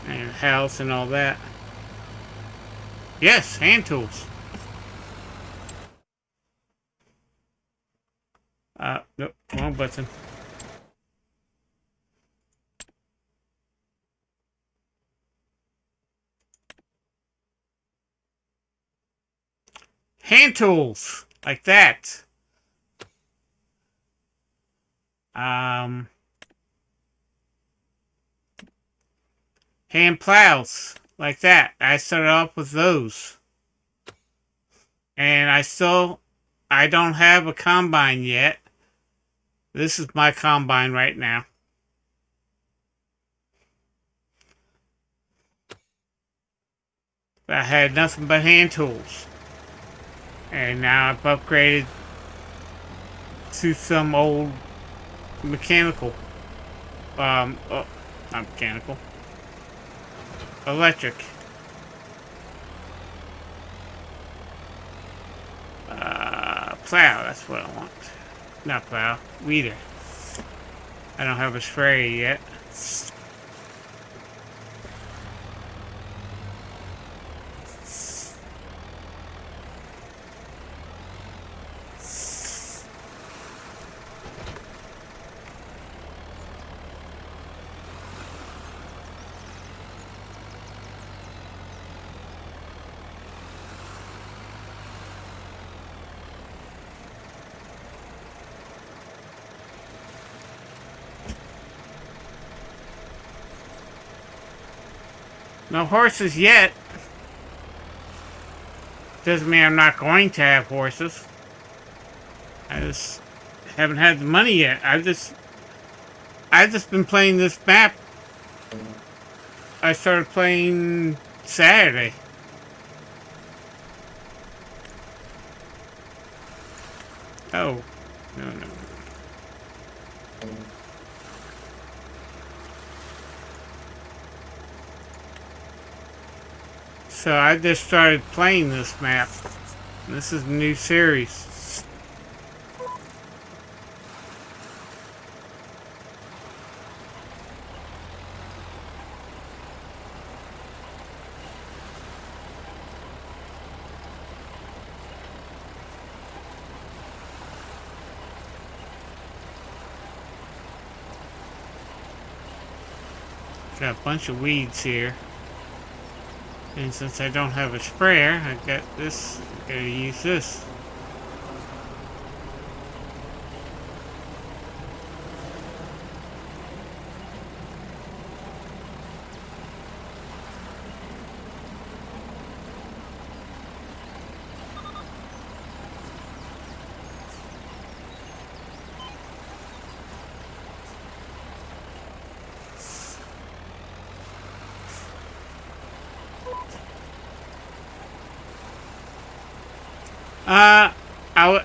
and house and all that. Yes, hand tools. Nope, wrong button. Hand tools, like that. Hand plows, like that. I started off with those. And I don't have a combine yet. This is my combine right now. I had nothing but hand tools. And now I've upgraded to some old mechanical. Not mechanical. Electric. Plow, that's what I want. Not plow, weeder. I don't have a sprayer yet. No horses yet. Doesn't mean I'm not going to have horses. I just haven't had the money yet. I've just been playing this map. I started playing Saturday. Oh, no. So I just started playing this map. This is a new series. Got a bunch of weeds here. And since I don't have a sprayer, I got this. I'm gonna use this.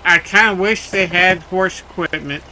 I kind of wish they had horse equipment.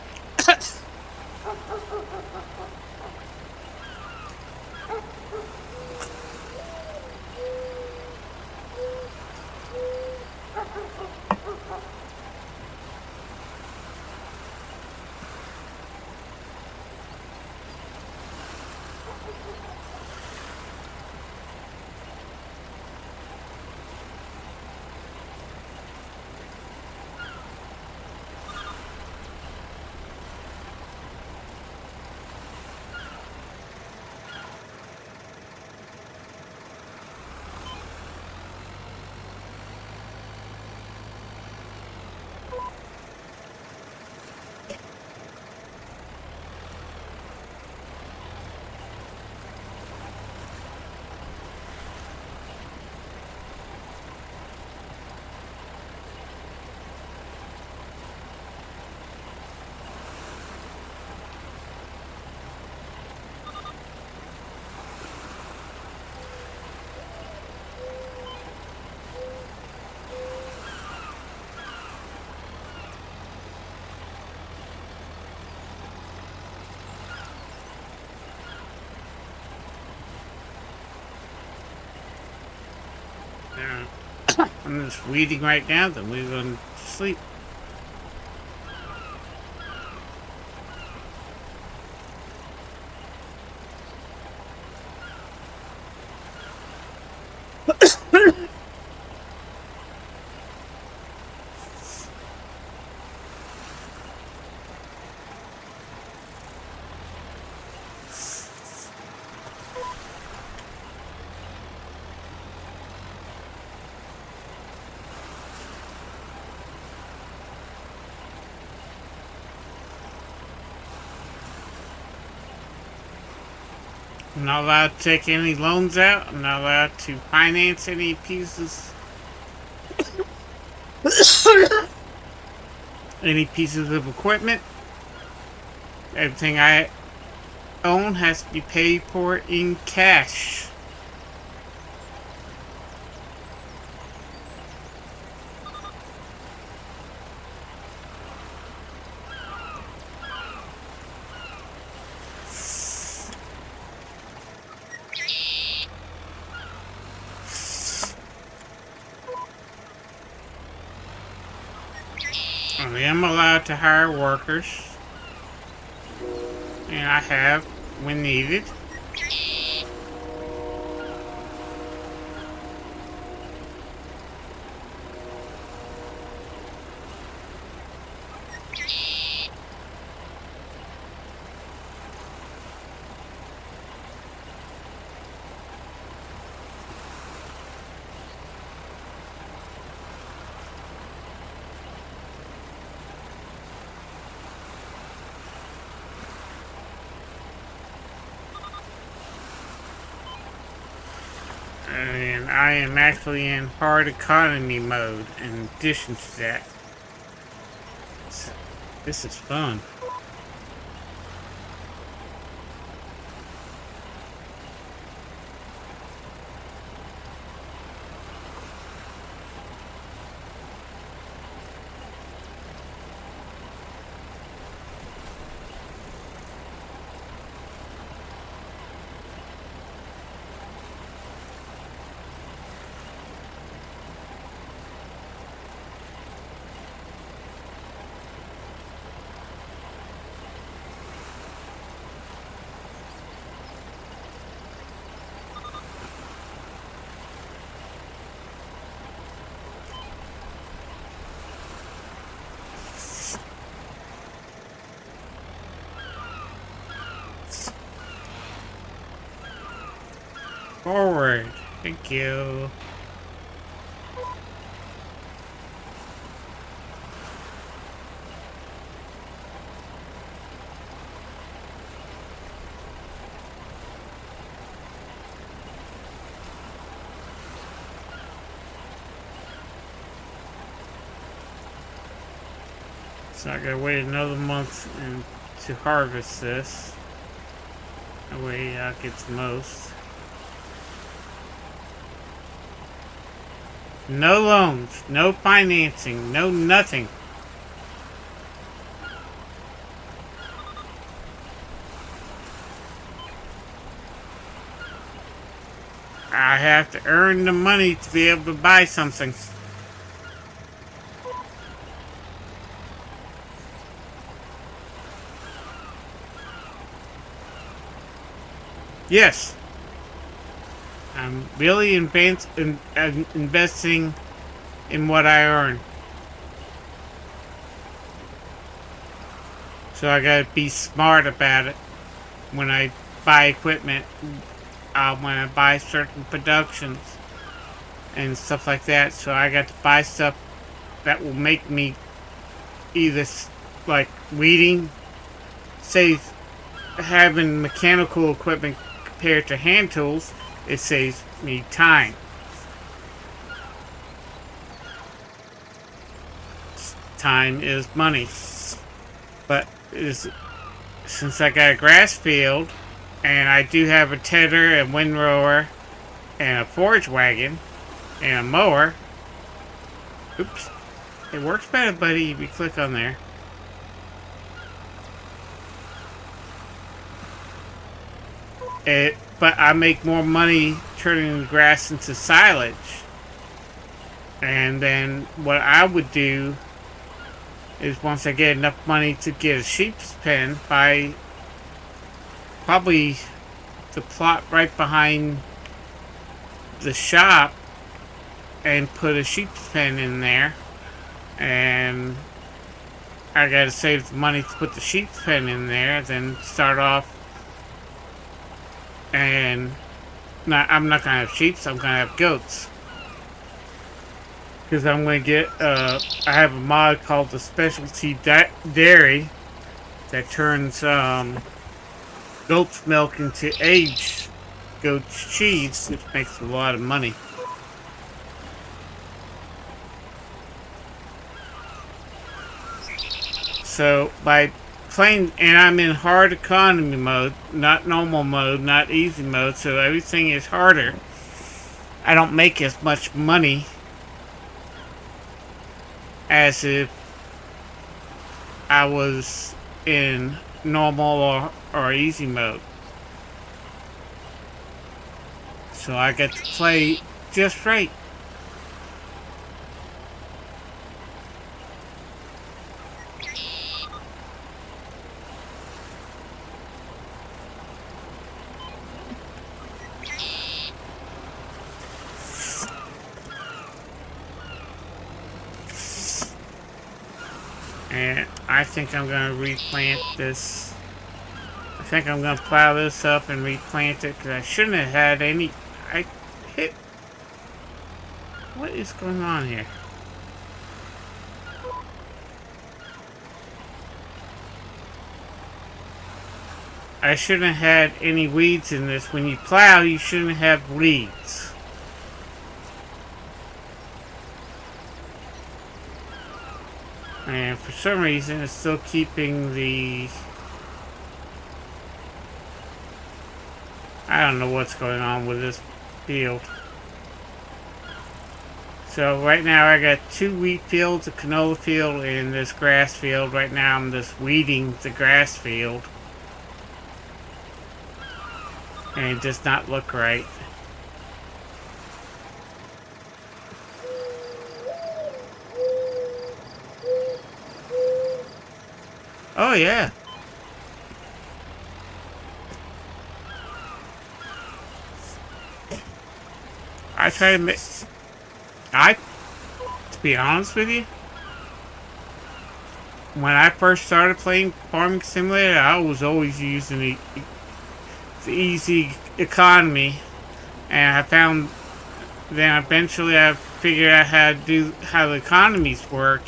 I'm just weeding right now, then we're going to sleep. I'm not allowed to take any loans out. I'm not allowed to finance any pieces. Any pieces of equipment. Everything I own has to be paid for in cash. I am allowed to hire workers, and I have when needed. And I am actually in hard economy mode in addition to that. So, this is fun. Forward. Thank you. So I gotta wait another month to harvest this. That way I'll get the most. No loans, no financing, no nothing. I have to earn the money to be able to buy something. Yes. I'm really investing in what I earn. So I gotta be smart about it when I buy equipment, when I buy certain productions and stuff like that. So I got to buy stuff that will make me either like weeding, say having mechanical equipment compared to hand tools, it saves me time. Time is money. But since I got a grass field, and I do have a tedder, a windrower, and a forage wagon, and a mower. Oops. It works better, buddy, if you click on there. But I make more money turning the grass into silage. And then what I would do is once I get enough money to get a sheep's pen, buy probably the plot right behind the shop and put a sheep's pen in there. And I gotta save the money to put the sheep's pen in there, then start off. And I'm not gonna have sheep, I'm gonna have goats. Because I'm gonna get, I have a mod called the Specialty Dairy that turns goat's milk into aged goat's cheese, which makes a lot of money. So by playing, and I'm in hard economy mode, not normal mode, not easy mode, so everything is harder. I don't make as much money as if I was in normal or easy mode. So I get to play just right. And I think I'm going to replant this. I think I'm going to plow this up and replant it because I shouldn't have had any. I hit. What is going on here? I shouldn't have had any weeds in this. When you plow, you shouldn't have weeds. And for some reason, it's still keeping the... I don't know what's going on with this field. So right now I got 2 wheat fields, a canola field, and this grass field. Right now I'm just weeding the grass field. And it does not look right. Oh yeah. I try to make... to be honest with you, when I first started playing Farming Simulator, I was always using the easy economy And I found, then eventually I figured out how the economies work.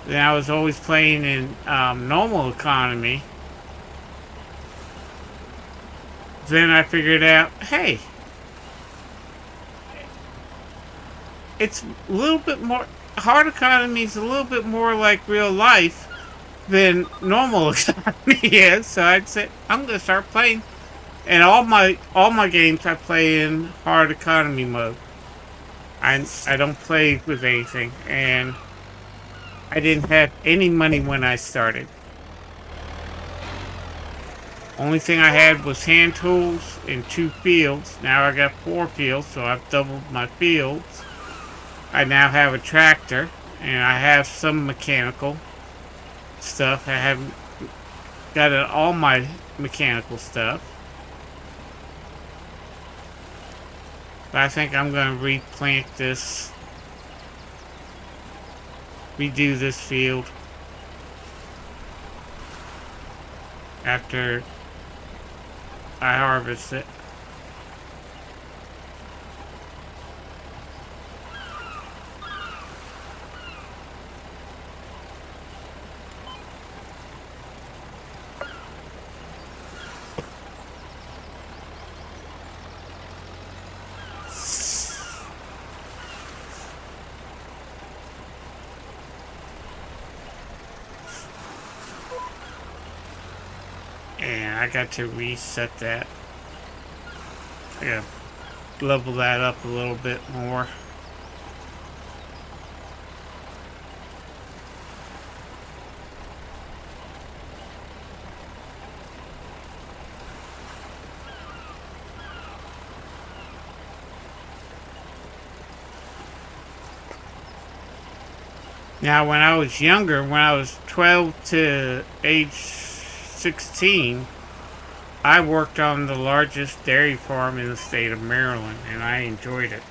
Then I was always playing in normal economy. Then I figured out, hey, it's a little bit more, hard economy is a little bit more like real life than normal economy is. So I'd say I'm gonna start playing, and all my games I play in hard economy mode. I don't play with anything, and I didn't have any money when I started. Only thing I had was hand tools and 2 fields. Now I got 4 fields, so I've doubled my fields. I now have a tractor, and I have some mechanical stuff. I haven't got all my mechanical stuff. But I think I'm going to replant this, redo this field after I harvest it. And I got to reset that. I gotta level that up a little bit more. Now, when I was younger, when I was 12 to age 16, I worked on the largest dairy farm in the state of Maryland, and I enjoyed it.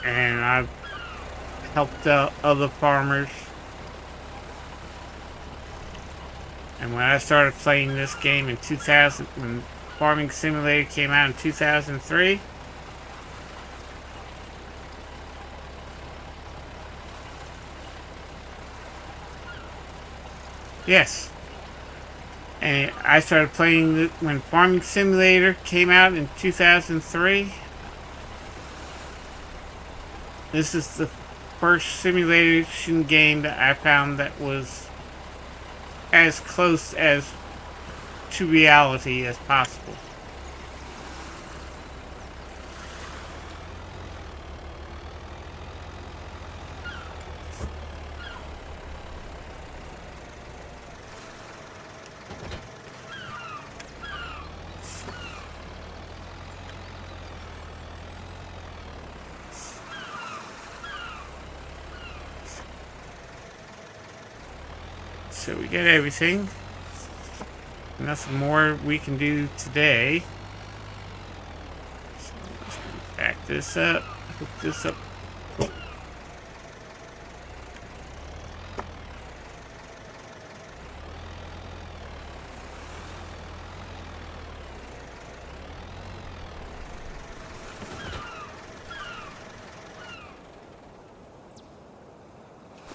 And I've helped out other farmers. And when I started playing this game in 2000, when Farming Simulator came out in 2003, yes. And I started playing when Farming Simulator came out in 2003. This is the first simulation game that I found that was as close as to reality as possible. So we get everything. Nothing more we can do today. So let's back this up, hook this up.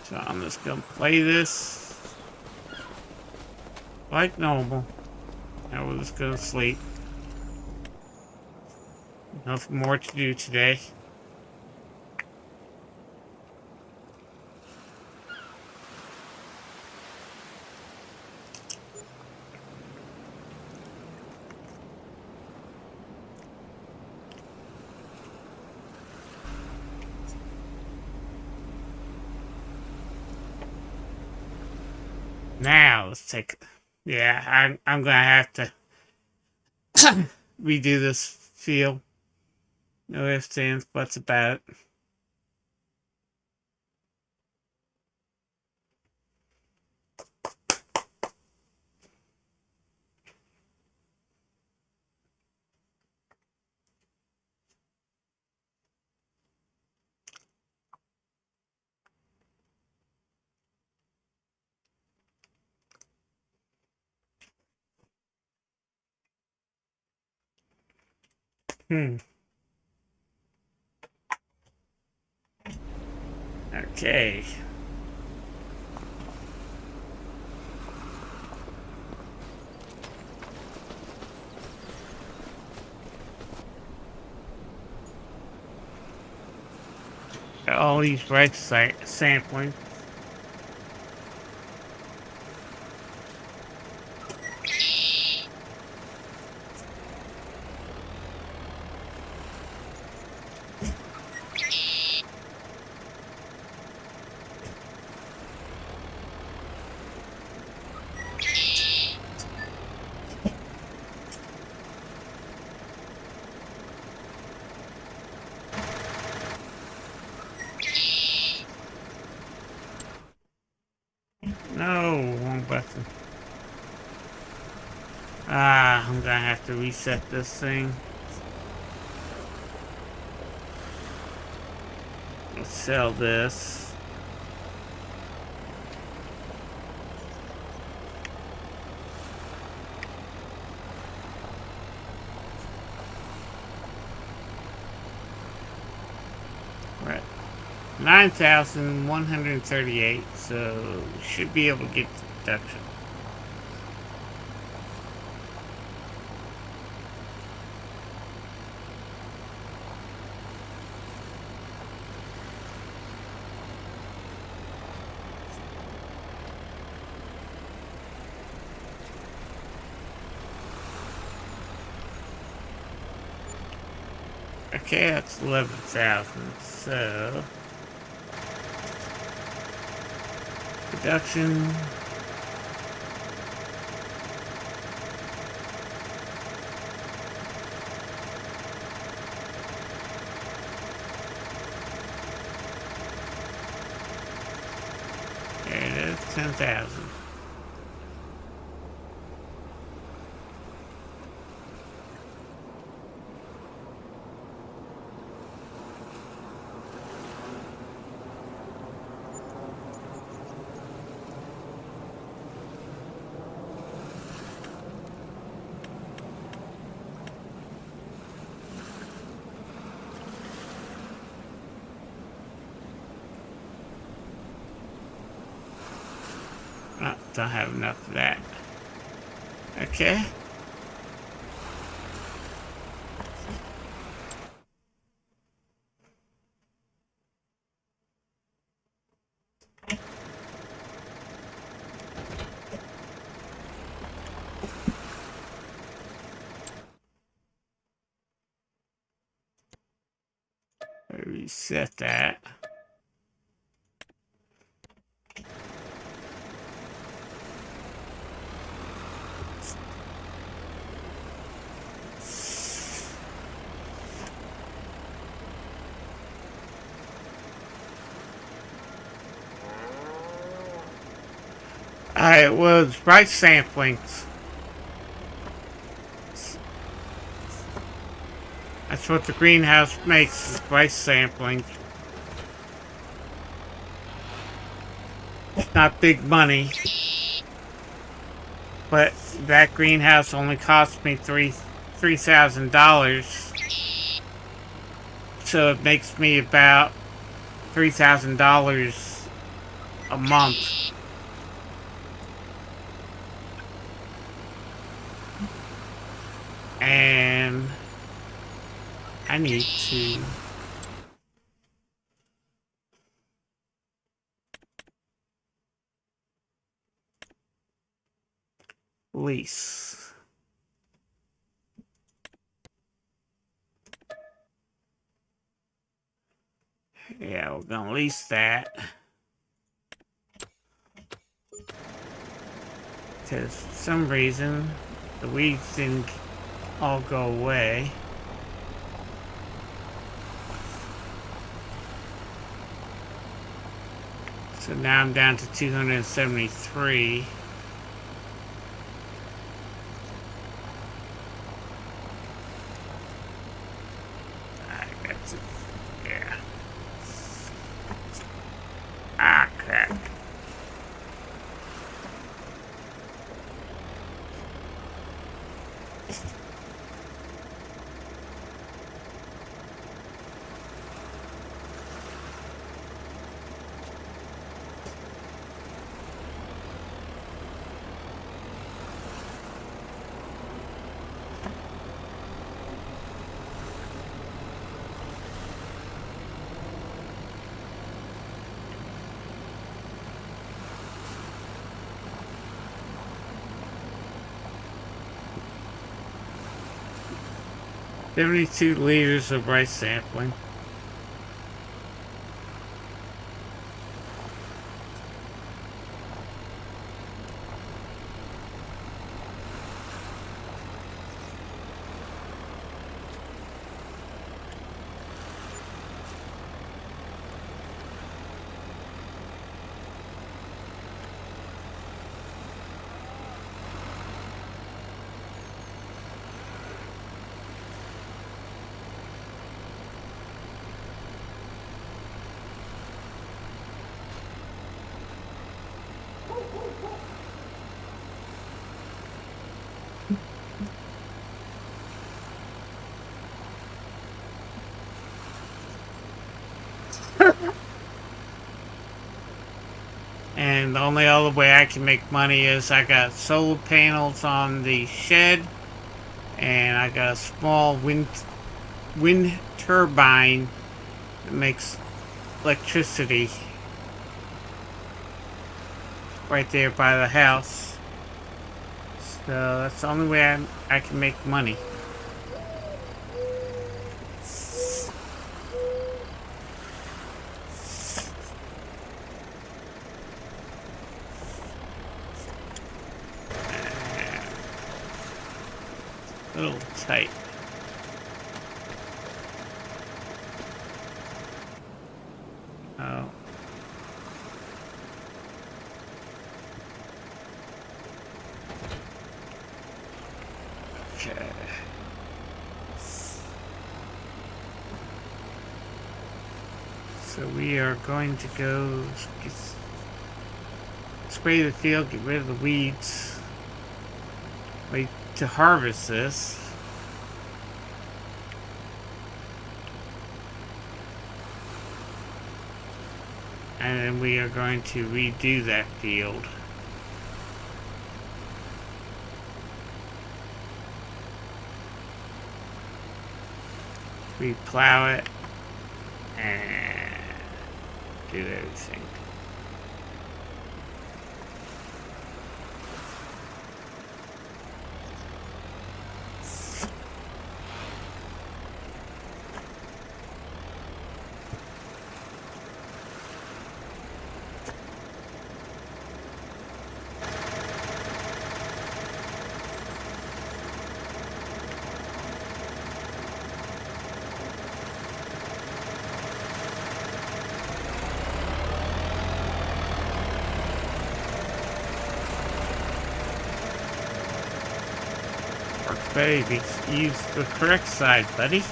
So I'm just gonna play this like normal. Now we're just gonna sleep. Nothing more to do today. Now let's take. Yeah, I'm gonna have to redo this field. No ifs, ands, buts about it. Okay. All these rice sampling. No, wrong button. I'm gonna have to reset this thing. Let's sell this. Right. 9,138, so should be able to get the deduction. Okay, that's 11,000, so deduction. There it is, 10,000. Oh, don't have enough of that. Okay. Reset that. It was rice samplings. That's what the greenhouse makes, is rice sampling. It's not big money, but that greenhouse only cost me $3,000, so it makes me about $3,000 a month. And I need to lease. Yeah, we're gonna lease that. Because for some reason the weeds didn't all go away. So now I'm down to 273. That's it. Yeah. Ah, crap. 72 liters of rice sampling. And the only other way I can make money is I got solar panels on the shed, and I got a small wind turbine that makes electricity right there by the house. So that's the only way I can make money. A little tight. Oh. Okay. So we are going to go spray the field, get rid of the weeds. Wait to harvest this. And then we are going to redo that field. Replow it and do everything. Baby, use the correct side, buddy. Let's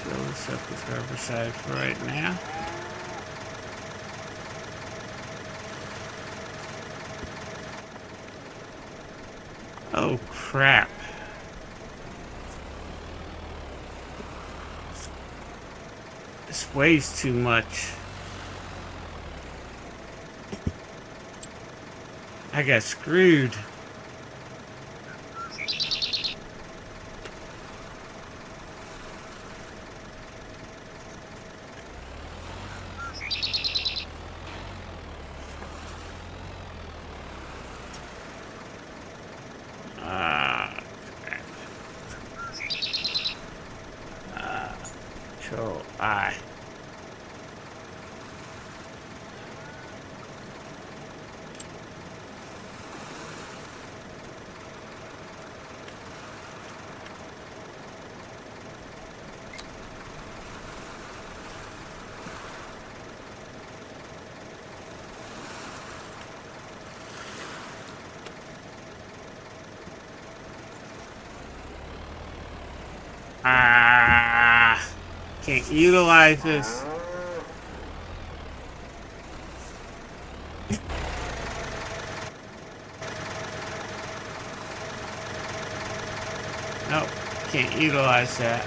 fill this up with herbicide for right now. Oh crap. This weighs too much. I got screwed. Control I. Can't utilize this. Nope, can't utilize that.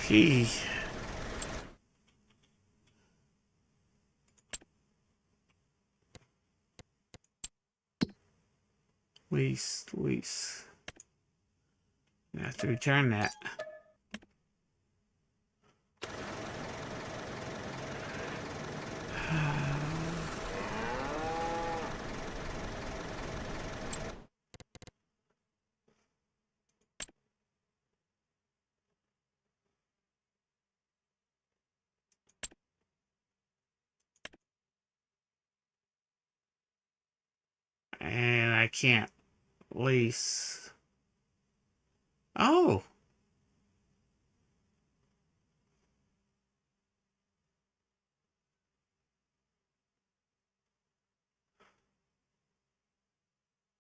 Gee. Lease. I have to return that. And I can't lease. Oh.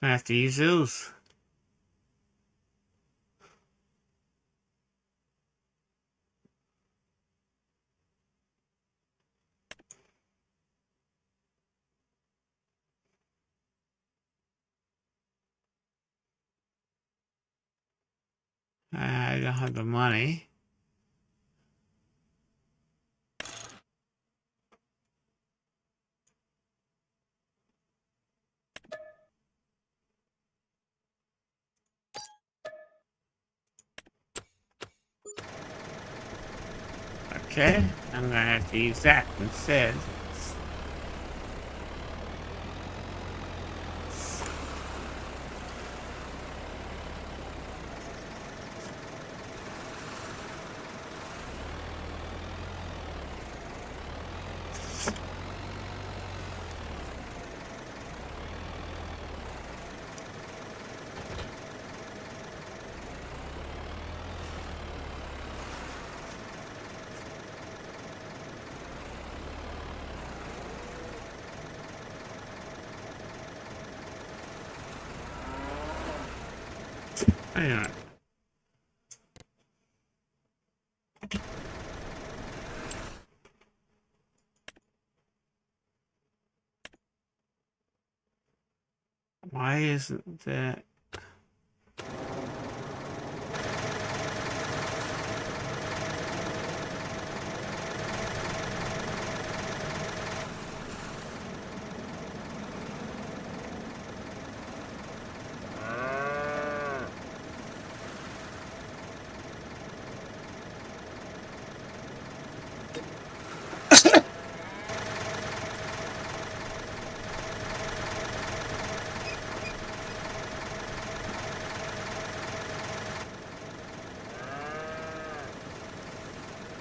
I have to use those. I don't have the money. Okay, I'm gonna have to use that instead. Hang on. Why isn't that?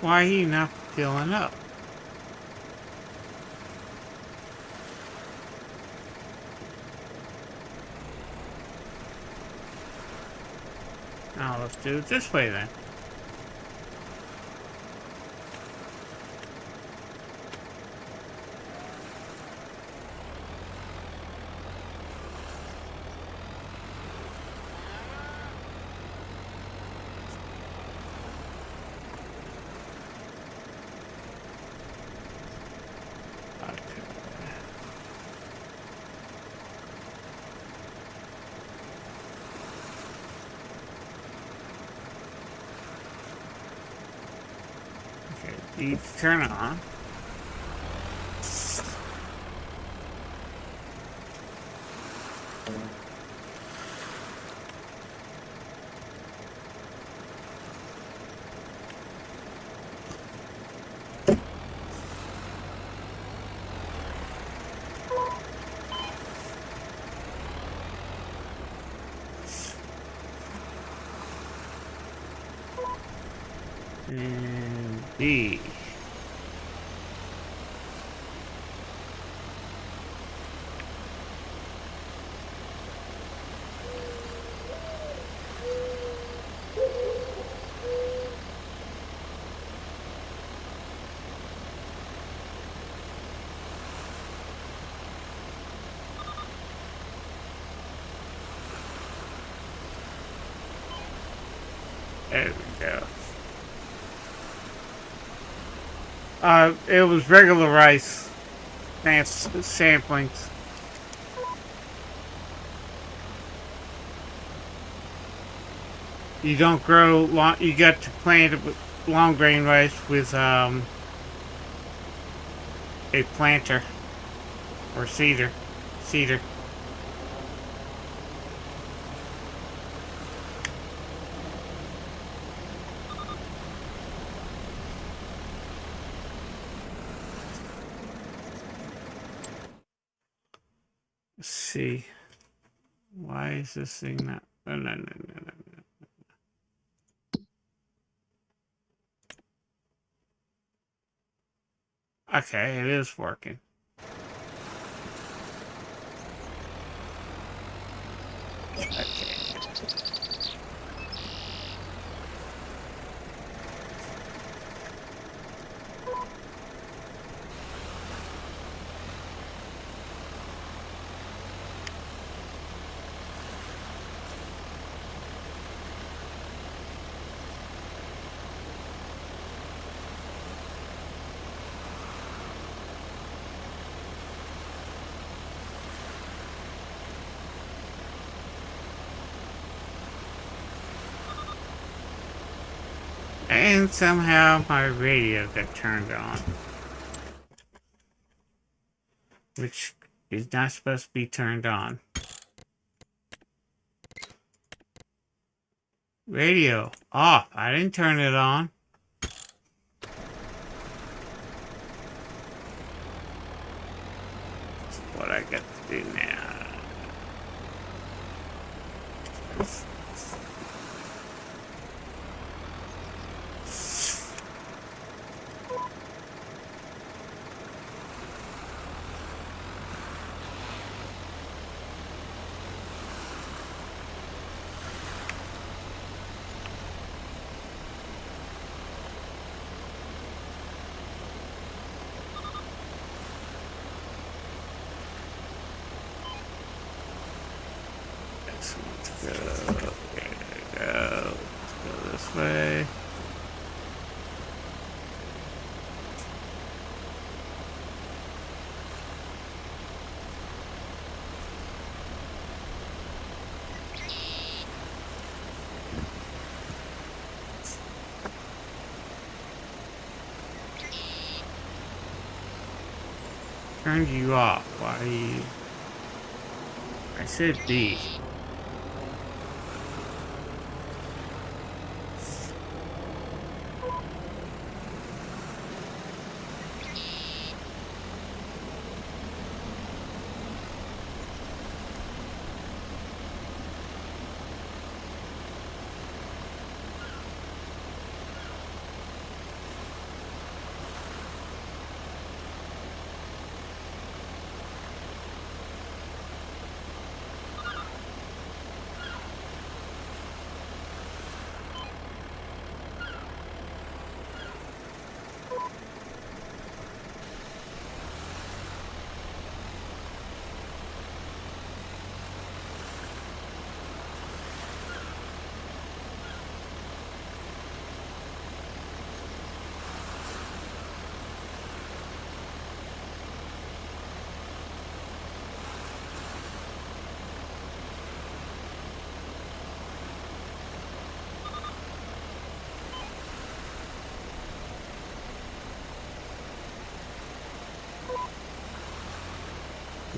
Why are you not filling up? Now let's do it this way then. Okay, these turn on. And B. There we go. It was regular rice samplings. You don't grow long. You got to plant it with long grain rice with a planter or seeder. see. Why is this thing not? Oh, no, no, no, no, no. Okay, it is working. Okay. And somehow my radio got turned on, which is not supposed to be turned on. Radio off. I didn't turn it on. That's what I got to do now. Let's go. There we go. Let's go this way. Turned you off. Why are you? I said B.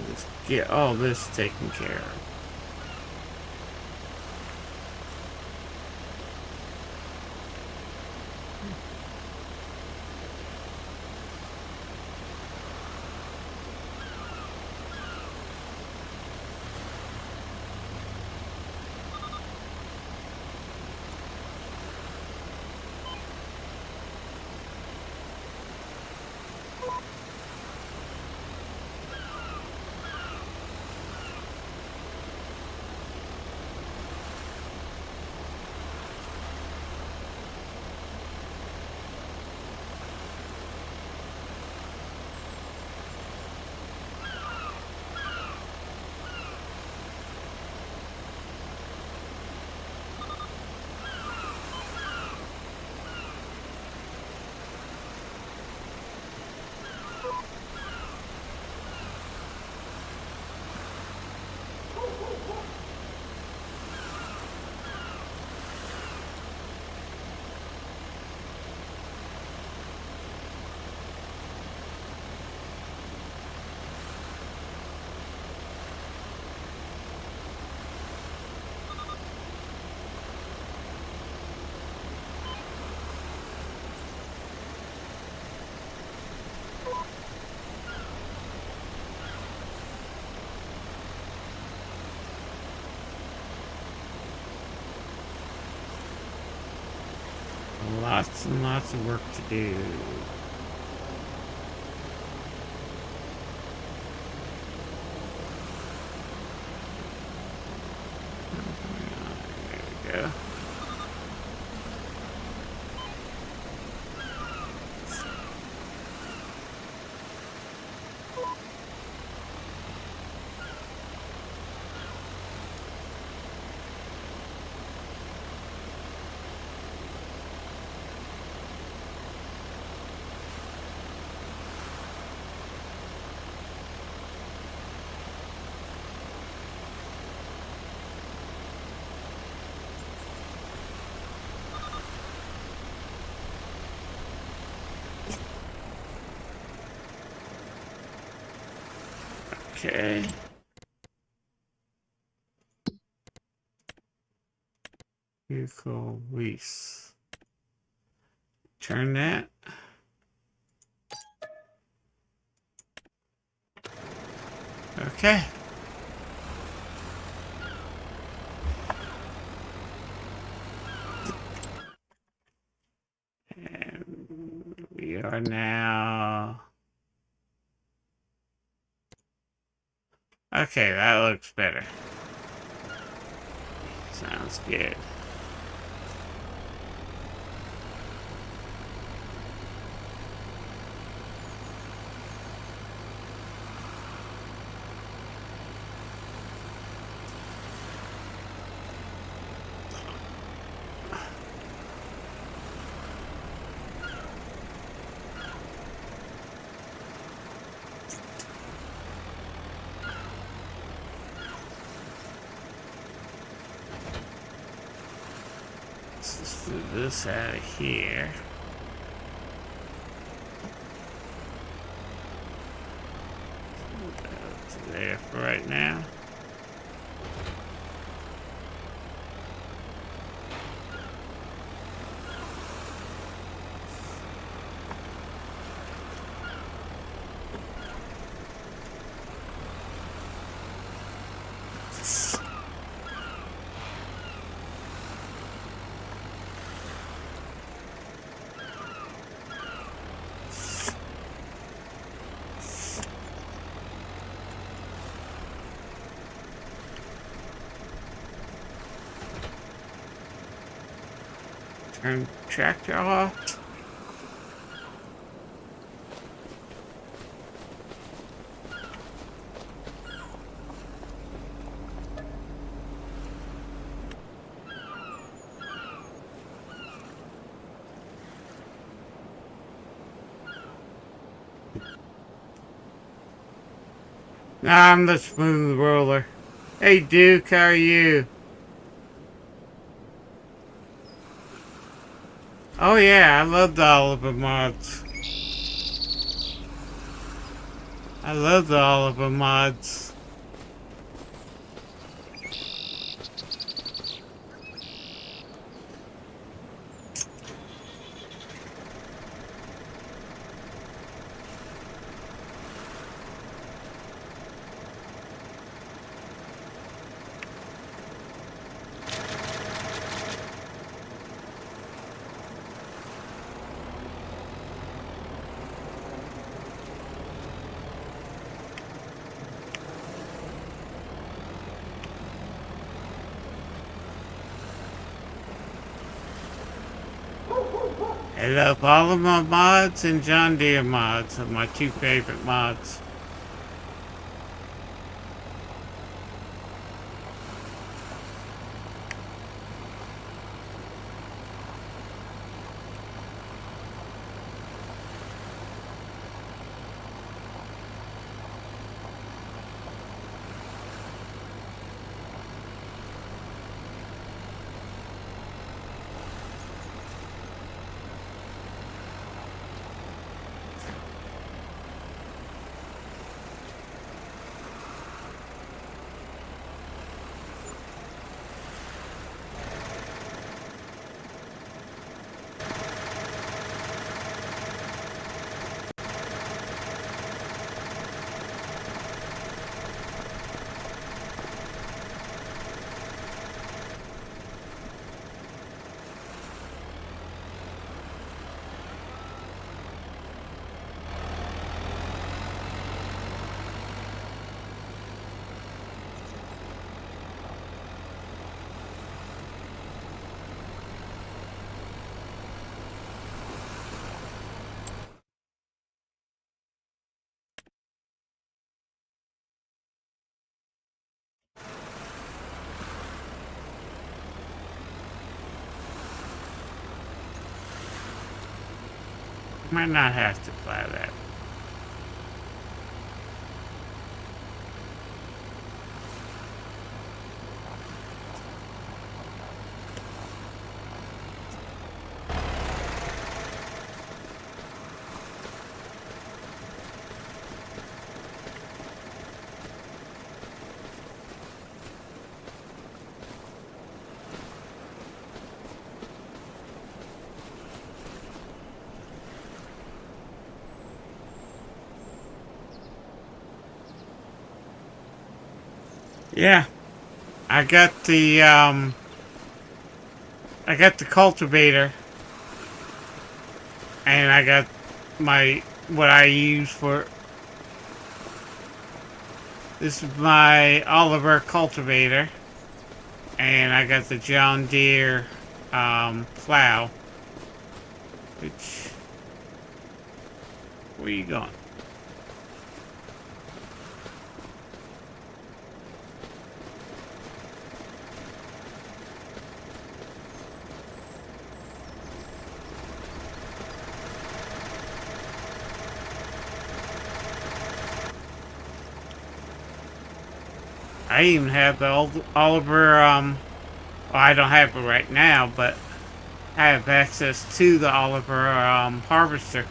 Let's get all this taken care of. Lots and lots of work to do. There we go. Okay. Vehicle lease. Turn that. Okay. And we are now... Okay, that looks better. Sounds good. Let's do this out of here. That's there for right now. Turn tractor off. I'm the smooth roller. Hey Duke, how are you? Oh yeah, I love the Oliver mods. I love the Oliver mods. I love all of my mods, and John Deere mods are my two favorite mods. Might not have to plow that. Yeah, I got the cultivator, and I got what I use for. This is my Oliver cultivator, and I got the John Deere plow. Which, where you going? I even have the old Oliver, well, I don't have it right now, but I have access to the Oliver harvester.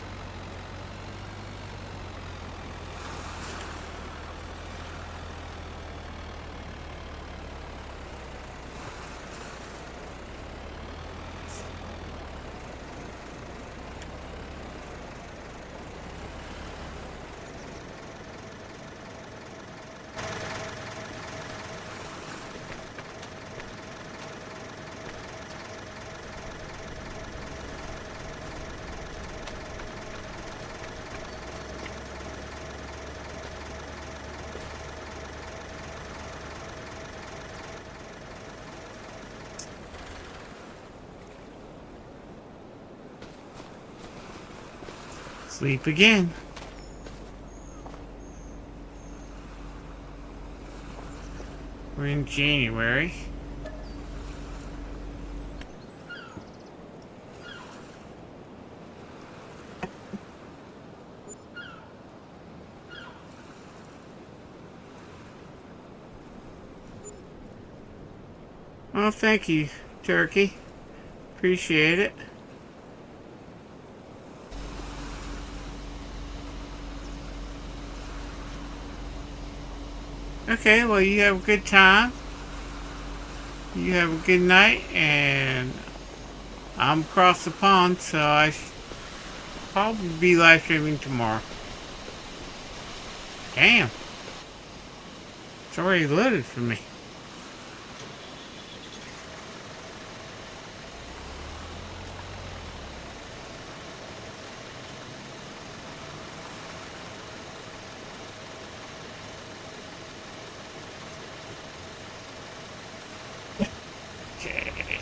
Sleep again. We're in January. Well, thank you, Turkey. Appreciate it. Okay, well, you have a good time. You have a good night, and I'm across the pond, so I should probably be live streaming tomorrow. Damn. It's already loaded for me. Okay.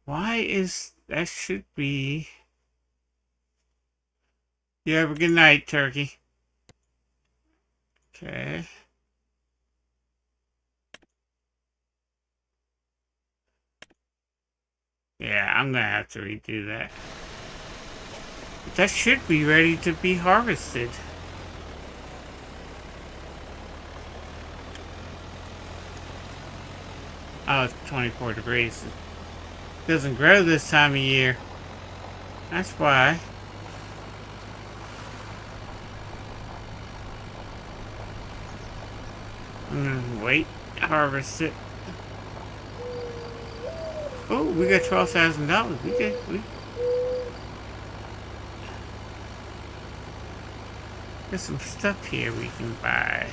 Why is... That should be... You have a good night, Turkey. Okay. Yeah, I'm gonna have to redo that. But that should be ready to be harvested. Oh, it's 24 degrees. It doesn't grow this time of year. That's why. I'm gonna wait, harvest it. Oh, we got $12,000. We there's some stuff here we can buy.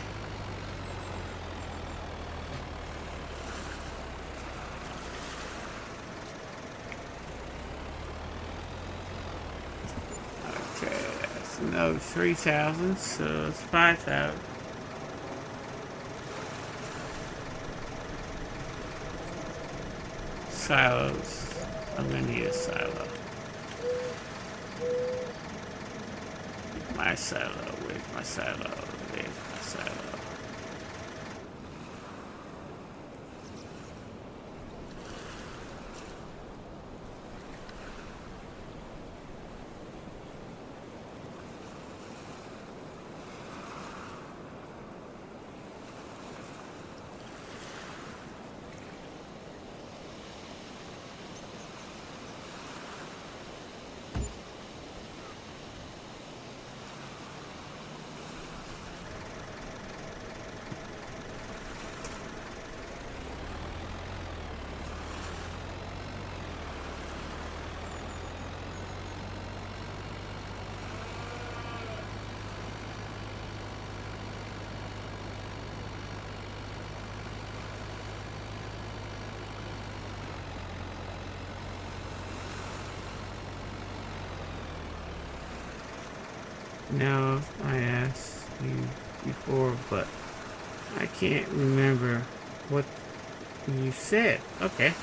Okay, that's another 3,000, so it's 5,000. Silos. I'm gonna need a silo. My silo. Where's my silo? There's my silo. No, I asked you before, but I can't remember what you said. Okay.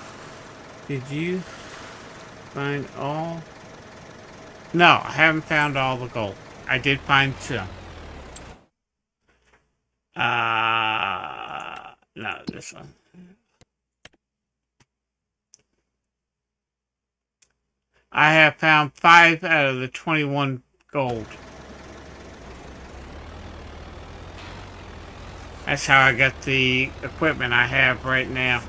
Did you find all? No, I haven't found all the gold. I did find some. No, this one. I have found 5 out of the 21 gold. That's how I got the equipment I have right now.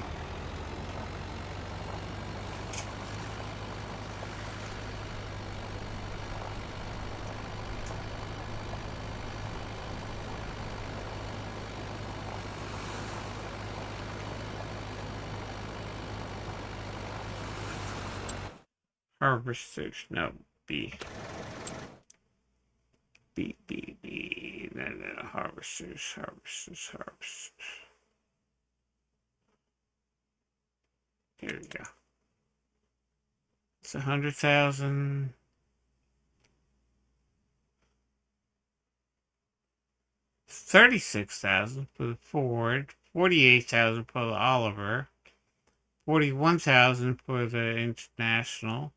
Harvesters, no, B. B. No, harvesters. Here we go. It's 100,000. 36,000 for the Ford. 48,000 for the Oliver. 41,000 for the International.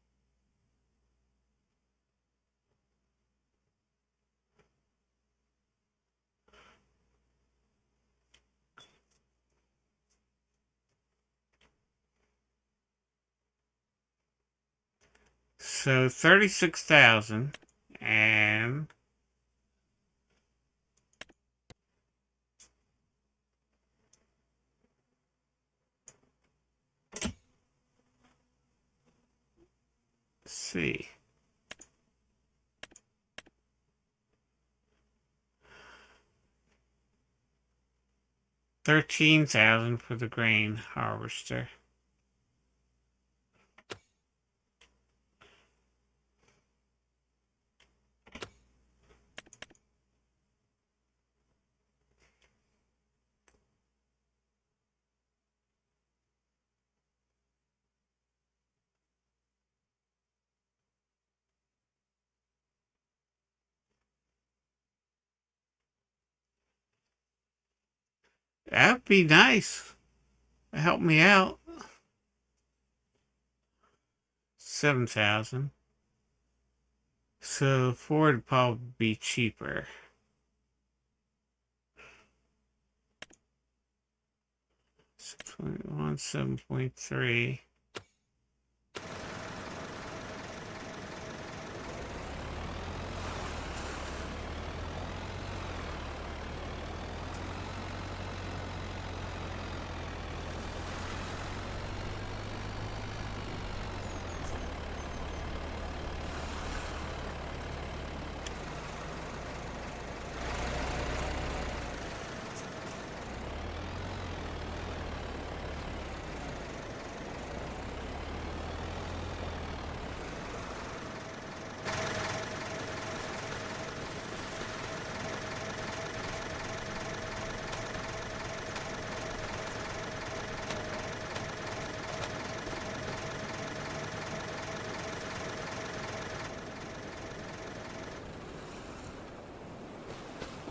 So 36,000 and let's see. 13,000 for the grain harvester. That'd be nice. Help me out. 7,000. So Ford would probably be cheaper. 6.1, 7.3.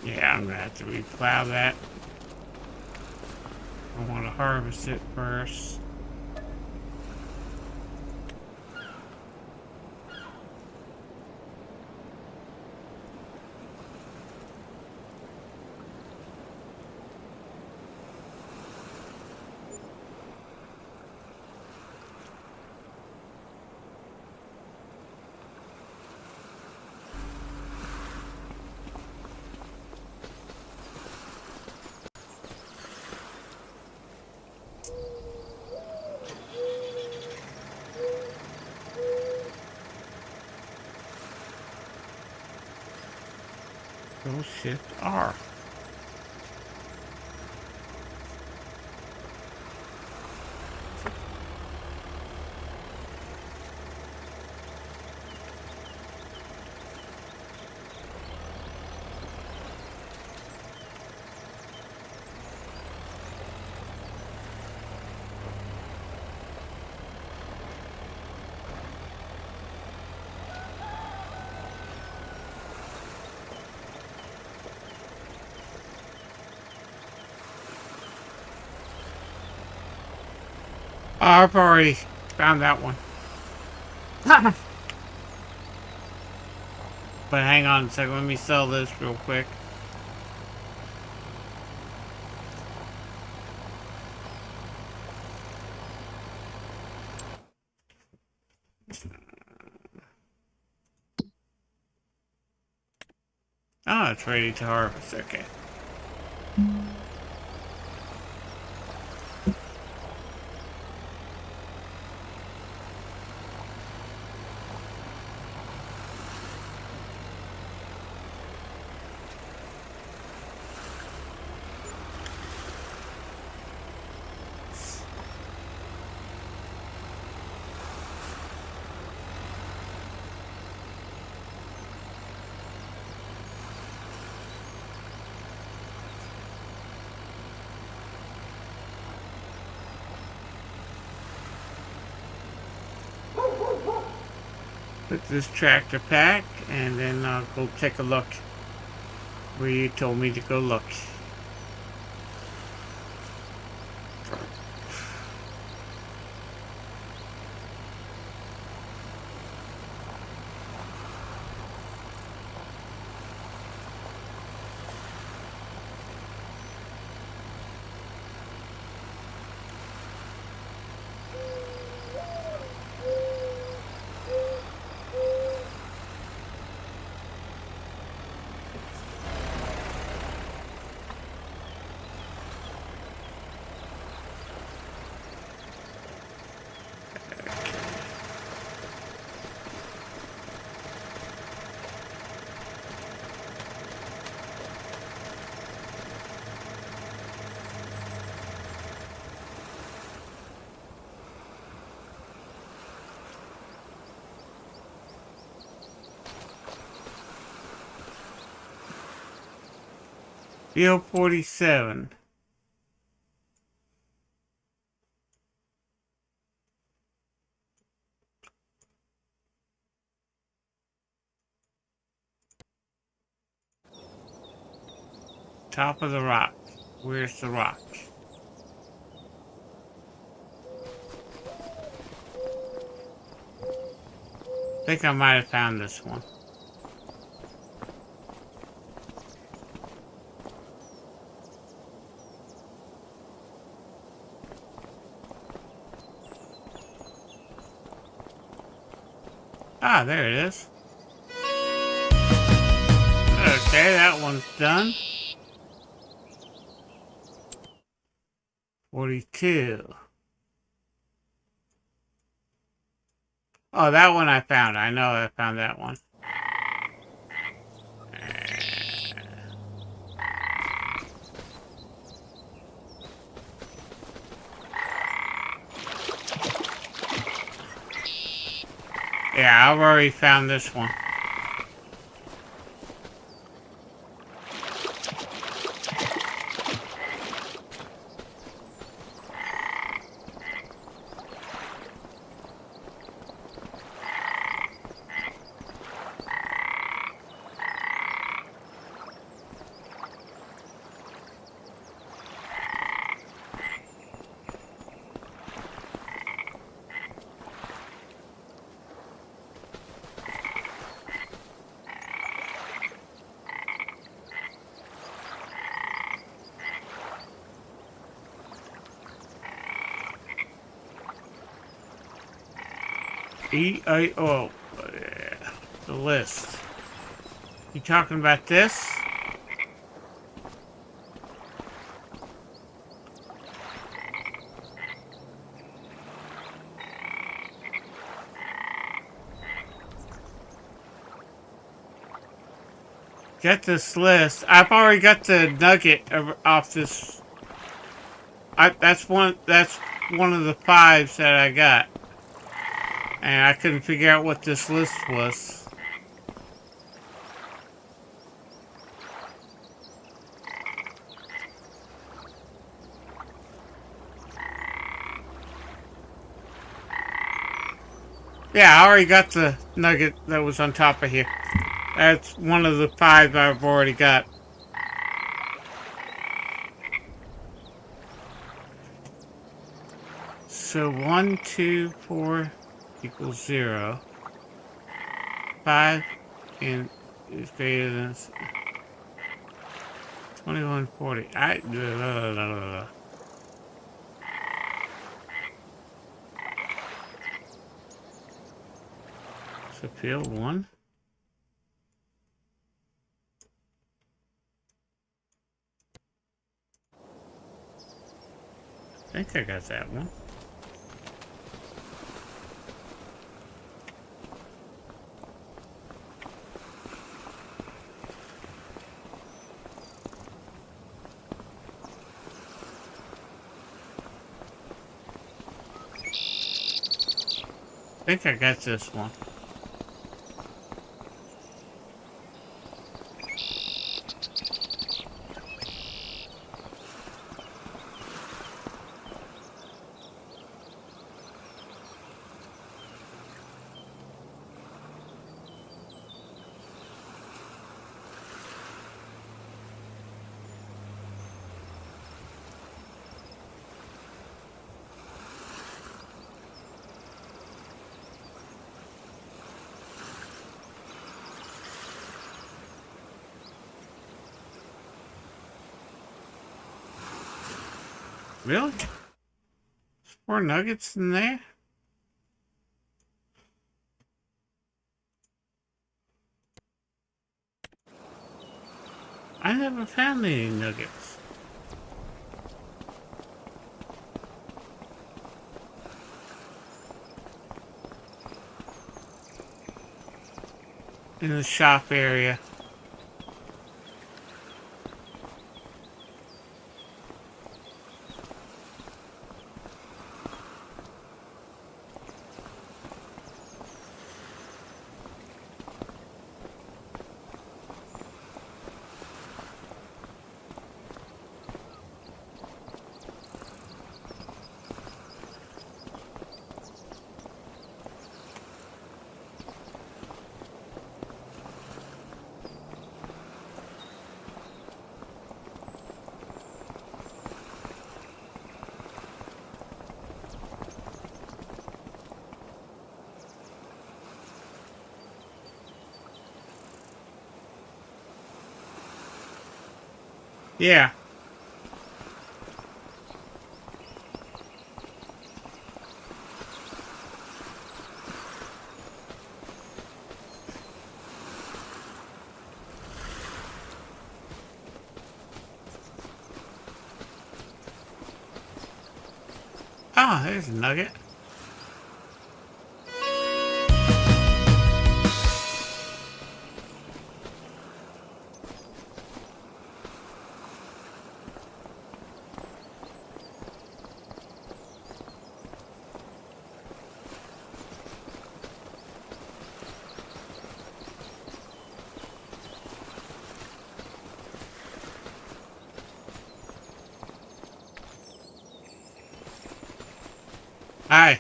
Yeah, I'm gonna have to replow that. I want to harvest it first. Go Shift R. I've already found that one. But hang on a second, let me sell this real quick. Oh, it's ready to harvest, okay. Put this tractor pack, and then I'll go take a look where you told me to go look. Field 47. Top of the rock. Where's the rock? I think I might have found this one. Ah, there it is. Okay, that one's done. 42. Oh, that one I found. I know I found that one. Yeah, I've already found this one. E-I-O. The list. You talking about this? Get this list. I've already got the nugget off this. That's one of the 5s that I got. And I couldn't figure out what this list was. Yeah, I already got the nugget that was on top of here. That's one of the 5 I've already got. So 1, 2, 4 equals 0. 5 and is greater than 2140. So field 1. I think I got that one. I think I got this one. Really? 4 nuggets in there? I never found any nuggets. In the shop area. Yeah. Ah, there's a nugget. Hi.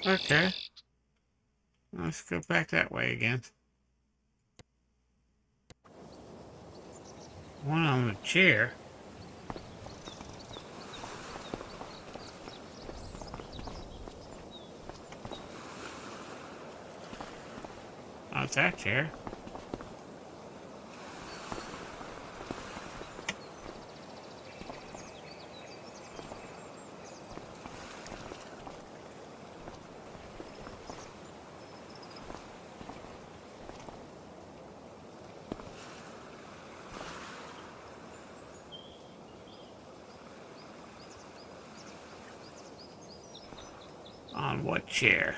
Okay. Let's go back that way again. One on the chair. Not that chair. On what chair?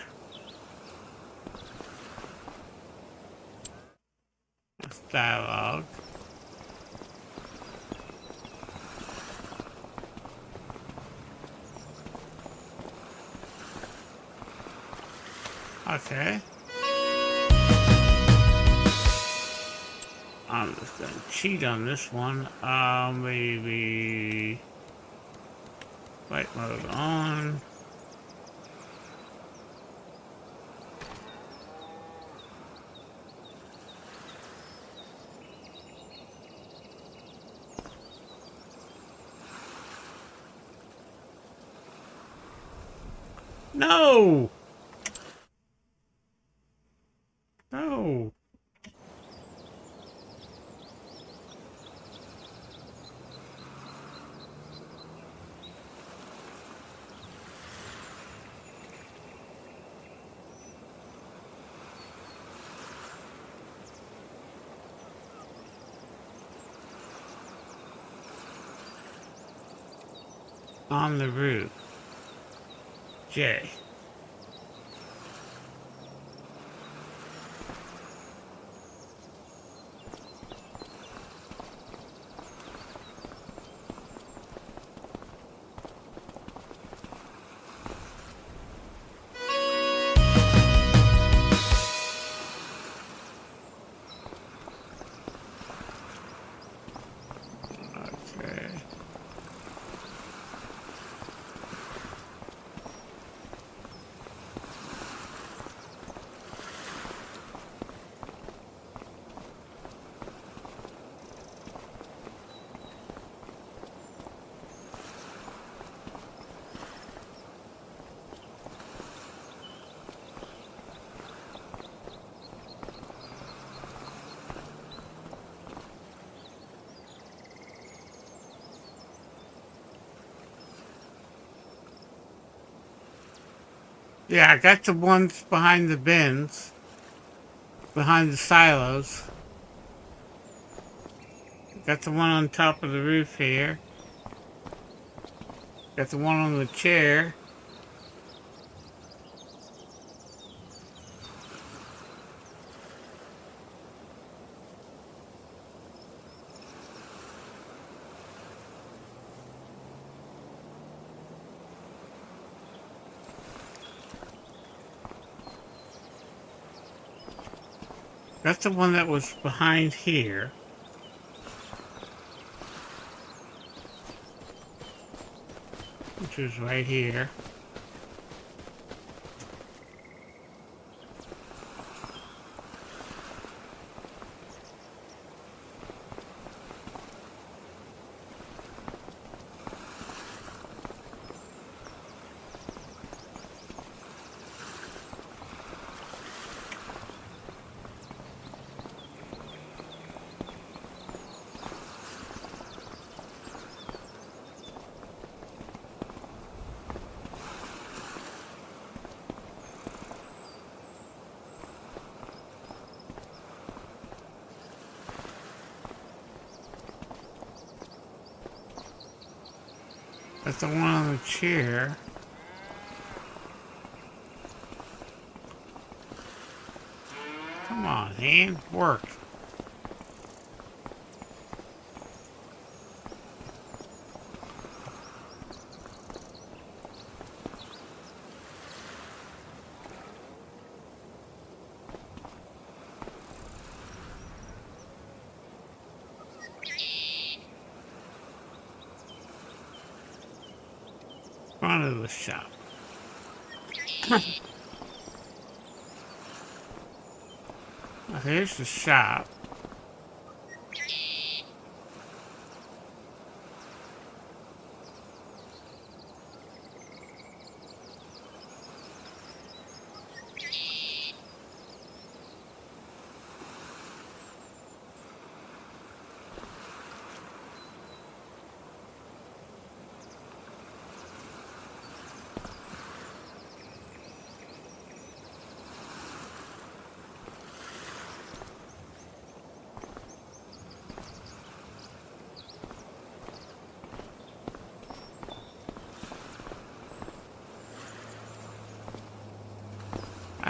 That's dialogue. Okay. I'm just gonna cheat on this one. Maybe flight mode on. No! No! On the roof. J. Okay. Yeah, I got the ones behind the bins, behind the silos. Got the one on top of the roof here. Got the one on the chair. Got the one that was behind here. Which is right here. Got the one on the chair. Come on, hand, work. Front of the shop. Well, here's the shop.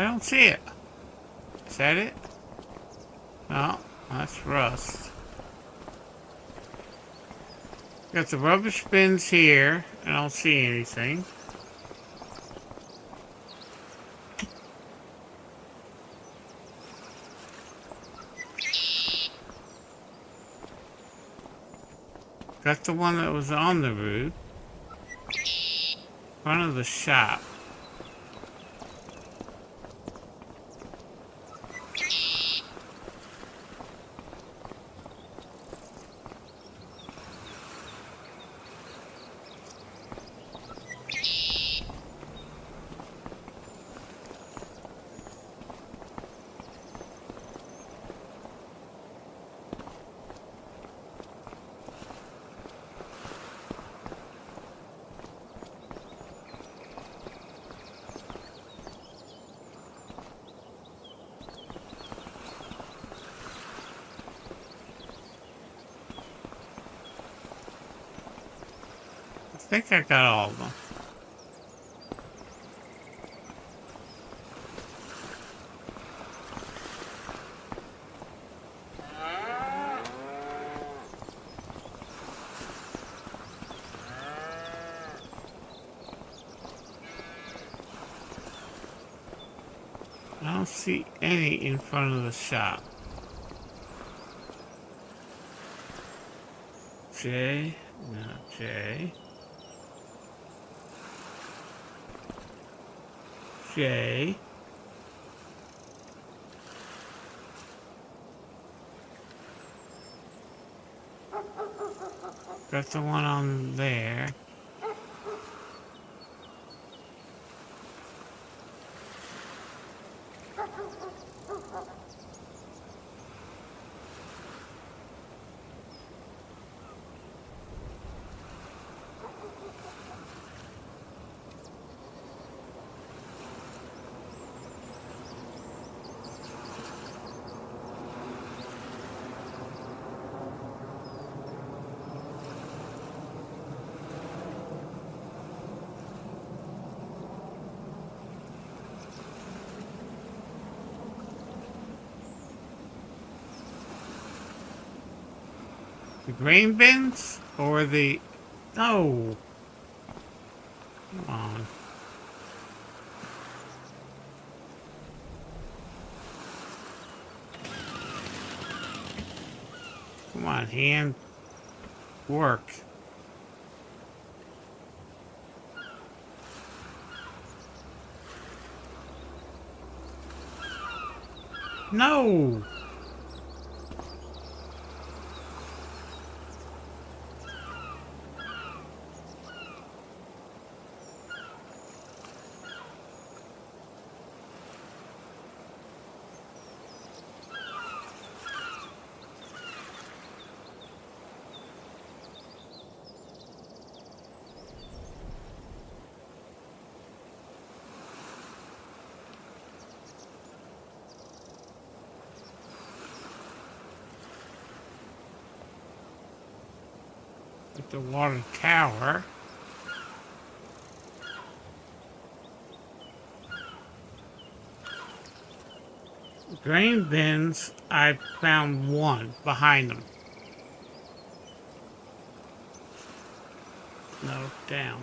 I don't see it. Is that it? No, that's rust. Got the rubbish bins here. I don't see anything. Got the one that was on the roof. Front of the shop. I think I got all of them. I don't see any in front of the shop. J, no J. J. Got the one on there. The grain bins or the... No. Come on. Come on, hand. Work. No. At the water tower. Grain bins, I found one behind them. No, down.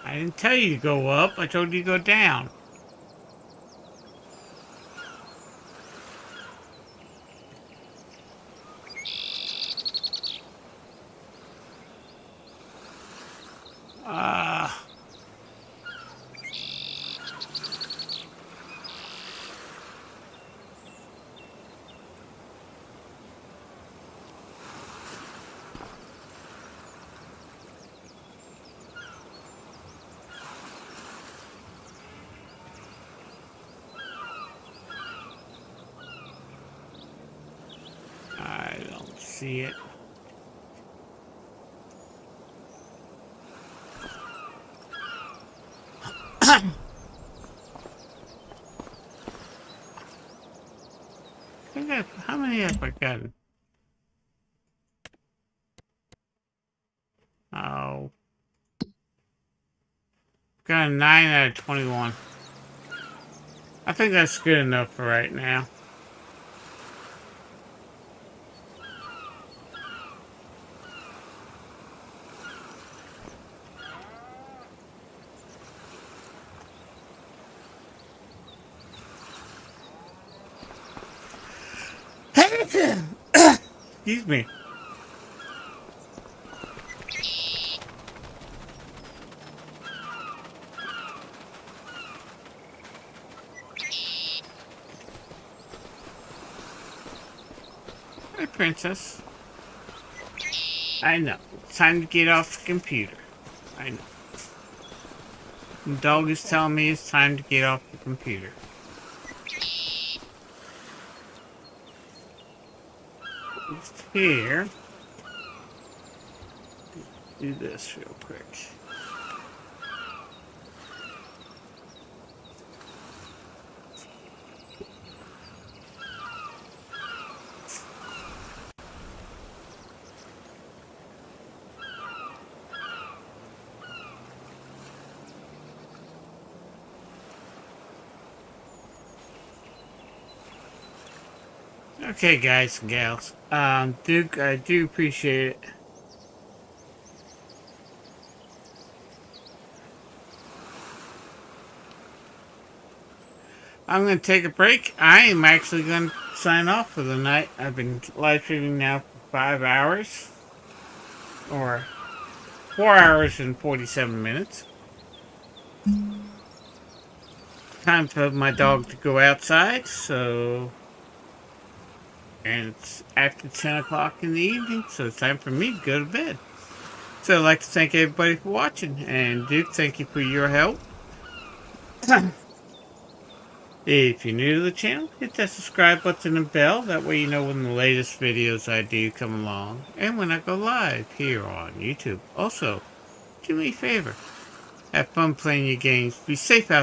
I didn't tell you to go up, I told you to go down. I don't see it. How many have I gotten? Oh. Got a 9 out of 21. I think that's good enough for right now. Excuse me. Hey, princess. I know. It's time to get off the computer. I know. The dog is telling me it's time to get off the computer. It's here. Do this real quick. Okay, guys and gals. Duke, I do appreciate it. I'm going to take a break. I am actually going to sign off for the night. I've been live streaming now for 5 hours. Or 4 hours and 47 minutes. Time for my dog to go outside, so... And it's after 10 o'clock in the evening, so it's time for me to go to bed. So I'd like to thank everybody for watching, and Duke, thank you for your help. If you're new to the channel, hit that subscribe button and bell, that way you know when the latest videos I do come along, and when I go live here on YouTube. Also, do me a favor, have fun playing your games, be safe out there.